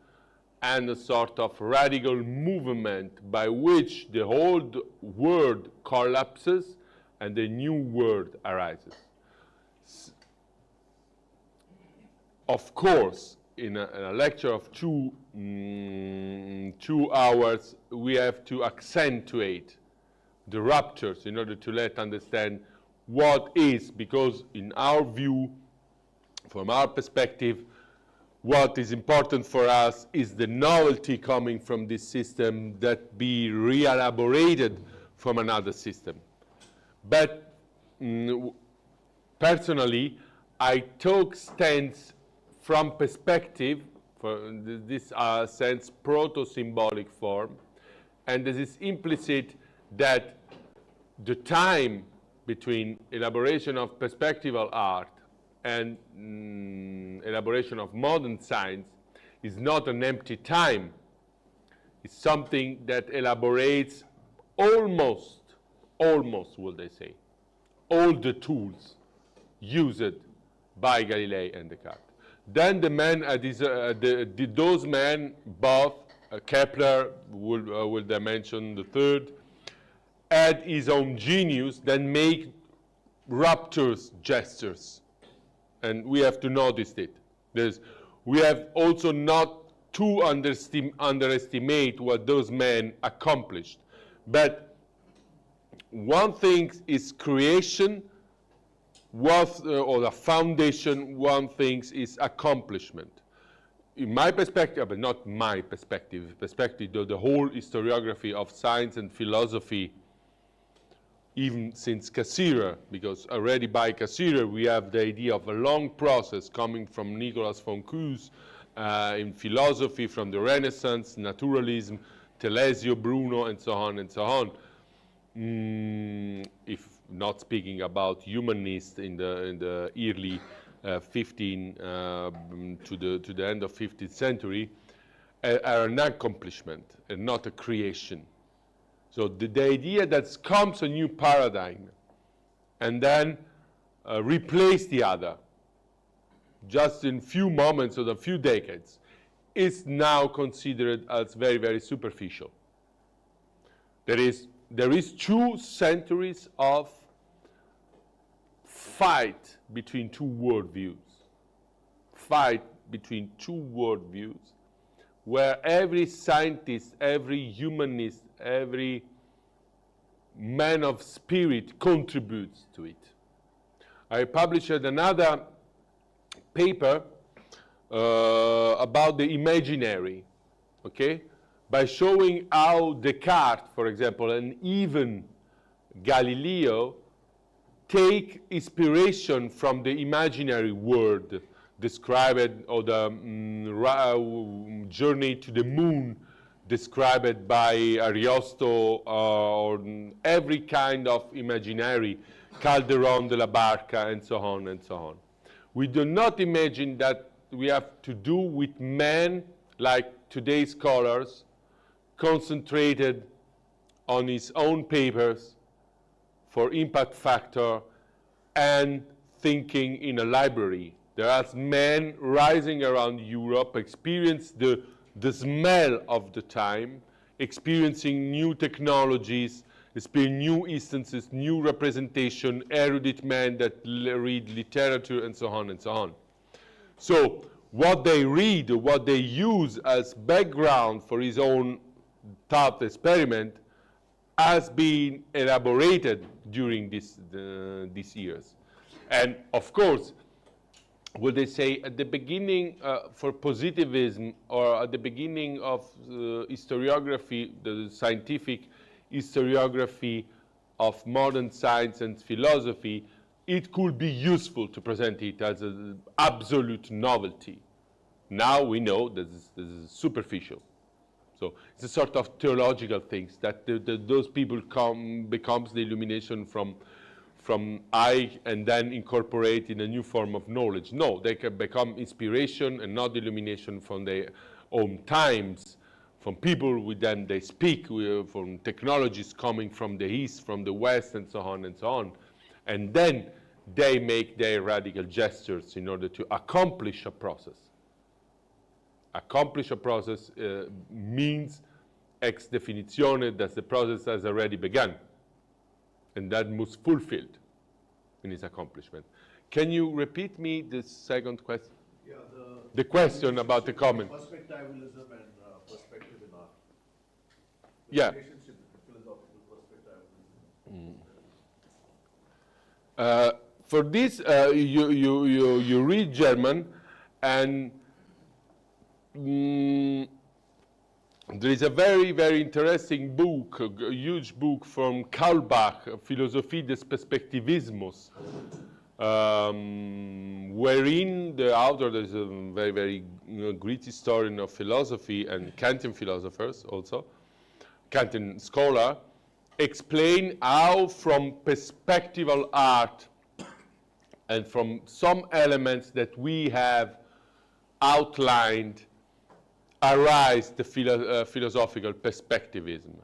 and a sort of radical movement by which the old world collapses and a new world arises. Of course, in a lecture of 2 hours, we have to accentuate the ruptures in order to let understand what is, because in our view, from our perspective, what is important for us is the novelty coming from this system that be re-elaborated from another system. But personally, I took stance from perspective, for this sense proto-symbolic form, and this is implicit that the time between elaboration of perspectival art and elaboration of modern science is not an empty time. It's something that elaborates almost, would I say, all the tools used by Galilei and Descartes. Then the men, those men, both Kepler, will dimension the third, add his own genius, then make rapturous gestures. And we have to notice it. We have also not to underestimate what those men accomplished. But one thing is creation, or the foundation, one thing is accomplishment. In my perspective, but not my perspective, the whole historiography of science and philosophy, even since Cassirer, because already by Cassirer we have the idea of a long process coming from Nicolas von Kues in philosophy, from the Renaissance, naturalism, Telesio, Bruno, and so on and so on. If not speaking about humanists in the early 15 to the end of 15th century, are an accomplishment and not a creation. So the idea that comes a new paradigm and then replace the other just in few moments or a few decades is now considered as very, very superficial. There is 2 centuries of fight between 2 worldviews. Where every scientist, every humanist, every man of spirit contributes to it. I published another paper about the imaginary, okay? By showing how Descartes, for example, and even Galileo take inspiration from the imaginary world described, or the journey to the moon described by Ariosto, or every kind of imaginary, Calderon de la Barca, and so on and so on. We do not imagine that we have to do with men like today's scholars, concentrated on his own papers for impact factor and thinking in a library. There are men rising around Europe, experience the smell of the time, experiencing new technologies, experiencing new instances, new representation, erudite men that read literature, and so on and so on. So what they read, what they use as background for his own thought experiment has been elaborated during these years. And of course, what they say at the beginning for positivism, or at the beginning of historiography, the scientific historiography of modern science and philosophy, it could be useful to present it as an absolute novelty. Now we know that this is superficial. So it's a sort of theological things that those people becomes the illumination from I, and then incorporate in a new form of knowledge. No, they can become inspiration and not illumination from their own times, from people with them they speak, from technologies coming from the East, from the West, and so on and so on. And then they make their radical gestures in order to accomplish a process. Accomplish a process means ex definitione that the process has already begun, and that must fulfilled in its accomplishment. Can you repeat me the second question? Yeah, The question about the comment. Perspectivalism and perspective in art. The Yeah. relationship between philosophical perspectivalism. For this, you read German, and there is a very, very interesting book, a huge book from Kaulbach, Philosophie des Perspektivismus, wherein the author, there's a very, very great historian of philosophy and Kantian philosophers also, Kantian scholar, explain how from perspectival art and from some elements that we have outlined arise the philosophical perspectivism,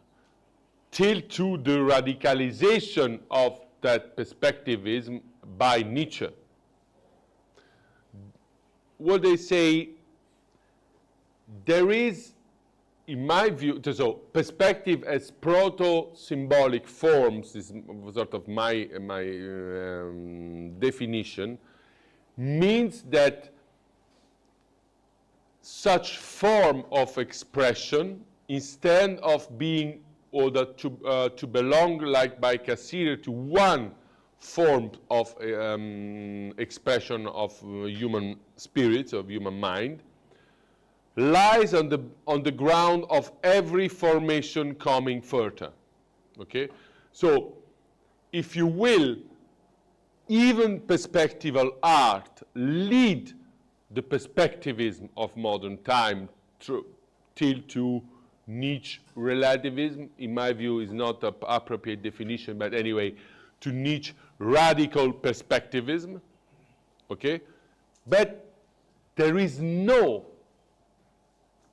till to the radicalization of that perspectivism by Nietzsche. What they say, there is, in my view, so perspective as proto-symbolic forms is sort of my definition, means that such form of expression, instead of being order to belong, like by Cassirer, to one form of expression of human spirit, of human mind, lies on the ground of every formation coming further. Okay? So, if you will, even perspectival art lead the perspectivism of modern time till to Nietzsche relativism. In my view, is not an appropriate definition, but anyway, to Nietzsche radical perspectivism. Okay? But there is no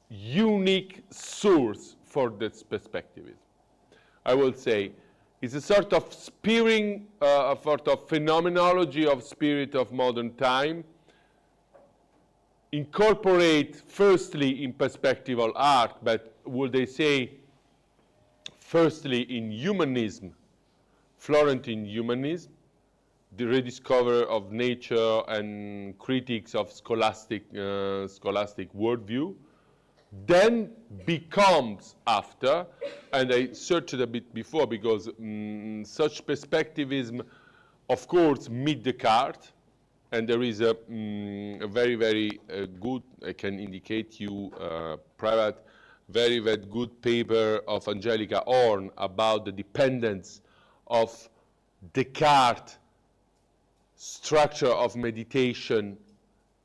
unique source for this perspectivism. I will say it's a sort of spearing, a sort of phenomenology of spirit of modern time, incorporate firstly in perspectival art, but would they say firstly in humanism, Florentine humanism, the rediscovery of nature and critiques of scholastic worldview, then becomes after, and I searched a bit before because such perspectivism, of course, meet Descartes, and there is a very, very good, I can indicate you private, very, very good paper of Angelica Horn about the dependence of Descartes' structure of meditation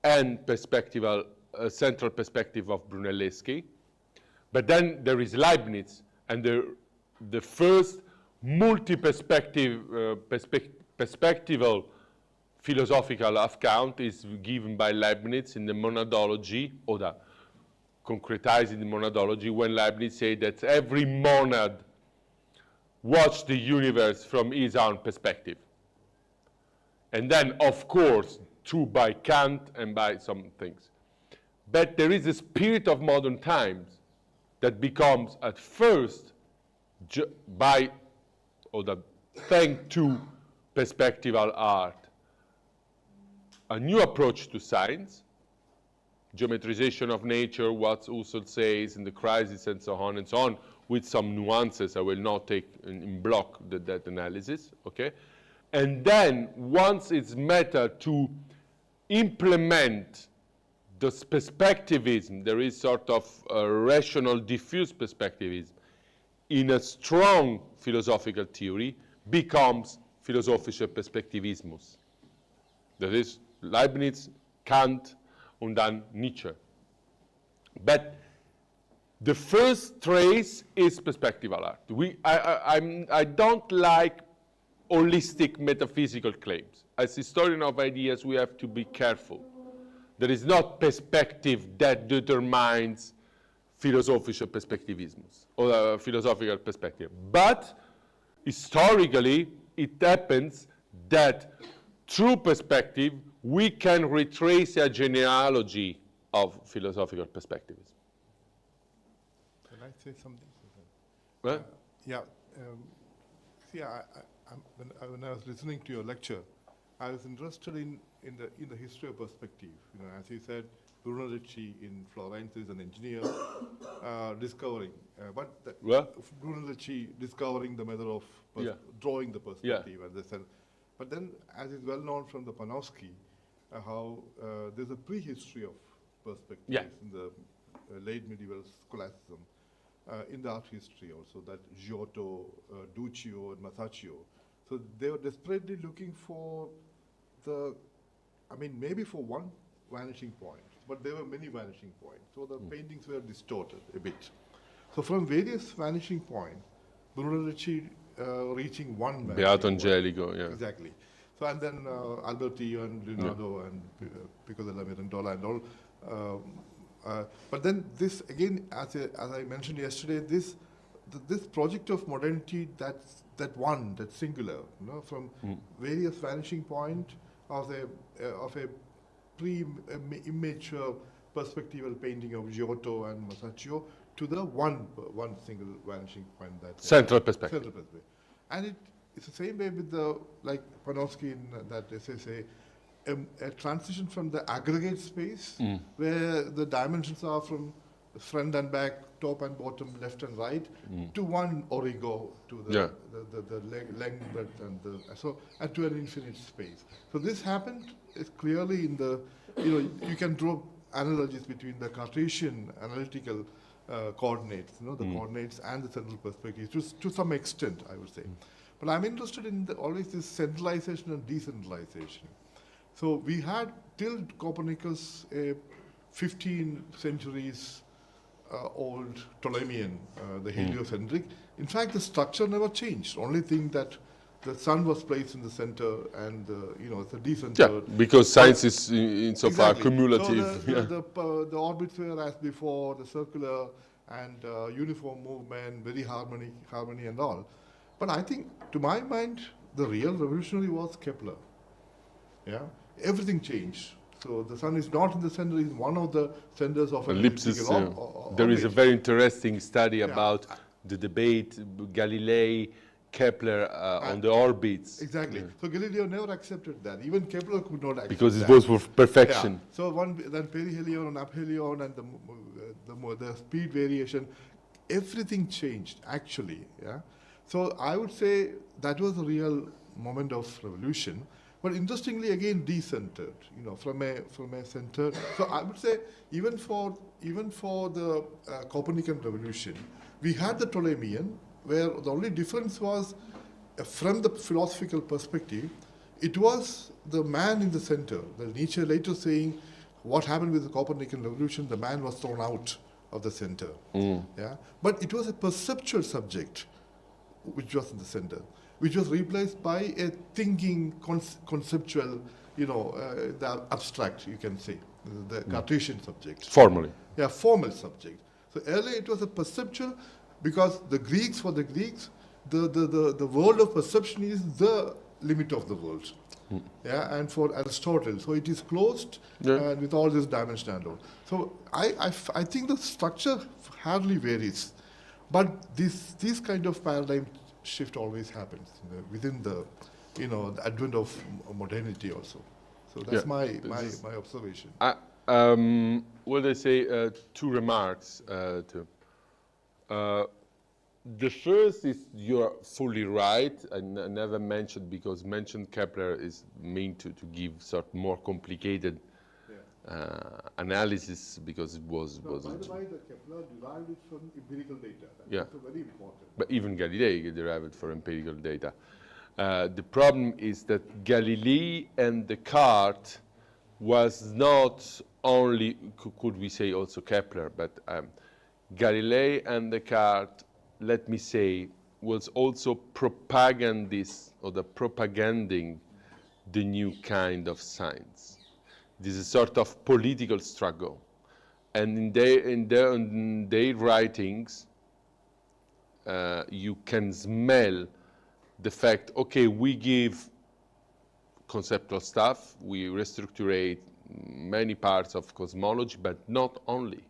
and perspectival central perspective of Brunelleschi. But then there is Leibniz, and the first multi-perspective, perspectival philosophical account is given by Leibniz in the monadology, or the concretized in the monadology, when Leibniz said that every monad watched the universe from his own perspective. And then, of course, true by Kant and by some things. But there is a spirit of modern times that becomes at first thanks to perspectival art, a new approach to science, geometrization of nature, what Husserl says in the crisis and so on, with some nuances. I will not take in block that analysis, okay? And then, once it's matter to implement this perspectivism, there is sort of a rational, diffuse perspectivism, in a strong philosophical theory, becomes philosophischer Perspektivismus. That is Leibniz, Kant, and then Nietzsche. But the first trace is perspectival art. I don't like holistic metaphysical claims. As historian of ideas, we have to be careful. There is not perspective that determines philosophischer Perspektivismus or philosophical perspective. But historically, it happens that through perspective, we can retrace a genealogy of philosophical perspectivism. Can I say something? Well, When I was listening to your lecture, I was interested in the history of perspective. You know, as you said, Brunelleschi in Florence is an engineer discovering, Brunelleschi discovering the method of drawing the perspective. But then, as is well known from the Panofsky, how there's a prehistory of perspectives in the late medieval scholasticism, in the art history also, that Giotto, Duccio, and Masaccio. So they were desperately looking for I mean, maybe for one vanishing point, but there were many vanishing points. So the paintings were distorted a bit. So from various vanishing points, Brunelleschi reaching one vanishing Beato point. Angelico, yeah. Exactly. So and then Alberti and Leonardo and Pico della Mirandola and all. But then this again, as I mentioned yesterday, this project of modernity, that singular, you know, from various vanishing point of a immature perspectival painting of Giotto and Masaccio to the one single vanishing point, that Central perspective. Central perspective. And it's the same way with the, like Panofsky in that essay say, a transition from the aggregate space where the dimensions are from front and back, top and bottom, left and right, to one origo, to the length, breadth, and to an infinite space. So this happened clearly in the, you can draw analogies between the Cartesian analytical coordinates, the coordinates and the central perspective, to some extent, I would say. But I'm interested in always this centralization and decentralization. So we had till Copernicus a 15 centuries old Ptolemaic, the heliocentric. In fact, the structure never changed. Only thing that the sun was placed in the center, and it's a decentered. Yeah, because science is insofar Exactly. cumulative. So the orbits were as before, the circular and uniform movement, very harmony and all. But I think, to my mind, the real revolutionary was Kepler. Yeah, everything changed. So the sun is not in the center; it's one of the centers of an Ellipsis. elliptical There is a orbit. very interesting study about the debate Galilei, Kepler on the orbits. Exactly. So Galileo never accepted that. Even Kepler could not accept Because that. it was for perfection. Yeah. So then perihelion and aphelion and the speed variation, everything changed actually. Yeah. So I would say that was a real moment of revolution. But interestingly, again, decentered. From a center. So I would say even for the Copernican revolution, we had the Ptolemaic, where the only difference was from the philosophical perspective, it was the man in the center. The Nietzsche later saying, what happened with the Copernican revolution, the man was thrown out of the center. Yeah? But it was a perceptual subject which was in the center, which was replaced by a thinking, conceptual, the abstract, you can say, the Cartesian subject. Formally. Yeah, formal subject. So earlier it was a perceptual, because the Greeks, for the Greeks, the world of perception is the limit of the world. Yeah, and for Aristotle, so it is closed and with all this dimension and all. So I think the structure hardly varies, but this kind of paradigm shift always happens within the advent of modernity also. So that's my observation. Well, they say two remarks. The first is you're fully right. I never mentioned, because mentioned Kepler is meant to give sort of more complicated analysis, because it was. By the way, the Kepler derived it from empirical data. That's very important. But even Galilei derived it from empirical data. The problem is that Galilei and Descartes was not only, could we say also Kepler, but Galilei and Descartes, let me say, was also propagandist, or the propaganding the new kind of science. This is a sort of political struggle. And in their writings, you can smell the fact, okay, we give conceptual stuff, we restructurate many parts of cosmology, but not only.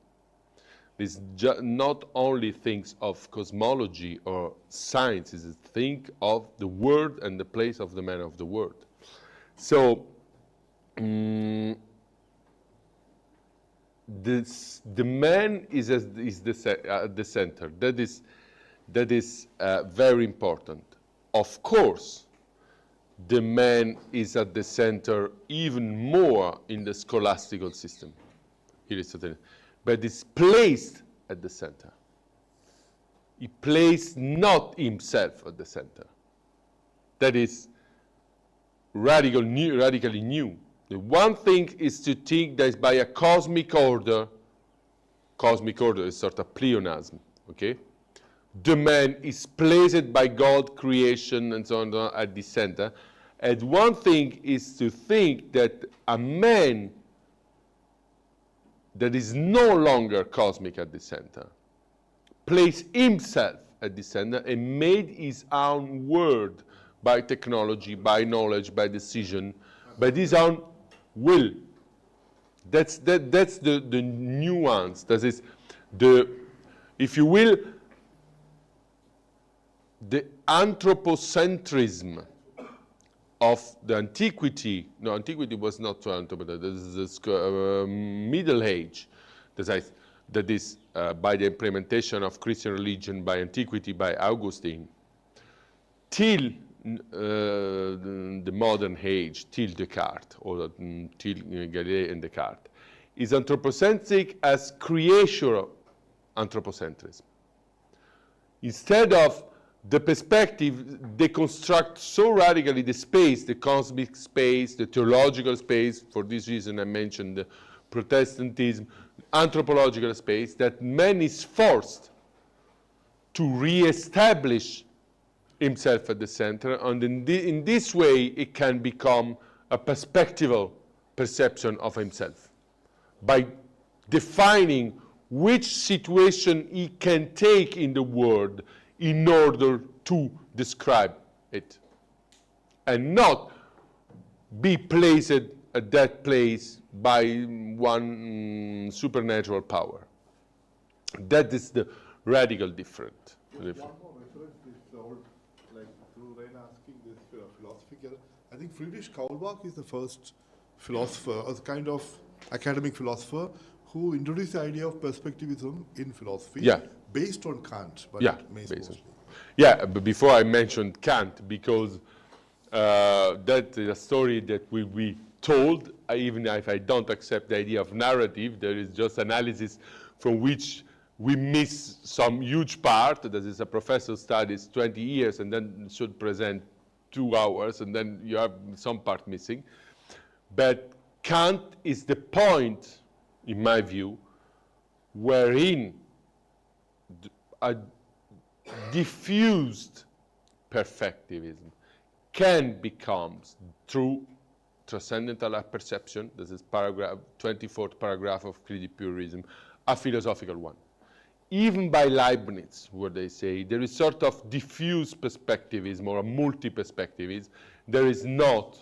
This not only thinks of cosmology or science, is think of the world and the place of the man of the world. So the man is at the center. That is very important. Of course, the man is at the center even more in the scholastical system, Aristotelian, but is placed at the center. He placed not himself at the center. That is, radically new. The one thing is to think that by a cosmic order is sort of pleonasm, okay? The man is placed by God, creation, and so on at the center. And one thing is to think that a man that is no longer cosmic at the center placed himself at the center and made his own world by technology, by knowledge, by decision, by his own will. That's the nuance. That is if you will, the anthropocentrism of the antiquity. No, antiquity was not so anthropocentrism. This is Middle Age. That is by the implementation of Christian religion by antiquity, by Augustine, till the modern age, till Descartes, or till Galilei and Descartes, is anthropocentric as creature anthropocentrism. Instead of the perspective, deconstruct so radically the space, the cosmic space, the theological space. For this reason, I mentioned the Protestantism, anthropological space, that man is forced to re-establish himself at the center, and in this way, it can become a perspectival perception of himself by defining which situation he can take in the world in order to describe it, and not be placed at that place by one supernatural power. That is the radical difference. One more reference, this old, like through Rain asking this philosophical. I think Friedrich Kaulbach is the first philosopher, a kind of academic philosopher, who introduced the idea of perspectivism in philosophy, based on Kant, but mostly. Yeah, but before I mentioned Kant, because that is a story that will be told, even if I don't accept the idea of narrative. There is just analysis from which we miss some huge part. That is, a professor studies 20 years and then should present 2 hours, and then you have some part missing. But Kant is the point, in my view, wherein a diffused perfectivism can become, through transcendental perception, this is 24th paragraph of Critique Purism, a philosophical one. Even by Leibniz, where they say there is sort of diffuse perspectivism or a multi-perspectivism, there is not,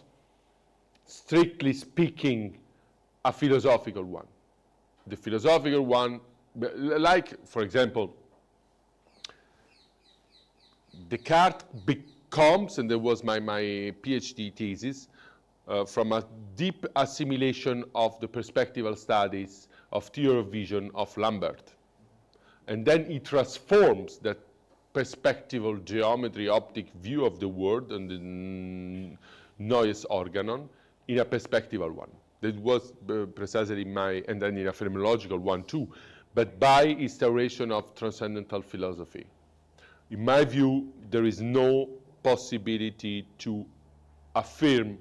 strictly speaking, a philosophical one. The philosophical one, like, for example, Descartes becomes, and there was my PhD thesis, from a deep assimilation of the perspectival studies of theory of vision of Lambert. And then he transforms that perspectival geometry, optic view of the world and the noise organon in a perspectival one. That was precisely and then in a phenomenological one too, but by instauration of transcendental philosophy. In my view, there is no possibility to affirm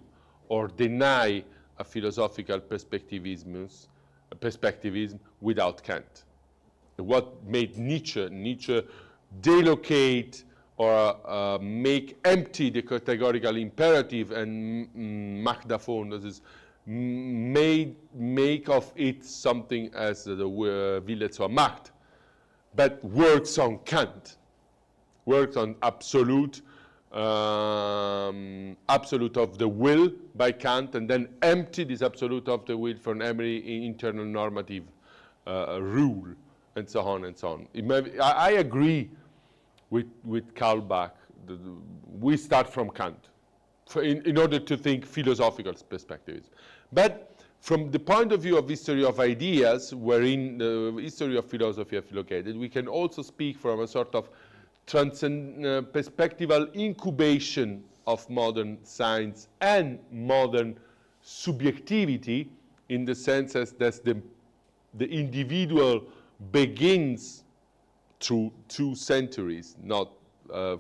or deny a philosophical perspectivism without Kant. What made Nietzsche delocate or make empty the categorical imperative and Macht-davon, that is, make of it something as the Wille zur Macht, but works on Kant, works on absolute of the will by Kant, and then empty this absolute of the will from every internal normative rule, and so on and so on. I agree with Kaulbach. We start from Kant in order to think philosophical perspectives. But from the point of view of history of ideas, wherein the history of philosophy is located, we can also speak from a sort of perspectival incubation of modern science and modern subjectivity, in the sense as that the individual begins through 2 centuries, not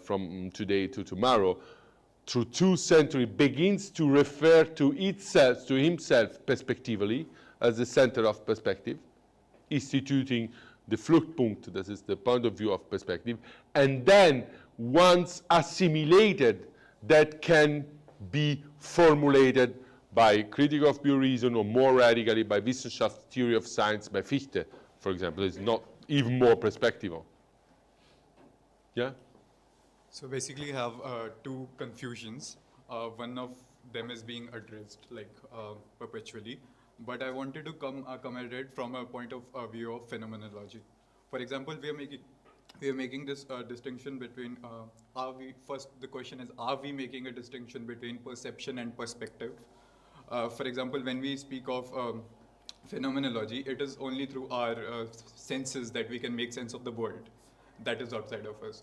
from today to tomorrow, through two-century begins to refer to itself, to himself perspectively, as the center of perspective, instituting the Fluchtpunkt, that is the point of view of perspective, and then once assimilated, that can be formulated by critique of pure reason, or more radically by Wissenschaft, theory of science, by Fichte, for example. It's not even more perspectival. Yeah? So basically you have two confusions. One of them is being addressed like perpetually, but I wanted to come at it from a point of view of phenomenology. For example, we are making this distinction between, first the question is, are we making a distinction between perception and perspective? For example, when we speak of phenomenology, it is only through our senses that we can make sense of the world that is outside of us.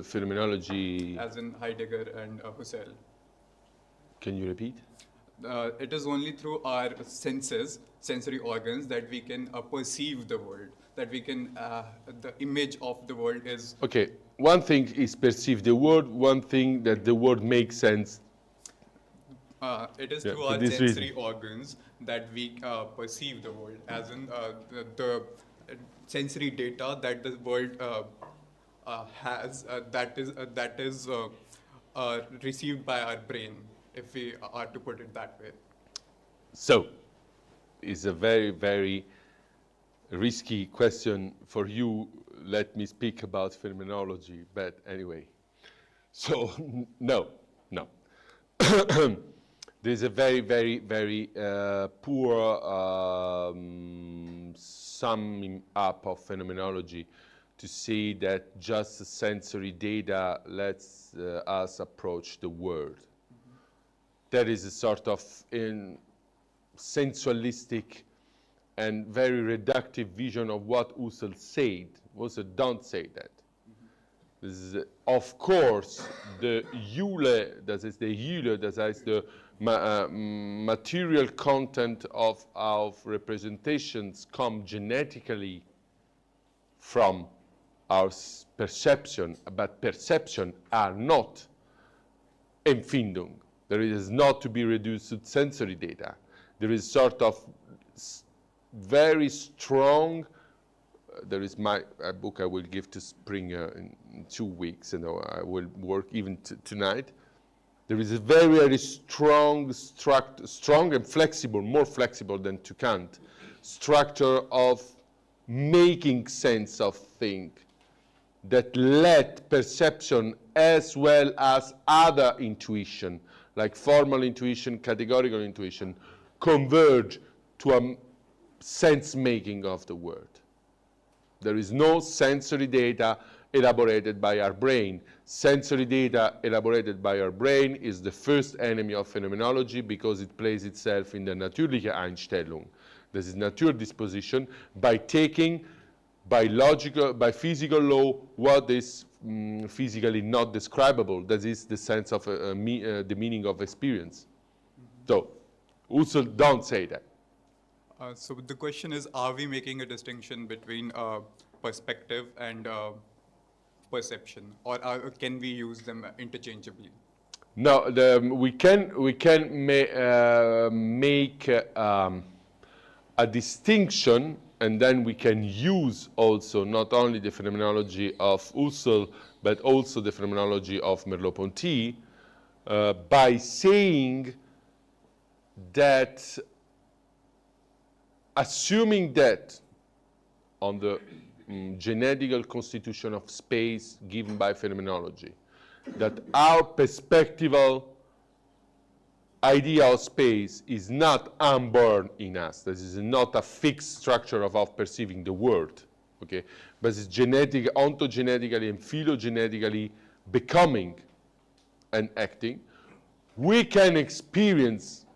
Phenomenology. As in Heidegger and Husserl. Can you repeat? It is only through our senses, sensory organs, that we can perceive the world, that we can, the image of the world is... Okay, one thing is perceive the world, one thing that the world makes sense. It is through our sensory organs that we perceive the world, as in the sensory data that the world has, that is received by our brain, if we are to put it that way. So, it's a very, very risky question for you. Let me speak about phenomenology, but anyway. So, no. There's a very, very, very poor summing up of phenomenology to say that just sensory data lets us approach the world. That is a sort of sensualistic and very reductive vision of what Husserl said. Husserl don't say that. This is, of course, the Hülle, that is the material content of representations come genetically from our perception, but perception are not Empfindung. There is not to be reduced to sensory data. There is sort of very strong, there is a book I will give to Spring in 2 weeks, and I will work even tonight. There is a very, very strong and flexible, more flexible than to Kant, structure of making sense of things that let perception as well as other intuition, like formal intuition, categorical intuition, converge to a sense-making of the world. There is no sensory data elaborated by our brain. Sensory data elaborated by our brain is the first enemy of phenomenology because it places itself in the natürliche Einstellung. This is Naturdisposition, by taking by physical law what is physically not describable. That is the sense of the meaning of experience. So, Husserl don't say that. So the question is, are we making a distinction between perspective and perception, or can we use them interchangeably? No, we can make a distinction, and then we can use also not only the phenomenology of Husserl, but also the phenomenology of Merleau-Ponty, by saying that, assuming that on the genetical constitution of space given by phenomenology, that our perspectival idea of space is not unborn in us. This is not a fixed structure of perceiving the world, okay? But it's ontogenetically and phylogenetically becoming and acting. We can experience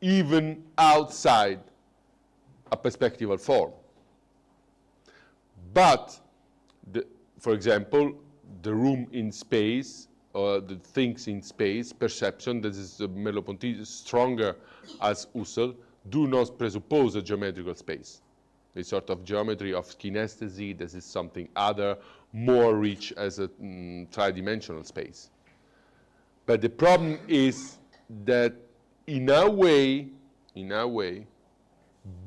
even outside a perspectival form. But, for example, the room in space, or the things in space, perception, this is Merleau-Ponty, stronger as Husserl, do not presuppose a geometrical space. A sort of geometry of kinesthesis, this is something other, more rich as a tridimensional space. But the problem is that in a way,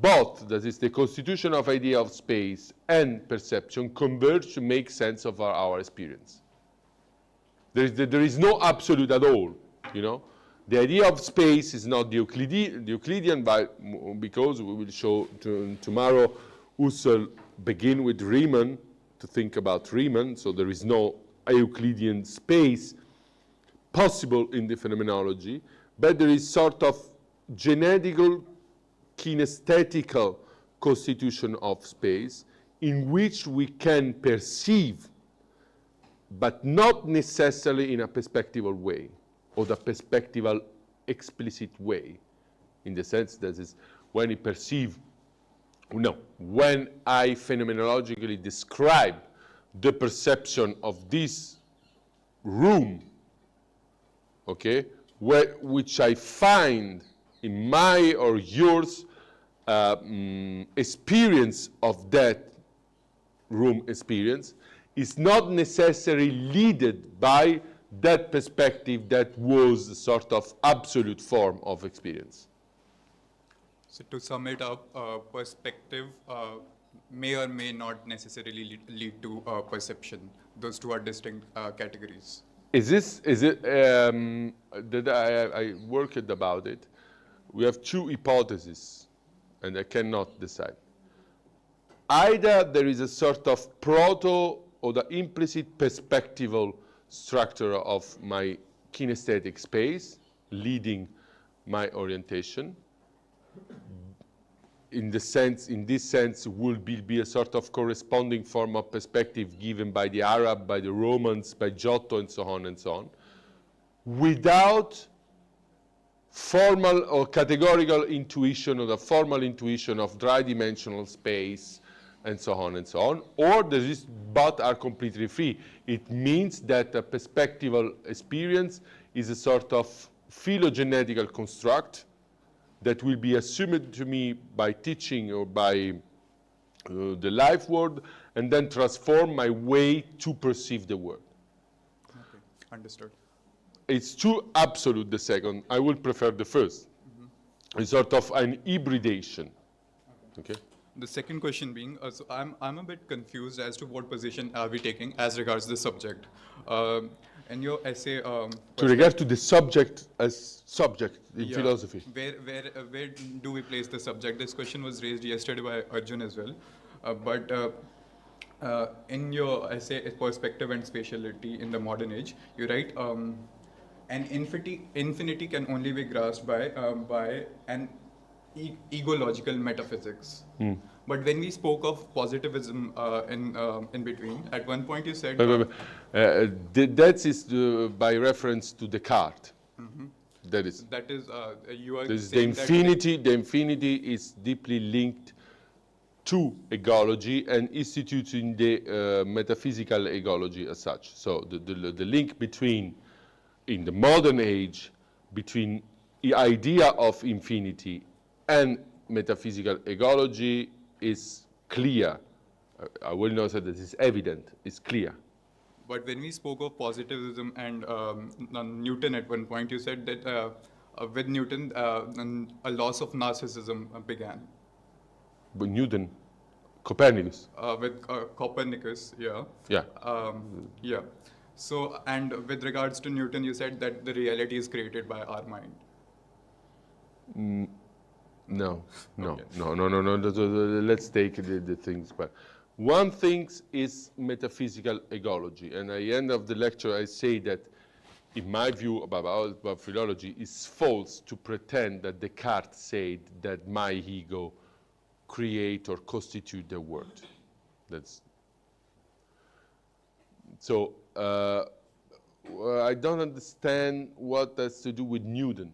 both, that is the constitution of idea of space and perception, converge to make sense of our experience. There is no absolute at all, you know. The idea of space is not the Euclidean, because we will show tomorrow Husserl begin with Riemann to think about Riemann, so there is no Euclidean space possible in the phenomenology, but there is sort of genetical, kinesthetical constitution of space in which we can perceive, but not necessarily in a perspectival way, or the perspectival explicit way, in the sense that is when when I phenomenologically describe the perception of this room, okay, which I find in my or yours experience of that room experience, is not necessarily led by that perspective that was a sort of absolute form of experience. So to sum it up, perspective may or may not necessarily lead to perception. Those two are distinct categories. That I worked about it. We have two hypotheses, and I cannot decide. Either there is a sort of proto or the implicit perspectival structure of my kinesthetic space leading my orientation. In this sense, will be a sort of corresponding form of perspective given by the Arab, by the Romans, by Giotto, and so on, without formal or categorical intuition or the formal intuition of dry-dimensional space, and so on, or both are completely free. It means that a perspectival experience is a sort of phylogenetical construct that will be assumed to me by teaching or by the life world, and then transform my way to perceive the world. Okay, understood. It's too absolute, the second. I would prefer the first. Mm-hmm. It's sort of an hybridation. Okay. The second question being, so I'm a bit confused as to what position are we taking as regards the subject. In your essay, to regard to the subject as subject in philosophy. Where do we place the subject? This question was raised yesterday by Arjun as well. But in your essay, Perspective and Spatiality in the Modern Age, you write, an infinity can only be grasped by an egological metaphysics. But when we spoke of positivism in between, at one point you said... that is by reference to Descartes. Mm-hmm. That is, you are saying the infinity is deeply linked to egology and instituting the metaphysical egology as such. So the link between, in the modern age, between the idea of infinity and metaphysical egology is clear. I will not say that it's evident, it's clear. But when we spoke of positivism and Newton at one point, you said that with Newton, a loss of narcissism began. But Newton, Copernicus. With Copernicus, yeah. Yeah. Yeah. So, and with regards to Newton, you said that the reality is created by our mind. No. Okay. No. Let's take the things. But one thing is metaphysical egology, and at the end of the lecture, I say that, in my view about philology, it's false to pretend that Descartes said that my ego create or constitute the world. That's so. I don't understand what has to do with Newton.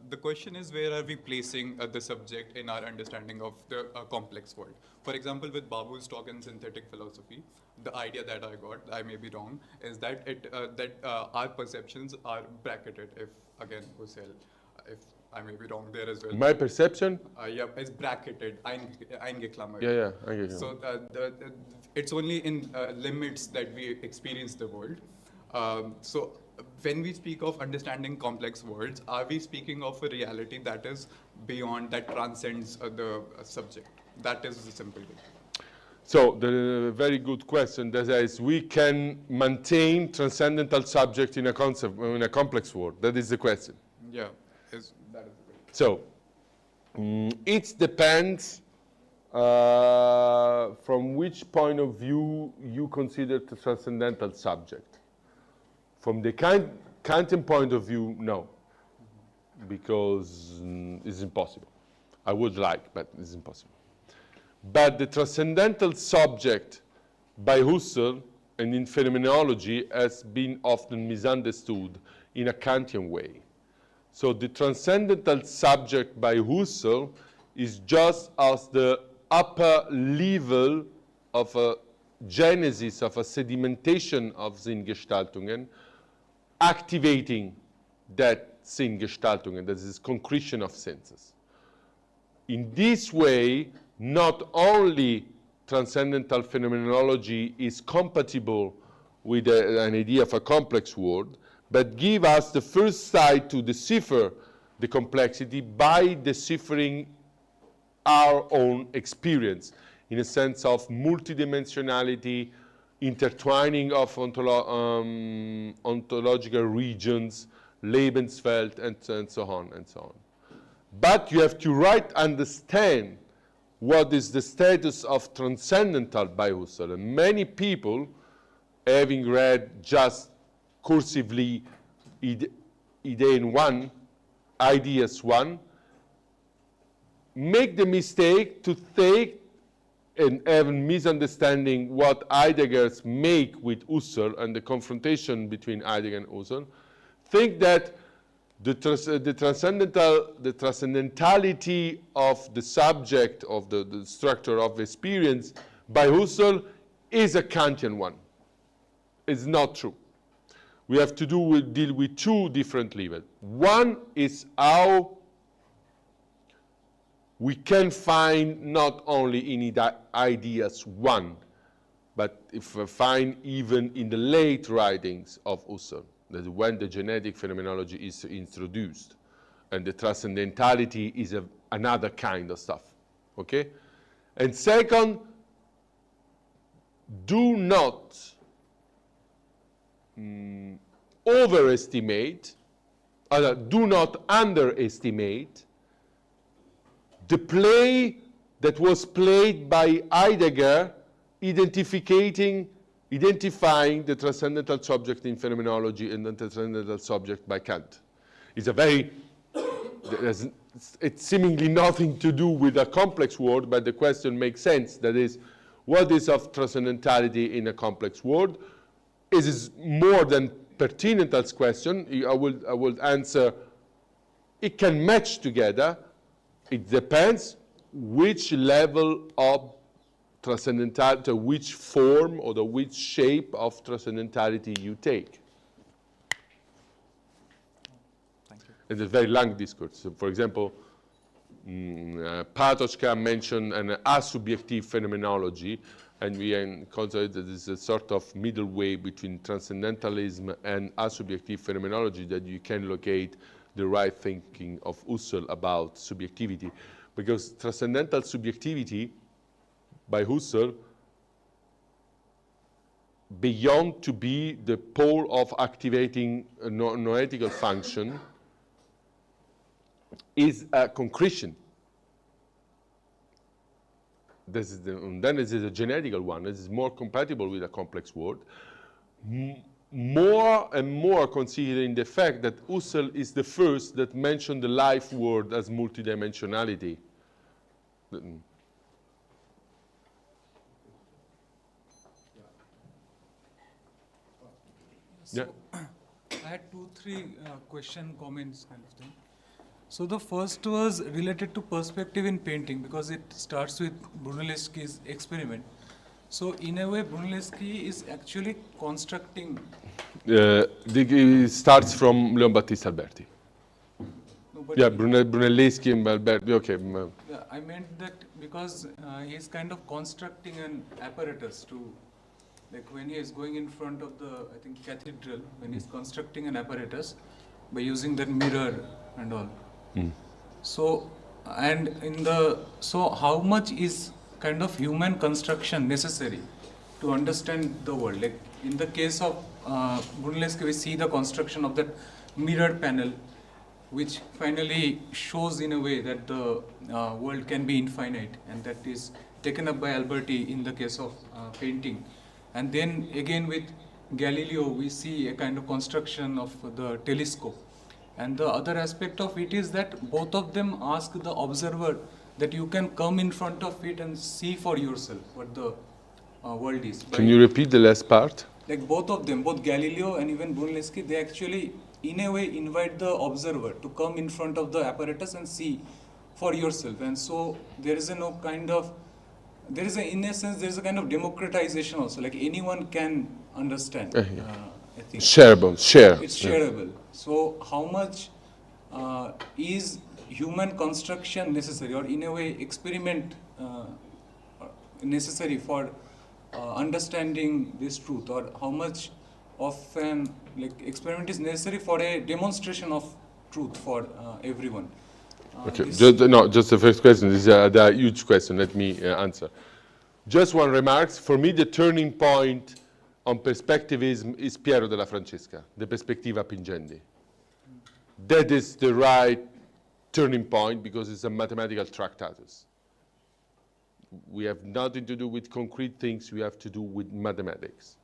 The question is, where are we placing the subject in our understanding of the complex world? For example, with Babu's talk in synthetic philosophy, the idea that I got, I may be wrong, is that our perceptions are bracketed. If again, Husserl, if I may be wrong there as well. My perception? Yeah, it's bracketed, eingeklammert. Yeah, eingeklammert. So it's only in limits that we experience the world. So when we speak of understanding complex words, are we speaking of a reality that is beyond, that transcends the subject? That is the simple thing. So the very good question that is, we can maintain transcendental subject in a concept, in a complex world. That is the question. Yeah, that is the question. So it depends from which point of view you consider the transcendental subject. From the Kantian point of view, no, because it's impossible. I would like, but it's impossible. But the transcendental subject by Husserl and in phenomenology has been often misunderstood in a Kantian way. So the transcendental subject by Husserl is just as the upper level of a genesis, of a sedimentation of Sinngestaltungen, activating that Sinngestaltungen, that is concretion of senses. In this way, not only transcendental phenomenology is compatible with an idea of a complex world, but give us the first sight to decipher the complexity by deciphering our own experience in a sense of multidimensionality, intertwining of ontological regions, Lebenswelt, and so on and so on. But you have to understand what is the status of transcendental by Husserl. And many people, having read just cursively Ideen 1, Ideas 1, make the mistake to take and have a misunderstanding what Heidegger's make with Husserl and the confrontation between Heidegger and Husserl, think that the transcendentality of the subject, of the structure of experience by Husserl is a Kantian one. It's not true. We have to deal with two different levels. One is how we can find not only in Ideas 1, but if we find even in the late writings of Husserl, that when the genetic phenomenology is introduced, and the transcendentality is another kind of stuff, okay? And second, do not overestimate, do not underestimate the play that was played by Heidegger identifying the transcendental subject in phenomenology and the transcendental subject by Kant. It's it's seemingly nothing to do with a complex world, but the question makes sense. That is, what is of transcendentality in a complex world? It is more than pertinent as question. I will answer, it can match together. It depends which level of transcendentality, which form or which shape of transcendentality you take. Thank you. It's a very long discourse. So for example, Patočka mentioned an asubjective phenomenology, and we consider that this is a sort of middle way between transcendentalism and asubjective phenomenology, that you can locate the right thinking of Husserl about subjectivity. Because transcendental subjectivity by Husserl, beyond to be the pole of activating a noetical function, is a concretion. And then this is a genetical one. This is more compatible with a complex world. More and more considering the fact that Husserl is the first that mentioned the life world as multidimensionality. So, I had 2-3 question, comments kind of thing. So the first was related to perspective in painting, because it starts with Brunelleschi's experiment. So in a way, Brunelleschi is actually constructing. It starts from Leon Battista Alberti. No, but Yeah, Brunelleschi and Alberti. Okay. yeah, I meant that because he's kind of constructing an apparatus to like when he is going in front of the, I think, cathedral, when he's constructing an apparatus by using that mirror and all. So, and in the, so how much is kind of human construction necessary to understand the world? Like in the case of Brunelleschi, we see the construction of that mirror panel, which finally shows in a way that the world can be infinite, and that is taken up by Alberti in the case of painting. And then again with Galileo, we see a kind of construction of the telescope. And the other aspect of it is that both of them ask the observer that you can come in front of it and see for yourself what the world is. Can you repeat the last part? Like both of them, both Galileo and even Brunelleschi, they actually in a way invite the observer to come in front of the apparatus and see for yourself. And so there is a no kind of, there is a, in a sense, there is a kind of democratization also, like anyone can understand. I think. Shareable, share. It's shareable. So how much is human construction necessary, or in a way experiment necessary for understanding this truth, or how much of an like experiment is necessary for a demonstration of truth for everyone? Okay, just the first question. This is a huge question. Let me answer. Just one remark. For me, the turning point on perspectivism is Piero della Francesca, the Perspectiva Pingendi. That is the right turning point because it's a mathematical tractatus. We have nothing to do with concrete things, we have to do with mathematics.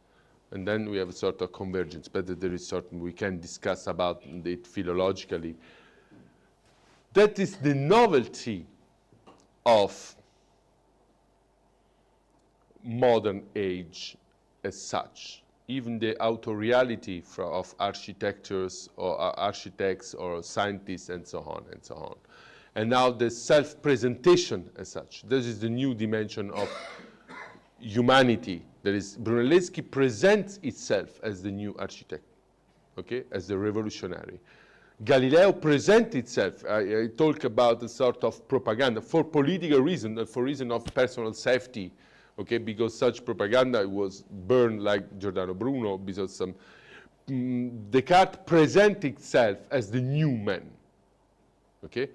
And then we have a sort of convergence, but there is certain, we can discuss about it philologically. That is the novelty of modern age as such. Even the auto-reality of architectures or architects or scientists and so on and so on. And now the self-presentation as such. This is the new dimension of humanity. That is, Brunelleschi presents itself as the new architect, okay, as the revolutionary. Galileo presents itself, I talk about a sort of propaganda for political reason, for reason of personal safety, okay, because such propaganda was burned like Giordano Bruno, because some Descartes presents itself as the new man, okay.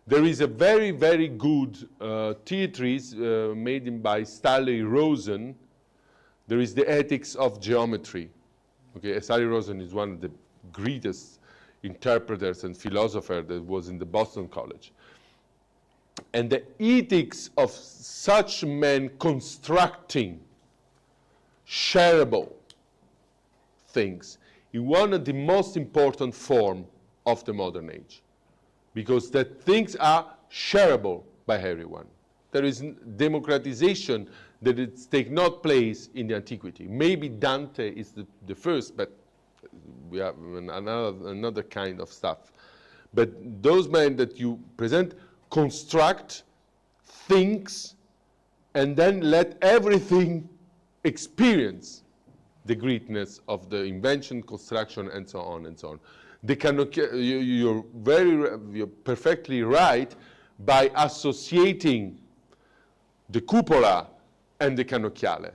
There is a very, very good treatise made by Stanley Rosen. There is the ethics of geometry. Okay, Stanley Rosen is one of the greatest interpreters and philosophers that was in the Boston College. And the ethics of such men constructing shareable things is one of the most important forms of the modern age. Because that things are shareable by everyone. There is democratization that it's take not place in the antiquity. Maybe Dante is the first, but we have another kind of stuff. But those men that you present construct things and then let everything experience the greatness of the invention, construction, and so on and so on. You're perfectly right by associating the cupola and the cannocchiale.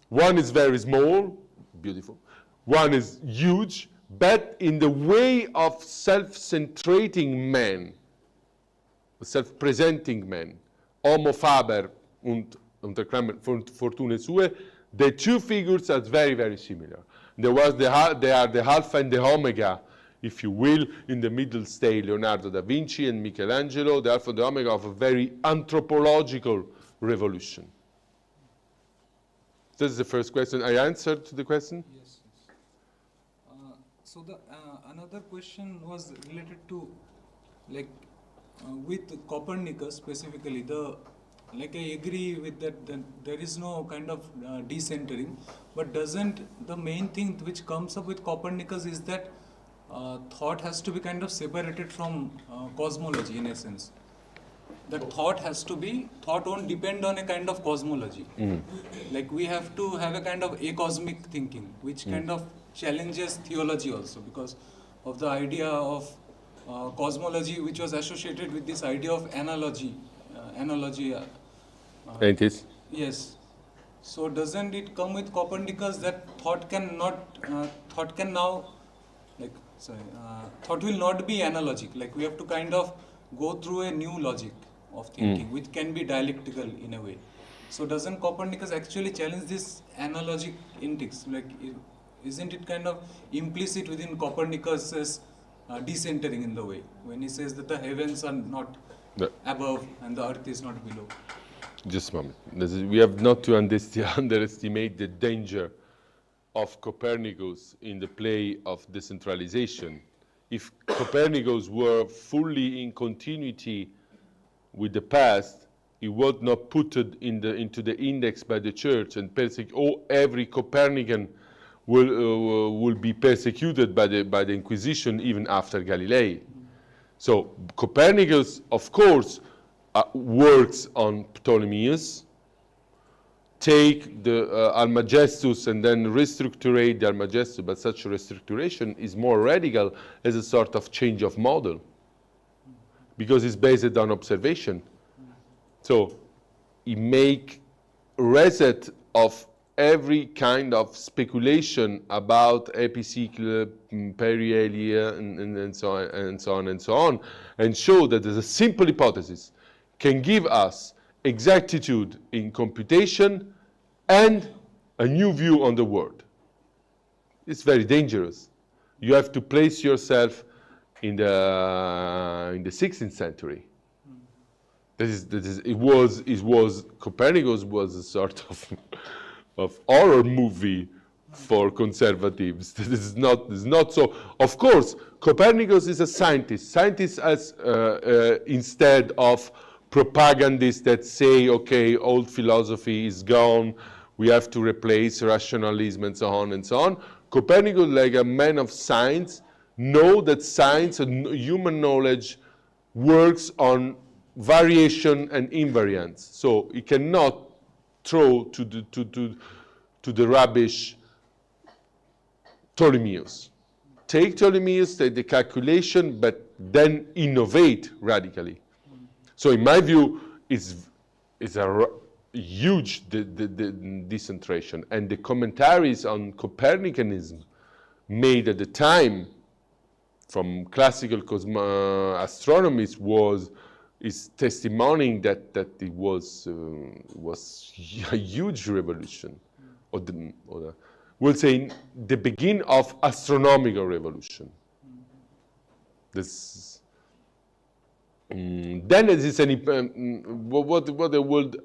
One is very small, beautiful. One is huge, but in the way of self-centrating man, self-presenting man, Homo faber und unter Klammern Fortune sue, the two figures are very, very similar. They are the alpha and the omega, if you will, in the middle stay, Leonardo da Vinci and Michelangelo, the alpha and the omega of a very anthropological revolution. This is the first question. I answered to the question? Yes. So the another question was related to, like, with Copernicus specifically, like I agree with that there is no kind of decentering, but doesn't the main thing which comes up with Copernicus is that thought has to be kind of separated from cosmology in essence. That thought won't depend on a kind of cosmology. Like we have to have a kind of acosmic thinking, which kind of challenges theology also, because of the idea of cosmology, which was associated with this idea of analogy. And it is? Yes. So doesn't it come with Copernicus that thought thought will not be analogic. Like we have to kind of go through a new logic of thinking, which can be dialectical in a way. So doesn't Copernicus actually challenge this analogic index? Like, isn't it kind of implicit within Copernicus's decentering in the way when he says that the heavens are not above and the earth is not below? Just a moment. We have not to underestimate the danger of Copernicus in the play of decentralization. If Copernicus were fully in continuity with the past, he was not put into the index by the church, and every Copernican will be persecuted by the Inquisition even after Galilei. So Copernicus, of course, works on Ptolemaios, take the Almagestus and then restructurate the Almagestus, but such restructuration is more radical as a sort of change of model because it's based on observation. So he make reset of every kind of speculation about epicycle, perihelia, and so on and so on and so on, and show that there's a simple hypothesis can give us exactitude in computation and a new view on the world. It's very dangerous. You have to place yourself in the 16th century. Copernicus was a sort of horror movie for conservatives. This is not so. Of course, Copernicus is a scientist. Scientists as instead of propagandists that say, okay, old philosophy is gone, we have to replace rationalism and so on and so on. Copernicus, like a man of science, know that science and human knowledge works on variation and invariance. So he cannot throw to the rubbish Ptolemaios. Take Ptolemaios, take the calculation, but then innovate radically. So in my view, it's a huge decentration. And the commentaries on Copernicanism made at the time from classical astronomers is testimonying that it was a huge revolution, we'll say the beginning of astronomical revolution. Then there is what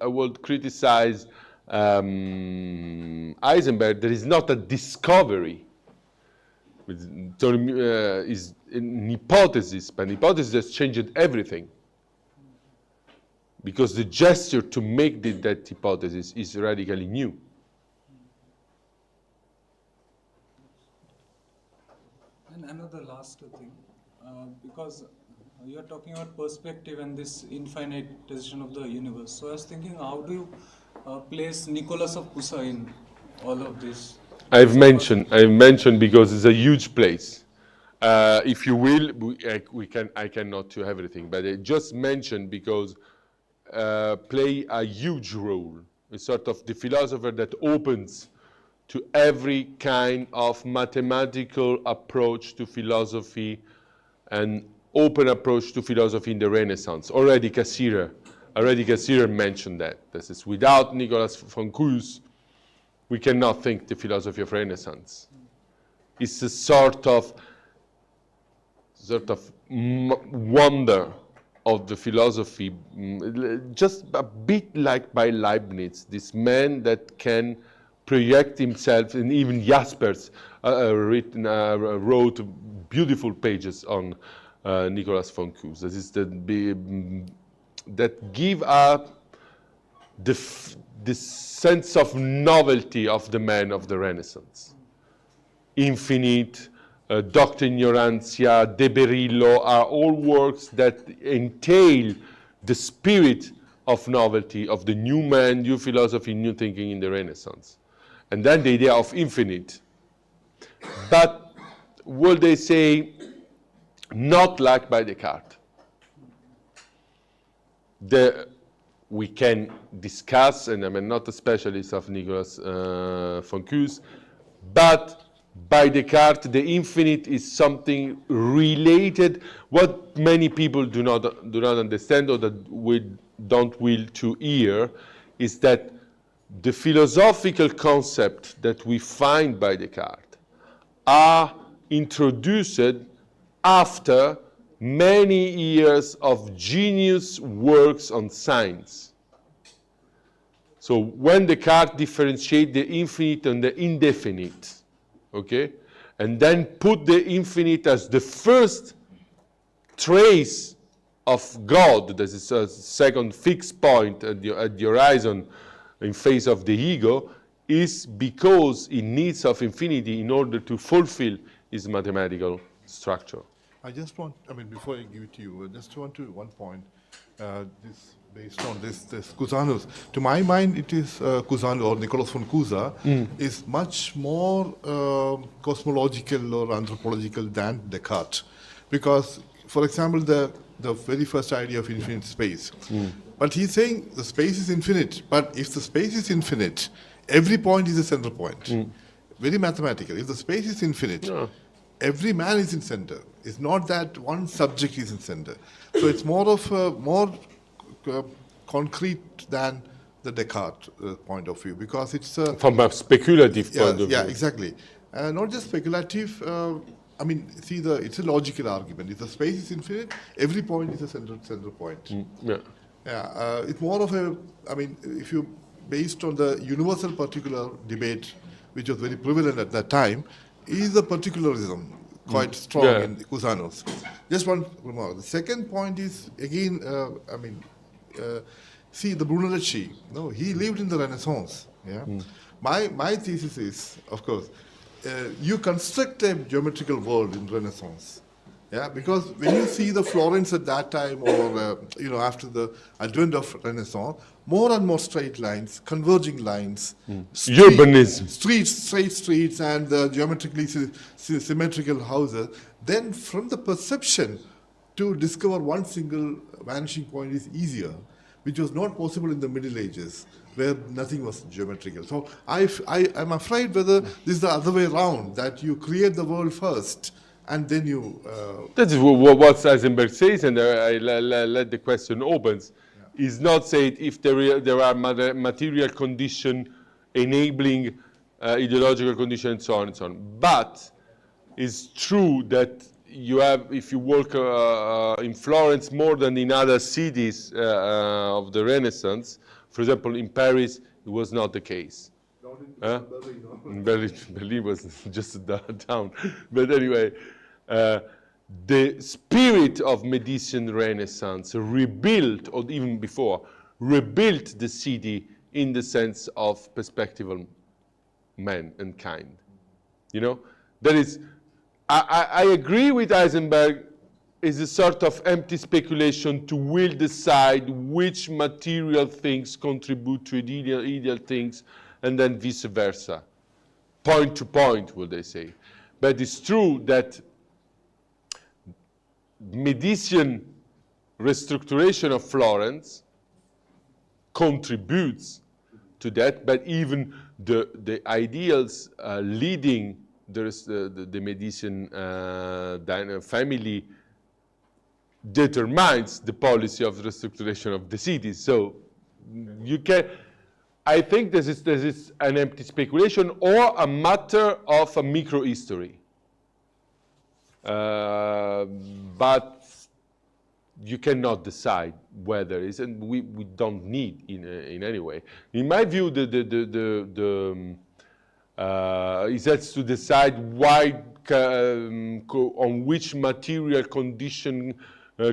I would criticize Heisenberg. There is not a discovery. Is an hypothesis, but an hypothesis has changed everything. Because the gesture to make that hypothesis is radically new. And another last thing, because you are talking about perspective and this infinitization of the universe. So I was thinking, how do you place Nicholas of Pusa in all of this? I've mentioned because it's a huge place. If you will, I cannot do everything, but I just mentioned because play a huge role. It's sort of the philosopher that opens to every kind of mathematical approach to philosophy and open approach to philosophy in the Renaissance. Already Cassirer mentioned that. This is without Nicolas von Kues, we cannot think the philosophy of Renaissance. It's a sort of wonder of the philosophy, just a bit like by Leibniz, this man that can project himself, and even Jaspers wrote beautiful pages on Nicolas von Kues. This is that give up the sense of novelty of the man of the Renaissance. Infinite, Doctor Ignorantia, De Berillo are all works that entail the spirit of novelty of the new man, new philosophy, new thinking in the Renaissance. And then the idea of infinite. But what they say, not like by Descartes. The we can discuss, and I'm not a specialist of Nicolas Foncuse, but by Descartes, the infinite is something related. What many people do not understand, or that we don't will to hear, is that the philosophical concept that we find by Descartes are introduced after many years of genius works on science. So when Descartes differentiates the infinite and the indefinite, okay, and then put the infinite as the first trace of God, that is a second fixed point at the horizon in face of the ego, is because it needs of infinity in order to fulfill its mathematical structure. I just want, I mean, before I give it to you, I just want to one point, this based on this Cusanus. To my mind, it is Cusanus or Nicolas von Cusa is much more cosmological or anthropological than Descartes, because, for example, the very first idea of infinite space. But he's saying the space is infinite, but if the space is infinite, every point is a center point. Very mathematical. If the space is infinite, every man is in center. It's not that one subject is in center. So it's more of more concrete than the Descartes point of view, because it's from a speculative point of view. Yeah, exactly. Not just speculative. I mean, see, it's a logical argument. If the space is infinite, every point is a center point. It's more of a, I mean, if you, based on the universal particular debate, which was very prevalent at that time, is the particularism quite strong in Cusanus. Just one remark. The second point is, again, I mean, see, the Brunelleschi, no, he lived in the Renaissance. Yeah. My thesis is, of course, you construct a geometrical world in Renaissance. Yeah, because when you see the Florence at that time, or after the advent of Renaissance, more and more straight lines, converging lines, urbanism, straight streets, and geometrically symmetrical houses. Then, from the perception to discover one single vanishing point is easier, which was not possible in the Middle Ages, where nothing was geometrical. So I'm afraid whether this is the other way around, that you create the world first, and then you... That is what Heisenberg says, and I let the question open. Is not said if there are material conditions enabling ideological conditions and so on and so on. But it's true that you have, if you walk in Florence more than in other cities of the Renaissance, for example, in Paris, it was not the case. In Berlin was just a town. But anyway, the spirit of Medicean Renaissance rebuilt, or even before, rebuilt the city in the sense of perspectival man and kind. You know, that is, I agree with Heisenberg, is a sort of empty speculation to will decide which material things contribute to ideal things, and then vice versa. Point to point, would they say. But it's true that Medicean restructuration of Florence contributes to that, but even the ideals leading the Medicean family determines the policy of restructuration of the city. So you can, I think this is an empty speculation or a matter of a microhistory. But you cannot decide whether it's, and we don't need in any way. In my view, it has to decide why, on which material condition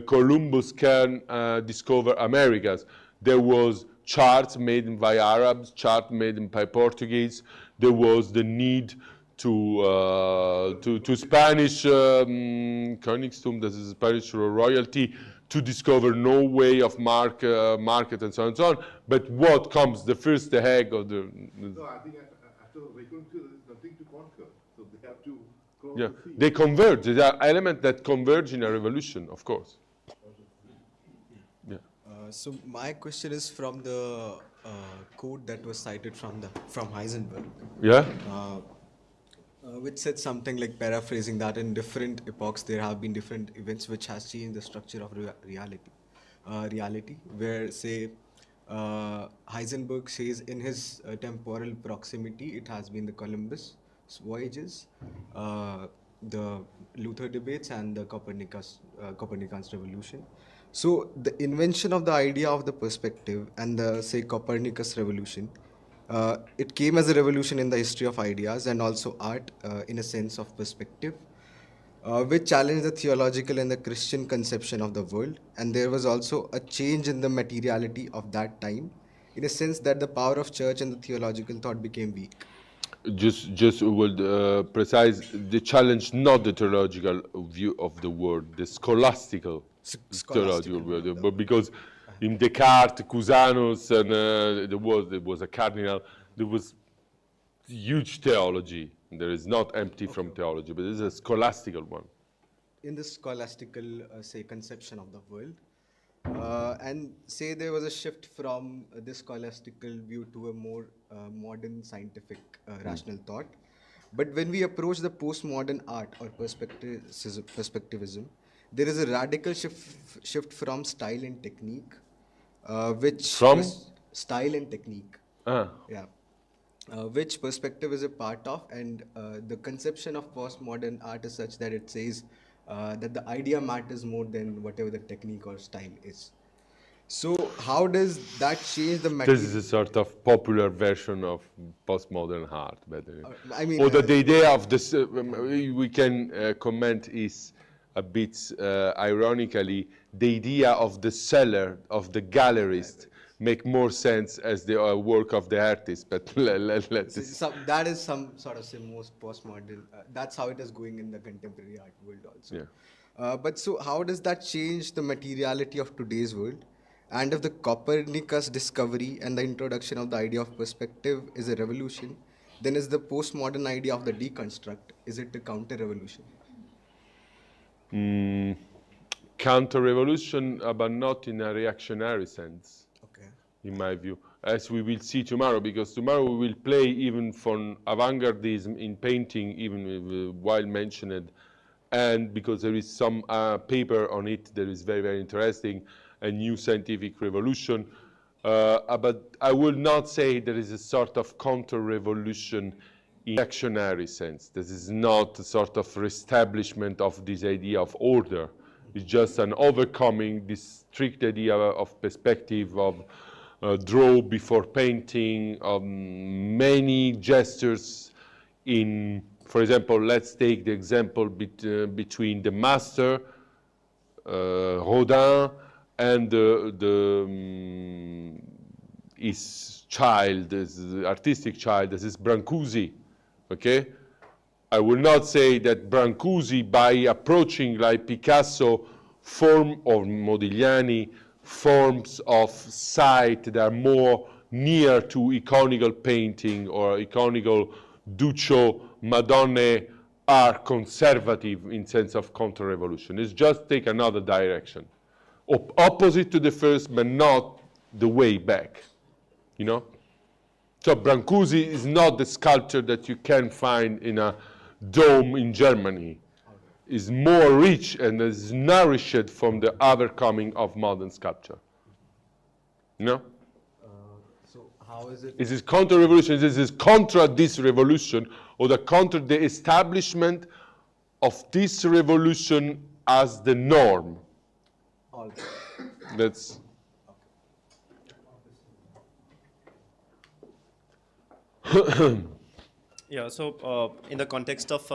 Columbus can discover Americas. There was charts made by Arabs, charts made by Portuguese. There was the need to Spanish Königstum, that is Spanish royalty, to discover no way of market and so on and so on. But what comes the first, the egg or the... No, I think after reconquer, there is nothing to conquer. So they have to cross Yeah, the sea. they converge. There are elements that converge in a revolution, of course. Yeah. So my question is from the quote that was cited from Heisenberg, Yeah? which said something like, paraphrasing, that in different epochs there have been different events which has changed the structure of reality. Where, say, Heisenberg says in his temporal proximity, it has been the Columbus voyages, the Luther debates, and the Copernicus revolution. So the invention of the idea of the perspective and the, say, Copernicus revolution, it came as a revolution in the history of ideas and also art, in a sense of perspective, which challenged the theological and the Christian conception of the world. And there was also a change in the materiality of that time, in a sense that the power of church and the theological thought became weak. Just would precise the challenge, not the theological view of the world, the scholastical theological view, but because in Descartes, Cusanus, and there was a cardinal, there was huge theology. There is not empty from theology, but this is a scholastical one. In the scholastical, say, conception of the world, and say there was a shift from this scholastical view to a more modern scientific rational thought. But when we approach the postmodern art or perspectivism, there is a radical shift from style and technique, which From? Style and technique. Yeah. Which perspective is a part of, and the conception of postmodern art is such that it says that the idea matters more than whatever the technique or style is. So how does that change the material? This is a sort of popular version of postmodern art, but I mean, or the idea of this, we can comment is a bit ironically, the idea of the seller, of the gallerist, make more sense as the work of the artist, but that is some sort of, say, most postmodern, that's how it is going in the contemporary art world also. Yeah. But so how does that change the materiality of today's world? And if the Copernicus discovery and the introduction of the idea of perspective is a revolution, then is the postmodern idea of the deconstruct, is it a counter-revolution? Counter-revolution, but not in a reactionary sense. Okay. In my view, as we will see tomorrow, because tomorrow we will play even from avant-gardism in painting, even while mentioned, and because there is some paper on it that is very, very interesting, a new scientific revolution. But I would not say there is a sort of counter-revolution in reactionary sense. This is not a sort of reestablishment of this idea of order. It's just an overcoming this strict idea of perspective, of draw before painting, many gestures in, for example, let's take the example between the master, Rodin, and his child, his artistic child, this is Brancusi, okay? I will not say that Brancusi, by approaching like Picasso, form or Modigliani, forms of sight that are more near to iconical painting or iconical Duccio, Madonne are conservative in sense of counter-revolution. It's just take another direction. Opposite to the first, but not the way back, you know? So Brancusi is not the sculpture that you can find in a dome in Germany. Is more rich and is nourished from the overcoming of modern sculpture. You know? So how is it? Is this counter-revolution? Is this contra this revolution, or the contra the establishment of this revolution as the norm? That's Yeah, so in the context of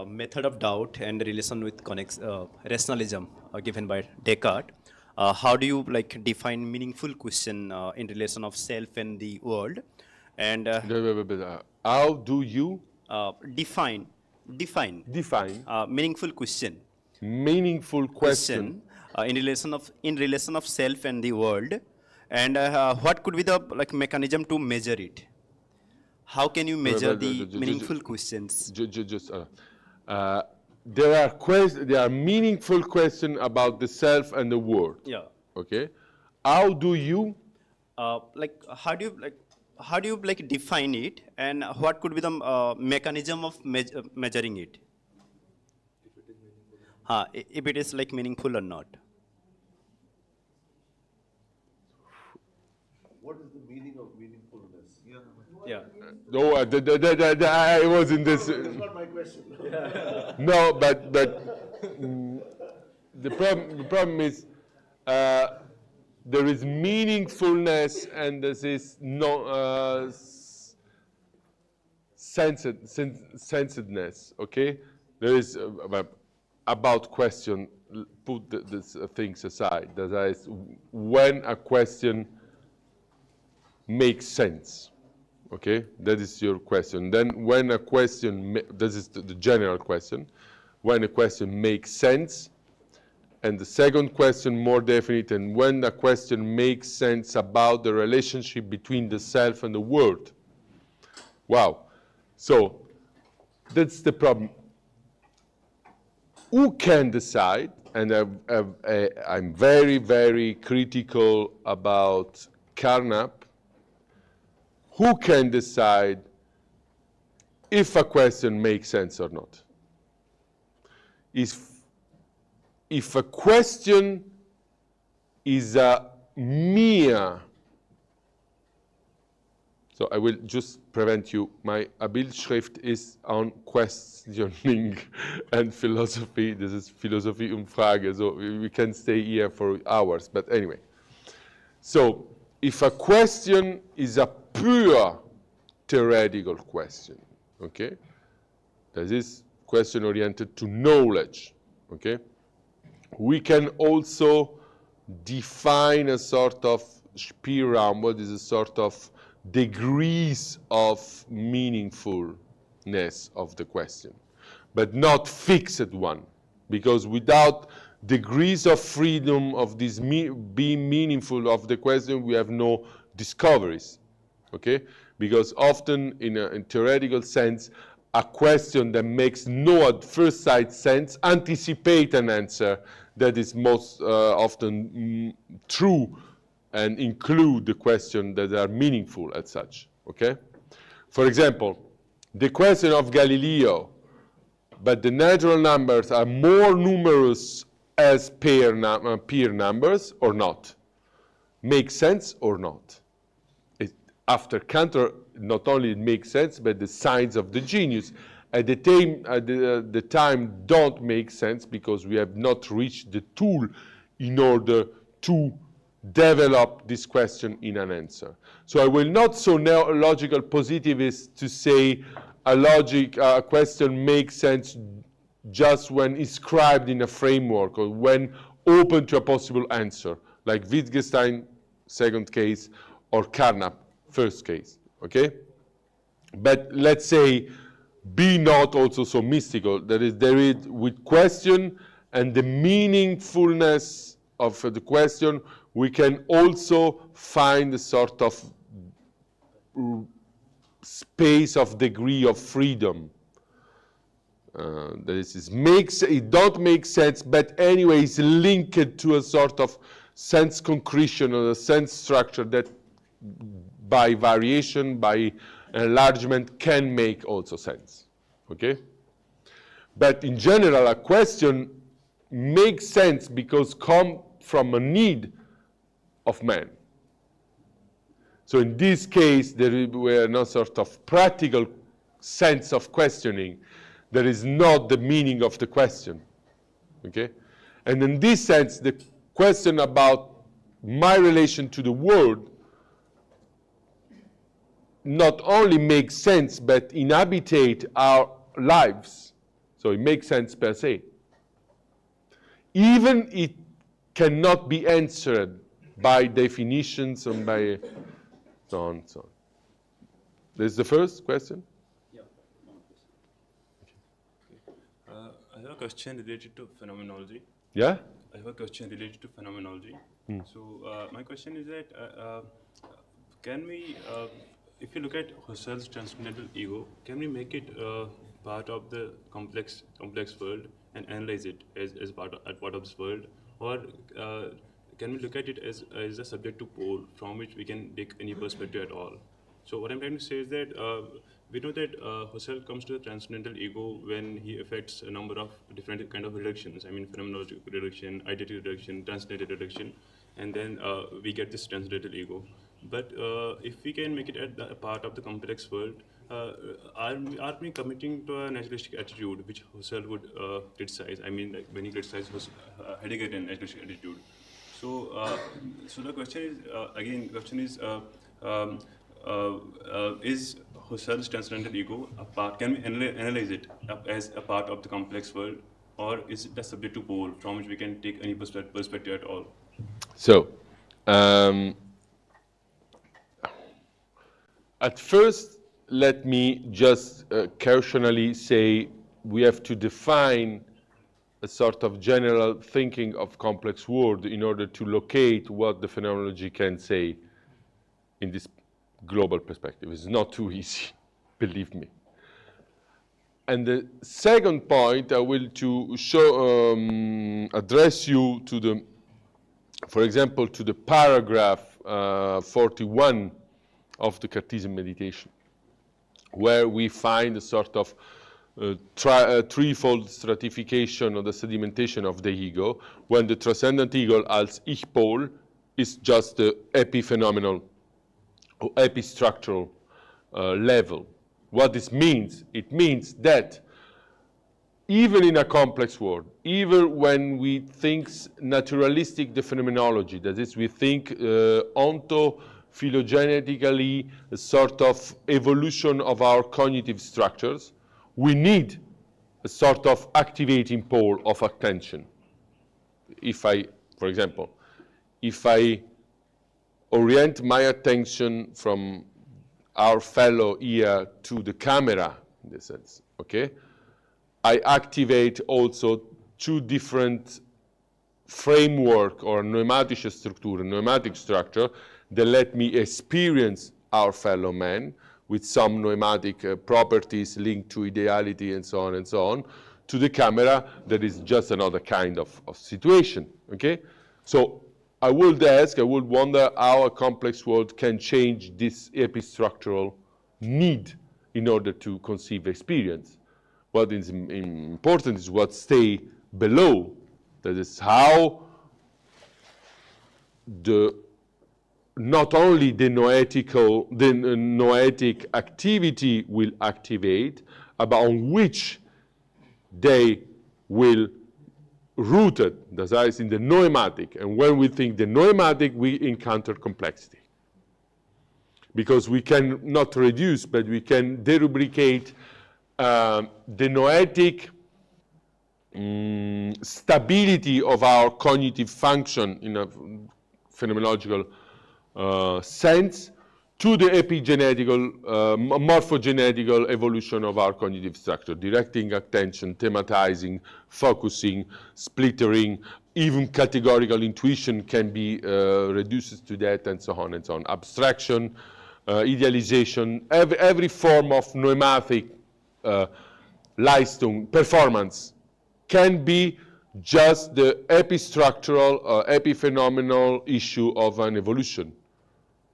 method of doubt and relation with rationalism given by Descartes, how do you like define meaningful question in relation of self and the world? And how do you define meaningful question? Meaningful question in relation of self and the world, and what could be the like mechanism to measure it? How can you measure the meaningful questions? there are meaningful questions about the self and the world. Yeah. Okay, how do you How do you define it, and what could be the mechanism of measuring it? If it is meaningful or not. What is the meaning of meaningfulness? Yeah. No, I was in this. That's not my question. No, but the problem is there is meaningfulness and there is no sensedness. Okay, there is about question. Put these things aside. That is when a question makes sense. Okay, that is your question. Then when a question, this is the general question, when a question makes sense, and the second question more definite, and when a question makes sense about the relationship between the self and the world. Wow, so that's the problem. Who can decide, and I'm very, very critical about Carnap, who can decide if a question makes sense or not? If a question is a mere, so I will just prevent you, my Bildschrift is on questioning and philosophy. This is Philosophie und Frage, so we can stay here for hours, but anyway. So if a question is a pure theoretical question, okay? That is question oriented to knowledge, okay? We can also define a sort of Spielraum, what is a sort of degrees of meaningfulness of the question, but not fixed one, because without degrees of freedom of this being meaningful of the question, we have no discoveries. Okay, because often in a theoretical sense, a question that makes no at first sight sense anticipate an answer that is most often true and include the question that are meaningful as such. Okay, for example, the question of Galileo, but the natural numbers are more numerous as pair numbers or not, make sense or not? After Cantor, not only it makes sense, but the signs of the genius at the time don't make sense because we have not reached the tool in order to develop this question in an answer. So I will not so logical positivist to say a question makes sense just when inscribed in a framework or when open to a possible answer, like Wittgenstein, second case, or Carnap, first case, okay? But let's say, be not also so mystical. There is with question and the meaningfulness of the question, we can also find a sort of space of degree of freedom. It don't make sense, but anyway, it's linked to a sort of sense concretion or a sense structure that by variation, by enlargement, can make also sense, okay? But in general, a question makes sense because come from a need of man. So in this case, there were no sort of practical sense of questioning. There is not the meaning of the question, okay? And in this sense, the question about my relation to the world not only makes sense, but inhabitate our lives. So it makes sense per se. Even it cannot be answered by definitions and by so on, so on. This is the first question? Yeah. I have a question related to phenomenology. Yeah? I have a question related to phenomenology. So my question is that can we, if you look at Husserl's transcendental ego, can we make it part of the complex world and analyze it as part of this world, or can we look at it as a subject to pole from which we can take any perspective at all? So what I'm trying to say is that we know that Husserl comes to the transcendental ego when he affects a number of different kind of reductions. I mean, phenomenological reduction, identity reduction, transcendental reduction, and then we get this transcendental ego. But if we can make it a part of the complex world, are we committing to a naturalistic attitude which Husserl would criticize? I mean, like when he criticized Heidegger and naturalistic attitude. So, so the question is again. The question is Husserl's transcendental ego a part? Can we analyze it as a part of the complex world, or is it a subject to pole from which we can take any perspective at all? So, at first, let me just cautionally say we have to define a sort of general thinking of complex world in order to locate what the phenomenology can say in this global perspective. It's not too easy, believe me. And the second point, I will to show, address you to the, for example, to the paragraph 41 of the Cartesian meditation, where we find a sort of threefold stratification or the sedimentation of the ego, when the transcendent ego als Ich-Pol is just the epiphenomenal or epistructural level. What this means? It means that even in a complex world, even when we think naturalistic the phenomenology, that is, we think ontophylogenetically a sort of evolution of our cognitive structures, we need a sort of activating pole of attention. If I, for example, if I orient my attention from our fellow here to the camera, in the sense, okay? I activate also two different framework or pneumatic structure that let me experience our fellow man with some pneumatic properties linked to ideality and so on, to the camera that is just another kind of situation, okay? So I would wonder how a complex world can change this epistructural need in order to conceive experience. What is important is what stay below. That is how not only the noetic activity will activate, but on which they will rooted, that is in the noematic. And when we think the noematic, we encounter complexity. Because we can not reduce, but we can derubricate the noetic stability of our cognitive function in a phenomenological sense to the epigenetical, morphogenetical evolution of our cognitive structure, directing attention, thematizing, focusing, splittering, even categorical intuition can be reduced to that, and so on and so on. Abstraction, idealization, every form of pneumatic Leistung, performance, can be just the epistructural, epiphenomenal issue of an evolution,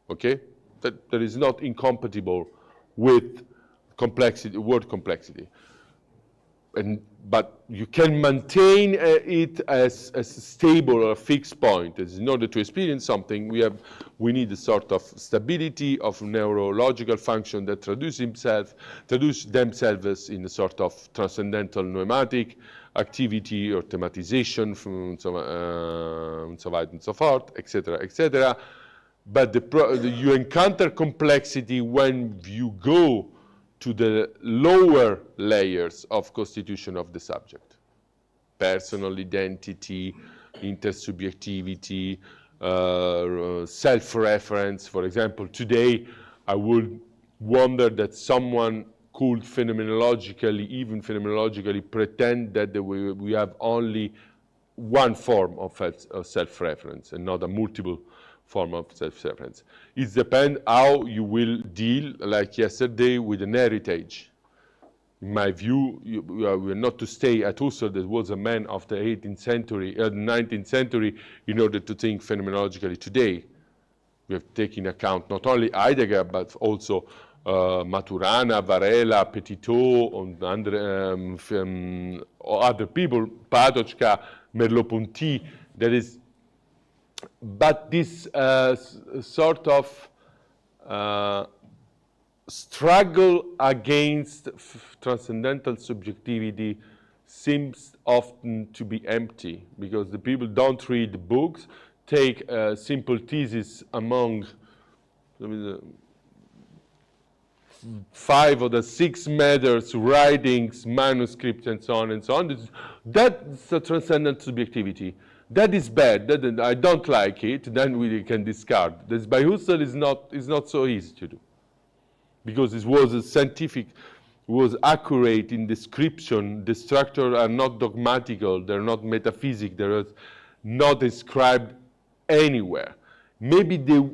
okay? That is not incompatible with complexity, word complexity. But you can maintain it as a stable or a fixed point. In order to experience something, we need a sort of stability of neurological function that traduce themselves in a sort of transcendental pneumatic activity or thematization, and so on and so forth, etc., etc. But you encounter complexity when you go to the lower layers of constitution of the subject. Personal identity, intersubjectivity, self-reference. For example, today I would wonder that someone could phenomenologically pretend that we have only one form of self-reference and not a multiple form of self-reference. It depends how you will deal, like yesterday, with an heritage. in my view, we are not to stay at Husserl, that was a man of the 18th century, 19th century, in order to think phenomenologically today. We have taken account not only Heidegger, but also Maturana, Varela, Petitot, and other people, Patočka, Merleau-Ponty. But this sort of struggle against transcendental subjectivity seems often to be empty, because the people don't read books, take a simple thesis among 5 or the 6 matters, writings, manuscripts, and so on and so on. That's a transcendent subjectivity. That is bad. I don't like it. Then we can discard. This by Husserl is not so easy to do, because it was a scientific, was accurate in description. The structures are not dogmatical. They're not metaphysic. They're not described anywhere. Maybe the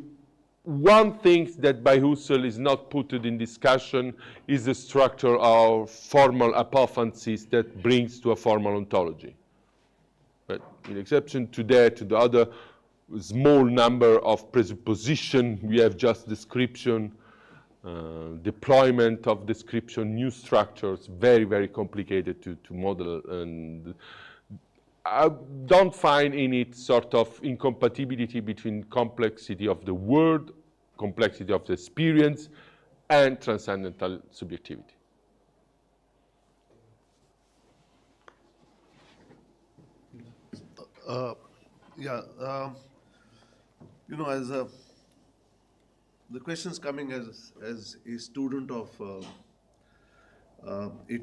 one thing that by Husserl is not put in discussion is the structure of formal apophansis that brings to a formal ontology. But in exception to that, to the other small number of presupposition, we have just description, deployment of description, new structures, very, very complicated to model. And I don't find in it sort of incompatibility between complexity of the word, complexity of the experience, and transcendental subjectivity. As the question's coming as a student of a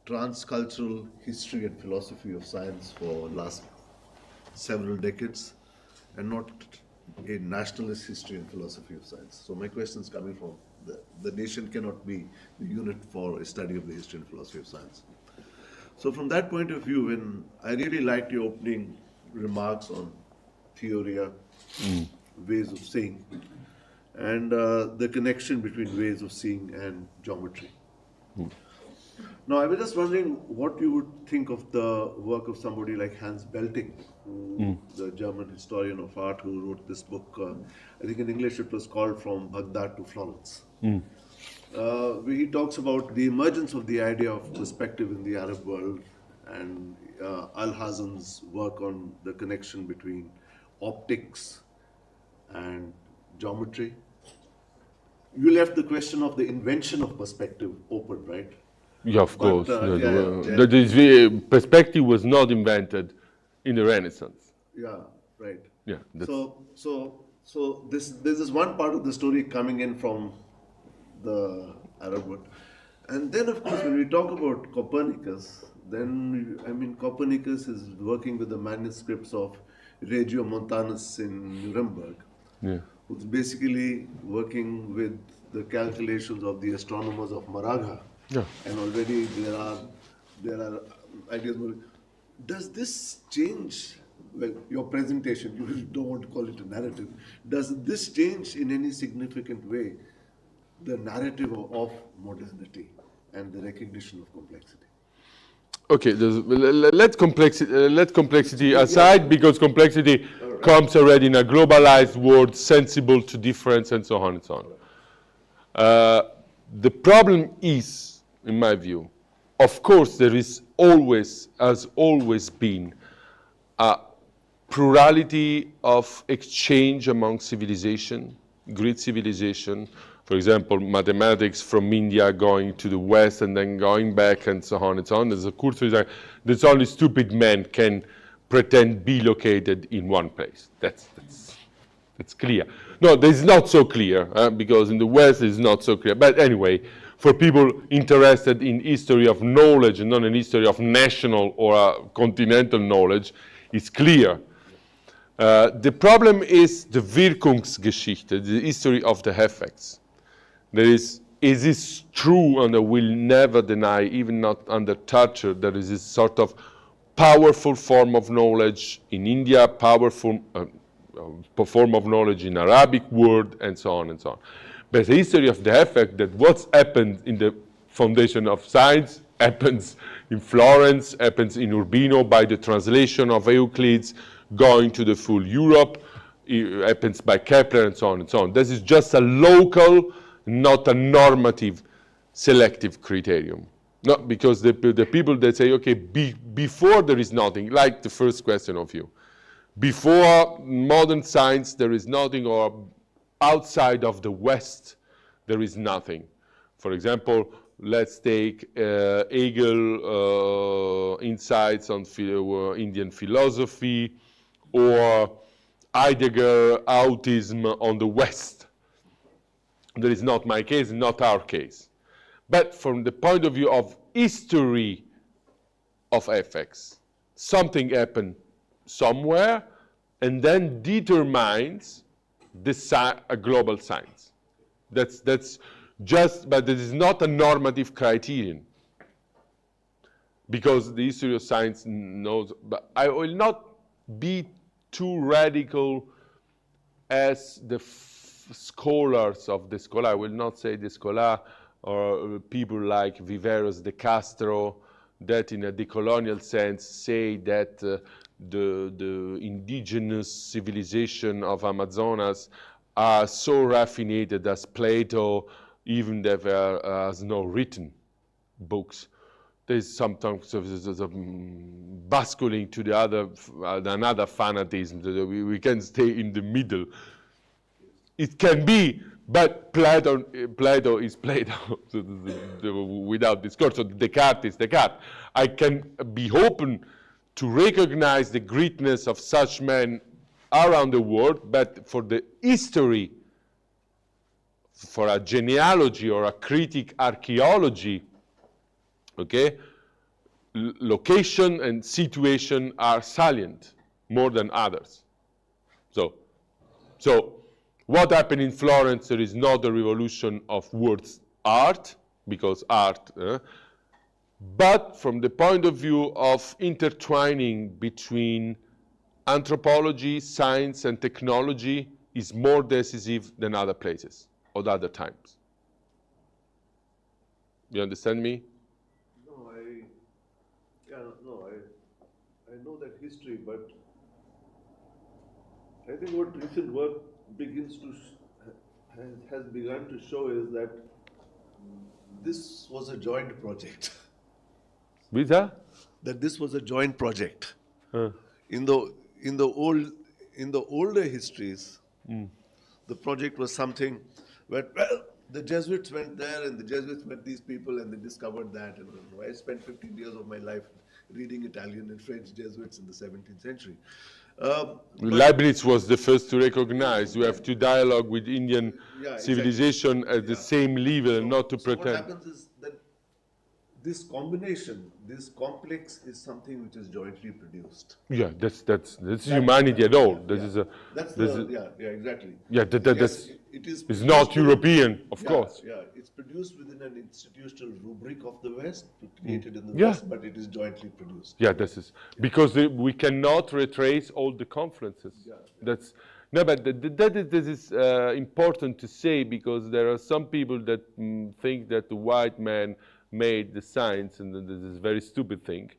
transcultural history and philosophy of science for last several decades, and not a nationalist history and philosophy of science. So my question's coming from the nation cannot be the unit for a study of the history and philosophy of science. So from that point of view, when I really liked your opening remarks on theoria, ways of seeing, and the connection between ways of seeing and geometry. Now, I was just wondering what you would think of the work of somebody like Hans Belting, the German historian of art who wrote this book. I think in English it was called From Baghdad to Florence. Where he talks about the emergence of the idea of perspective in the Arab world, and Alhazen's work on the connection between optics and geometry. You left the question of the invention of perspective open, right? Yeah, of course. Perspective was not invented in the Renaissance. Yeah, right. Yeah. So this is one part of the story coming in from the Arab world, and then of course when we talk about Copernicus, then Copernicus is working with the manuscripts of Regiomontanus in Nuremberg, who's basically working with the calculations of the astronomers of Maragha. Yeah. And already there are ideas. Does this change, well, your presentation, you don't want to call it a narrative, does this change in any significant way the narrative of modernity and the recognition of complexity? Okay, let complexity aside, because complexity comes already in a globalized world, sensible to difference and so on and so on. The problem is, in my view, of course there is always, has always been, a plurality of exchange among civilization, great civilization. For example, mathematics from India going to the West and then going back and so on and so on. There's a culture that only stupid men can pretend be located in one place. That's clear. No, it's not so clear, because in the West it's not so clear. But anyway, for people interested in history of knowledge and not in history of national or continental knowledge, it's clear. The problem is the Wirkungsgeschichte, the history of the effects. Is this true, and I will never deny, even not under torture, there is this sort of powerful form of knowledge in India, powerful form of knowledge in Arabic world, and so on and so on. But the history of the effect, that what's happened in the foundation of science, happens in Florence, happens in Urbino by the translation of Euclid's, going to the full Europe, it happens by Kepler, and so on and so on. This is just a local, not a normative, selective criterion. Not because the people that say, okay, before there is nothing, like the first question of you, before modern science there is nothing, or outside of the West there is nothing. For example, let's take Hegel insights on Indian philosophy, or Heidegger autism on the West. That is not my case, not our case. But from the point of view of history of FX, something happened somewhere and then determines a global science. That's just, but it is not a normative criterion, because the history of science knows. But I will not be too radical as the scholars of the Schola. I will not say the Schola, or people like Viveros de Castro, that in a decolonial sense say that the indigenous civilization of Amazonas are so raffinated as Plato, even if there has no written books. There's sometimes basculing to the other, another fanatism. We can stay in the middle. It can be, but Plato is Plato, without discourse. So Descartes is Descartes. I can be open to recognize the greatness of such men around the world, but for the history, for a genealogy or a critic archaeology, okay, location and situation are salient more than others. So what happened in Florence, there is not a revolution of words art, because art, but from the point of view of intertwining between anthropology, science, and technology is more decisive than other places or other times. You understand me? No, I know that history, but I think what recent work begins to has begun to show is that this was a joint project. With that? That this was a joint project. In the older histories, the project was something where, well, the Jesuits went there and the Jesuits met these people and they discovered that. And I spent 15 years of my life reading Italian and French Jesuits in the 17th century. Leibniz was the first to recognize you have to dialogue with Indian civilization at the same level, and not to pretend. What happens is that this combination, this complex, is something which is jointly produced. Yeah, that's humanity at all. Exactly. Yeah, it is it's not European, of course. Yeah, it's produced within an institutional rubric of the West, created in the West, but it is jointly produced. Yeah, this is because we cannot retrace all the confluences. That's no, but this is important to say, because there are some people that think that the white man made the science, and this is a very stupid thing.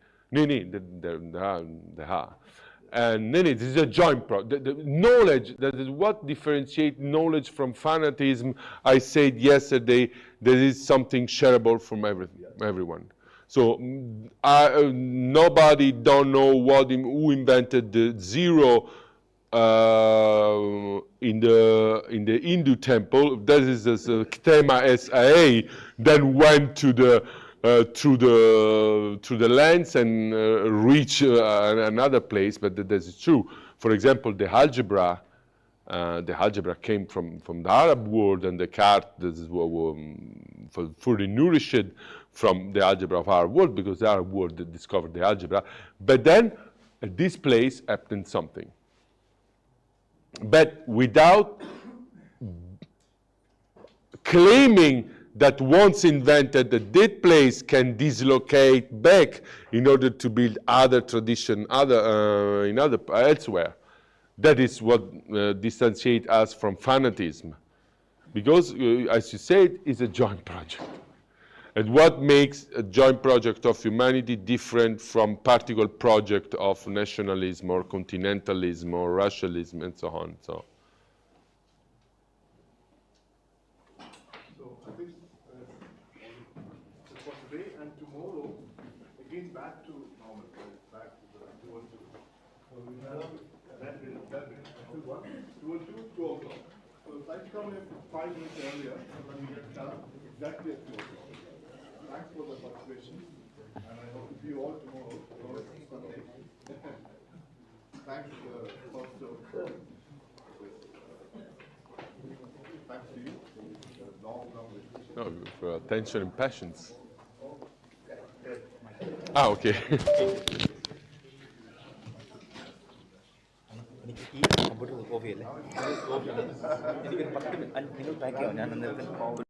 And this is a joint project. The knowledge, that is what differentiates knowledge from fanatism. I said yesterday, there is something shareable from everyone. So nobody don't know who invented the zero in the Hindu temple. That is a Ktema SAA, then went to the through the lens and reach another place, but that is true. For example, the algebra came from the Arab world, and Descartes fully nourished from the algebra of our world, because the Arab world discovered the algebra. But then at this place happened something. But without claiming that once invented, that place can dislocate back in order to build other tradition, elsewhere. That is what distantiates us from fanatism, because, as you said, it's a joint project, And what makes a joint project of humanity different from particular project of nationalism or continentalism or racialism and so on? So I think for today and tomorrow, again back to normal, right? Back to the 202. So we have that till 1, 202, 2 o'clock. So if I come in 5 minutes earlier, then we get done exactly at 2 o'clock. Thanks for the participation, and I hope to see you all tomorrow. Tomorrow is Sunday. Thanks, Pastor. Thanks to you. Long conversation. no, for attention and passions. Ah, okay. എനിക്ക് ഈ computer of ചെയ്യല്ലേ of ചെയ്യണം എനിക്കൊരു 10 minute നിങ്ങൾ pack ചെയ്യാം ഞാൻ അന്നേരത്തിന്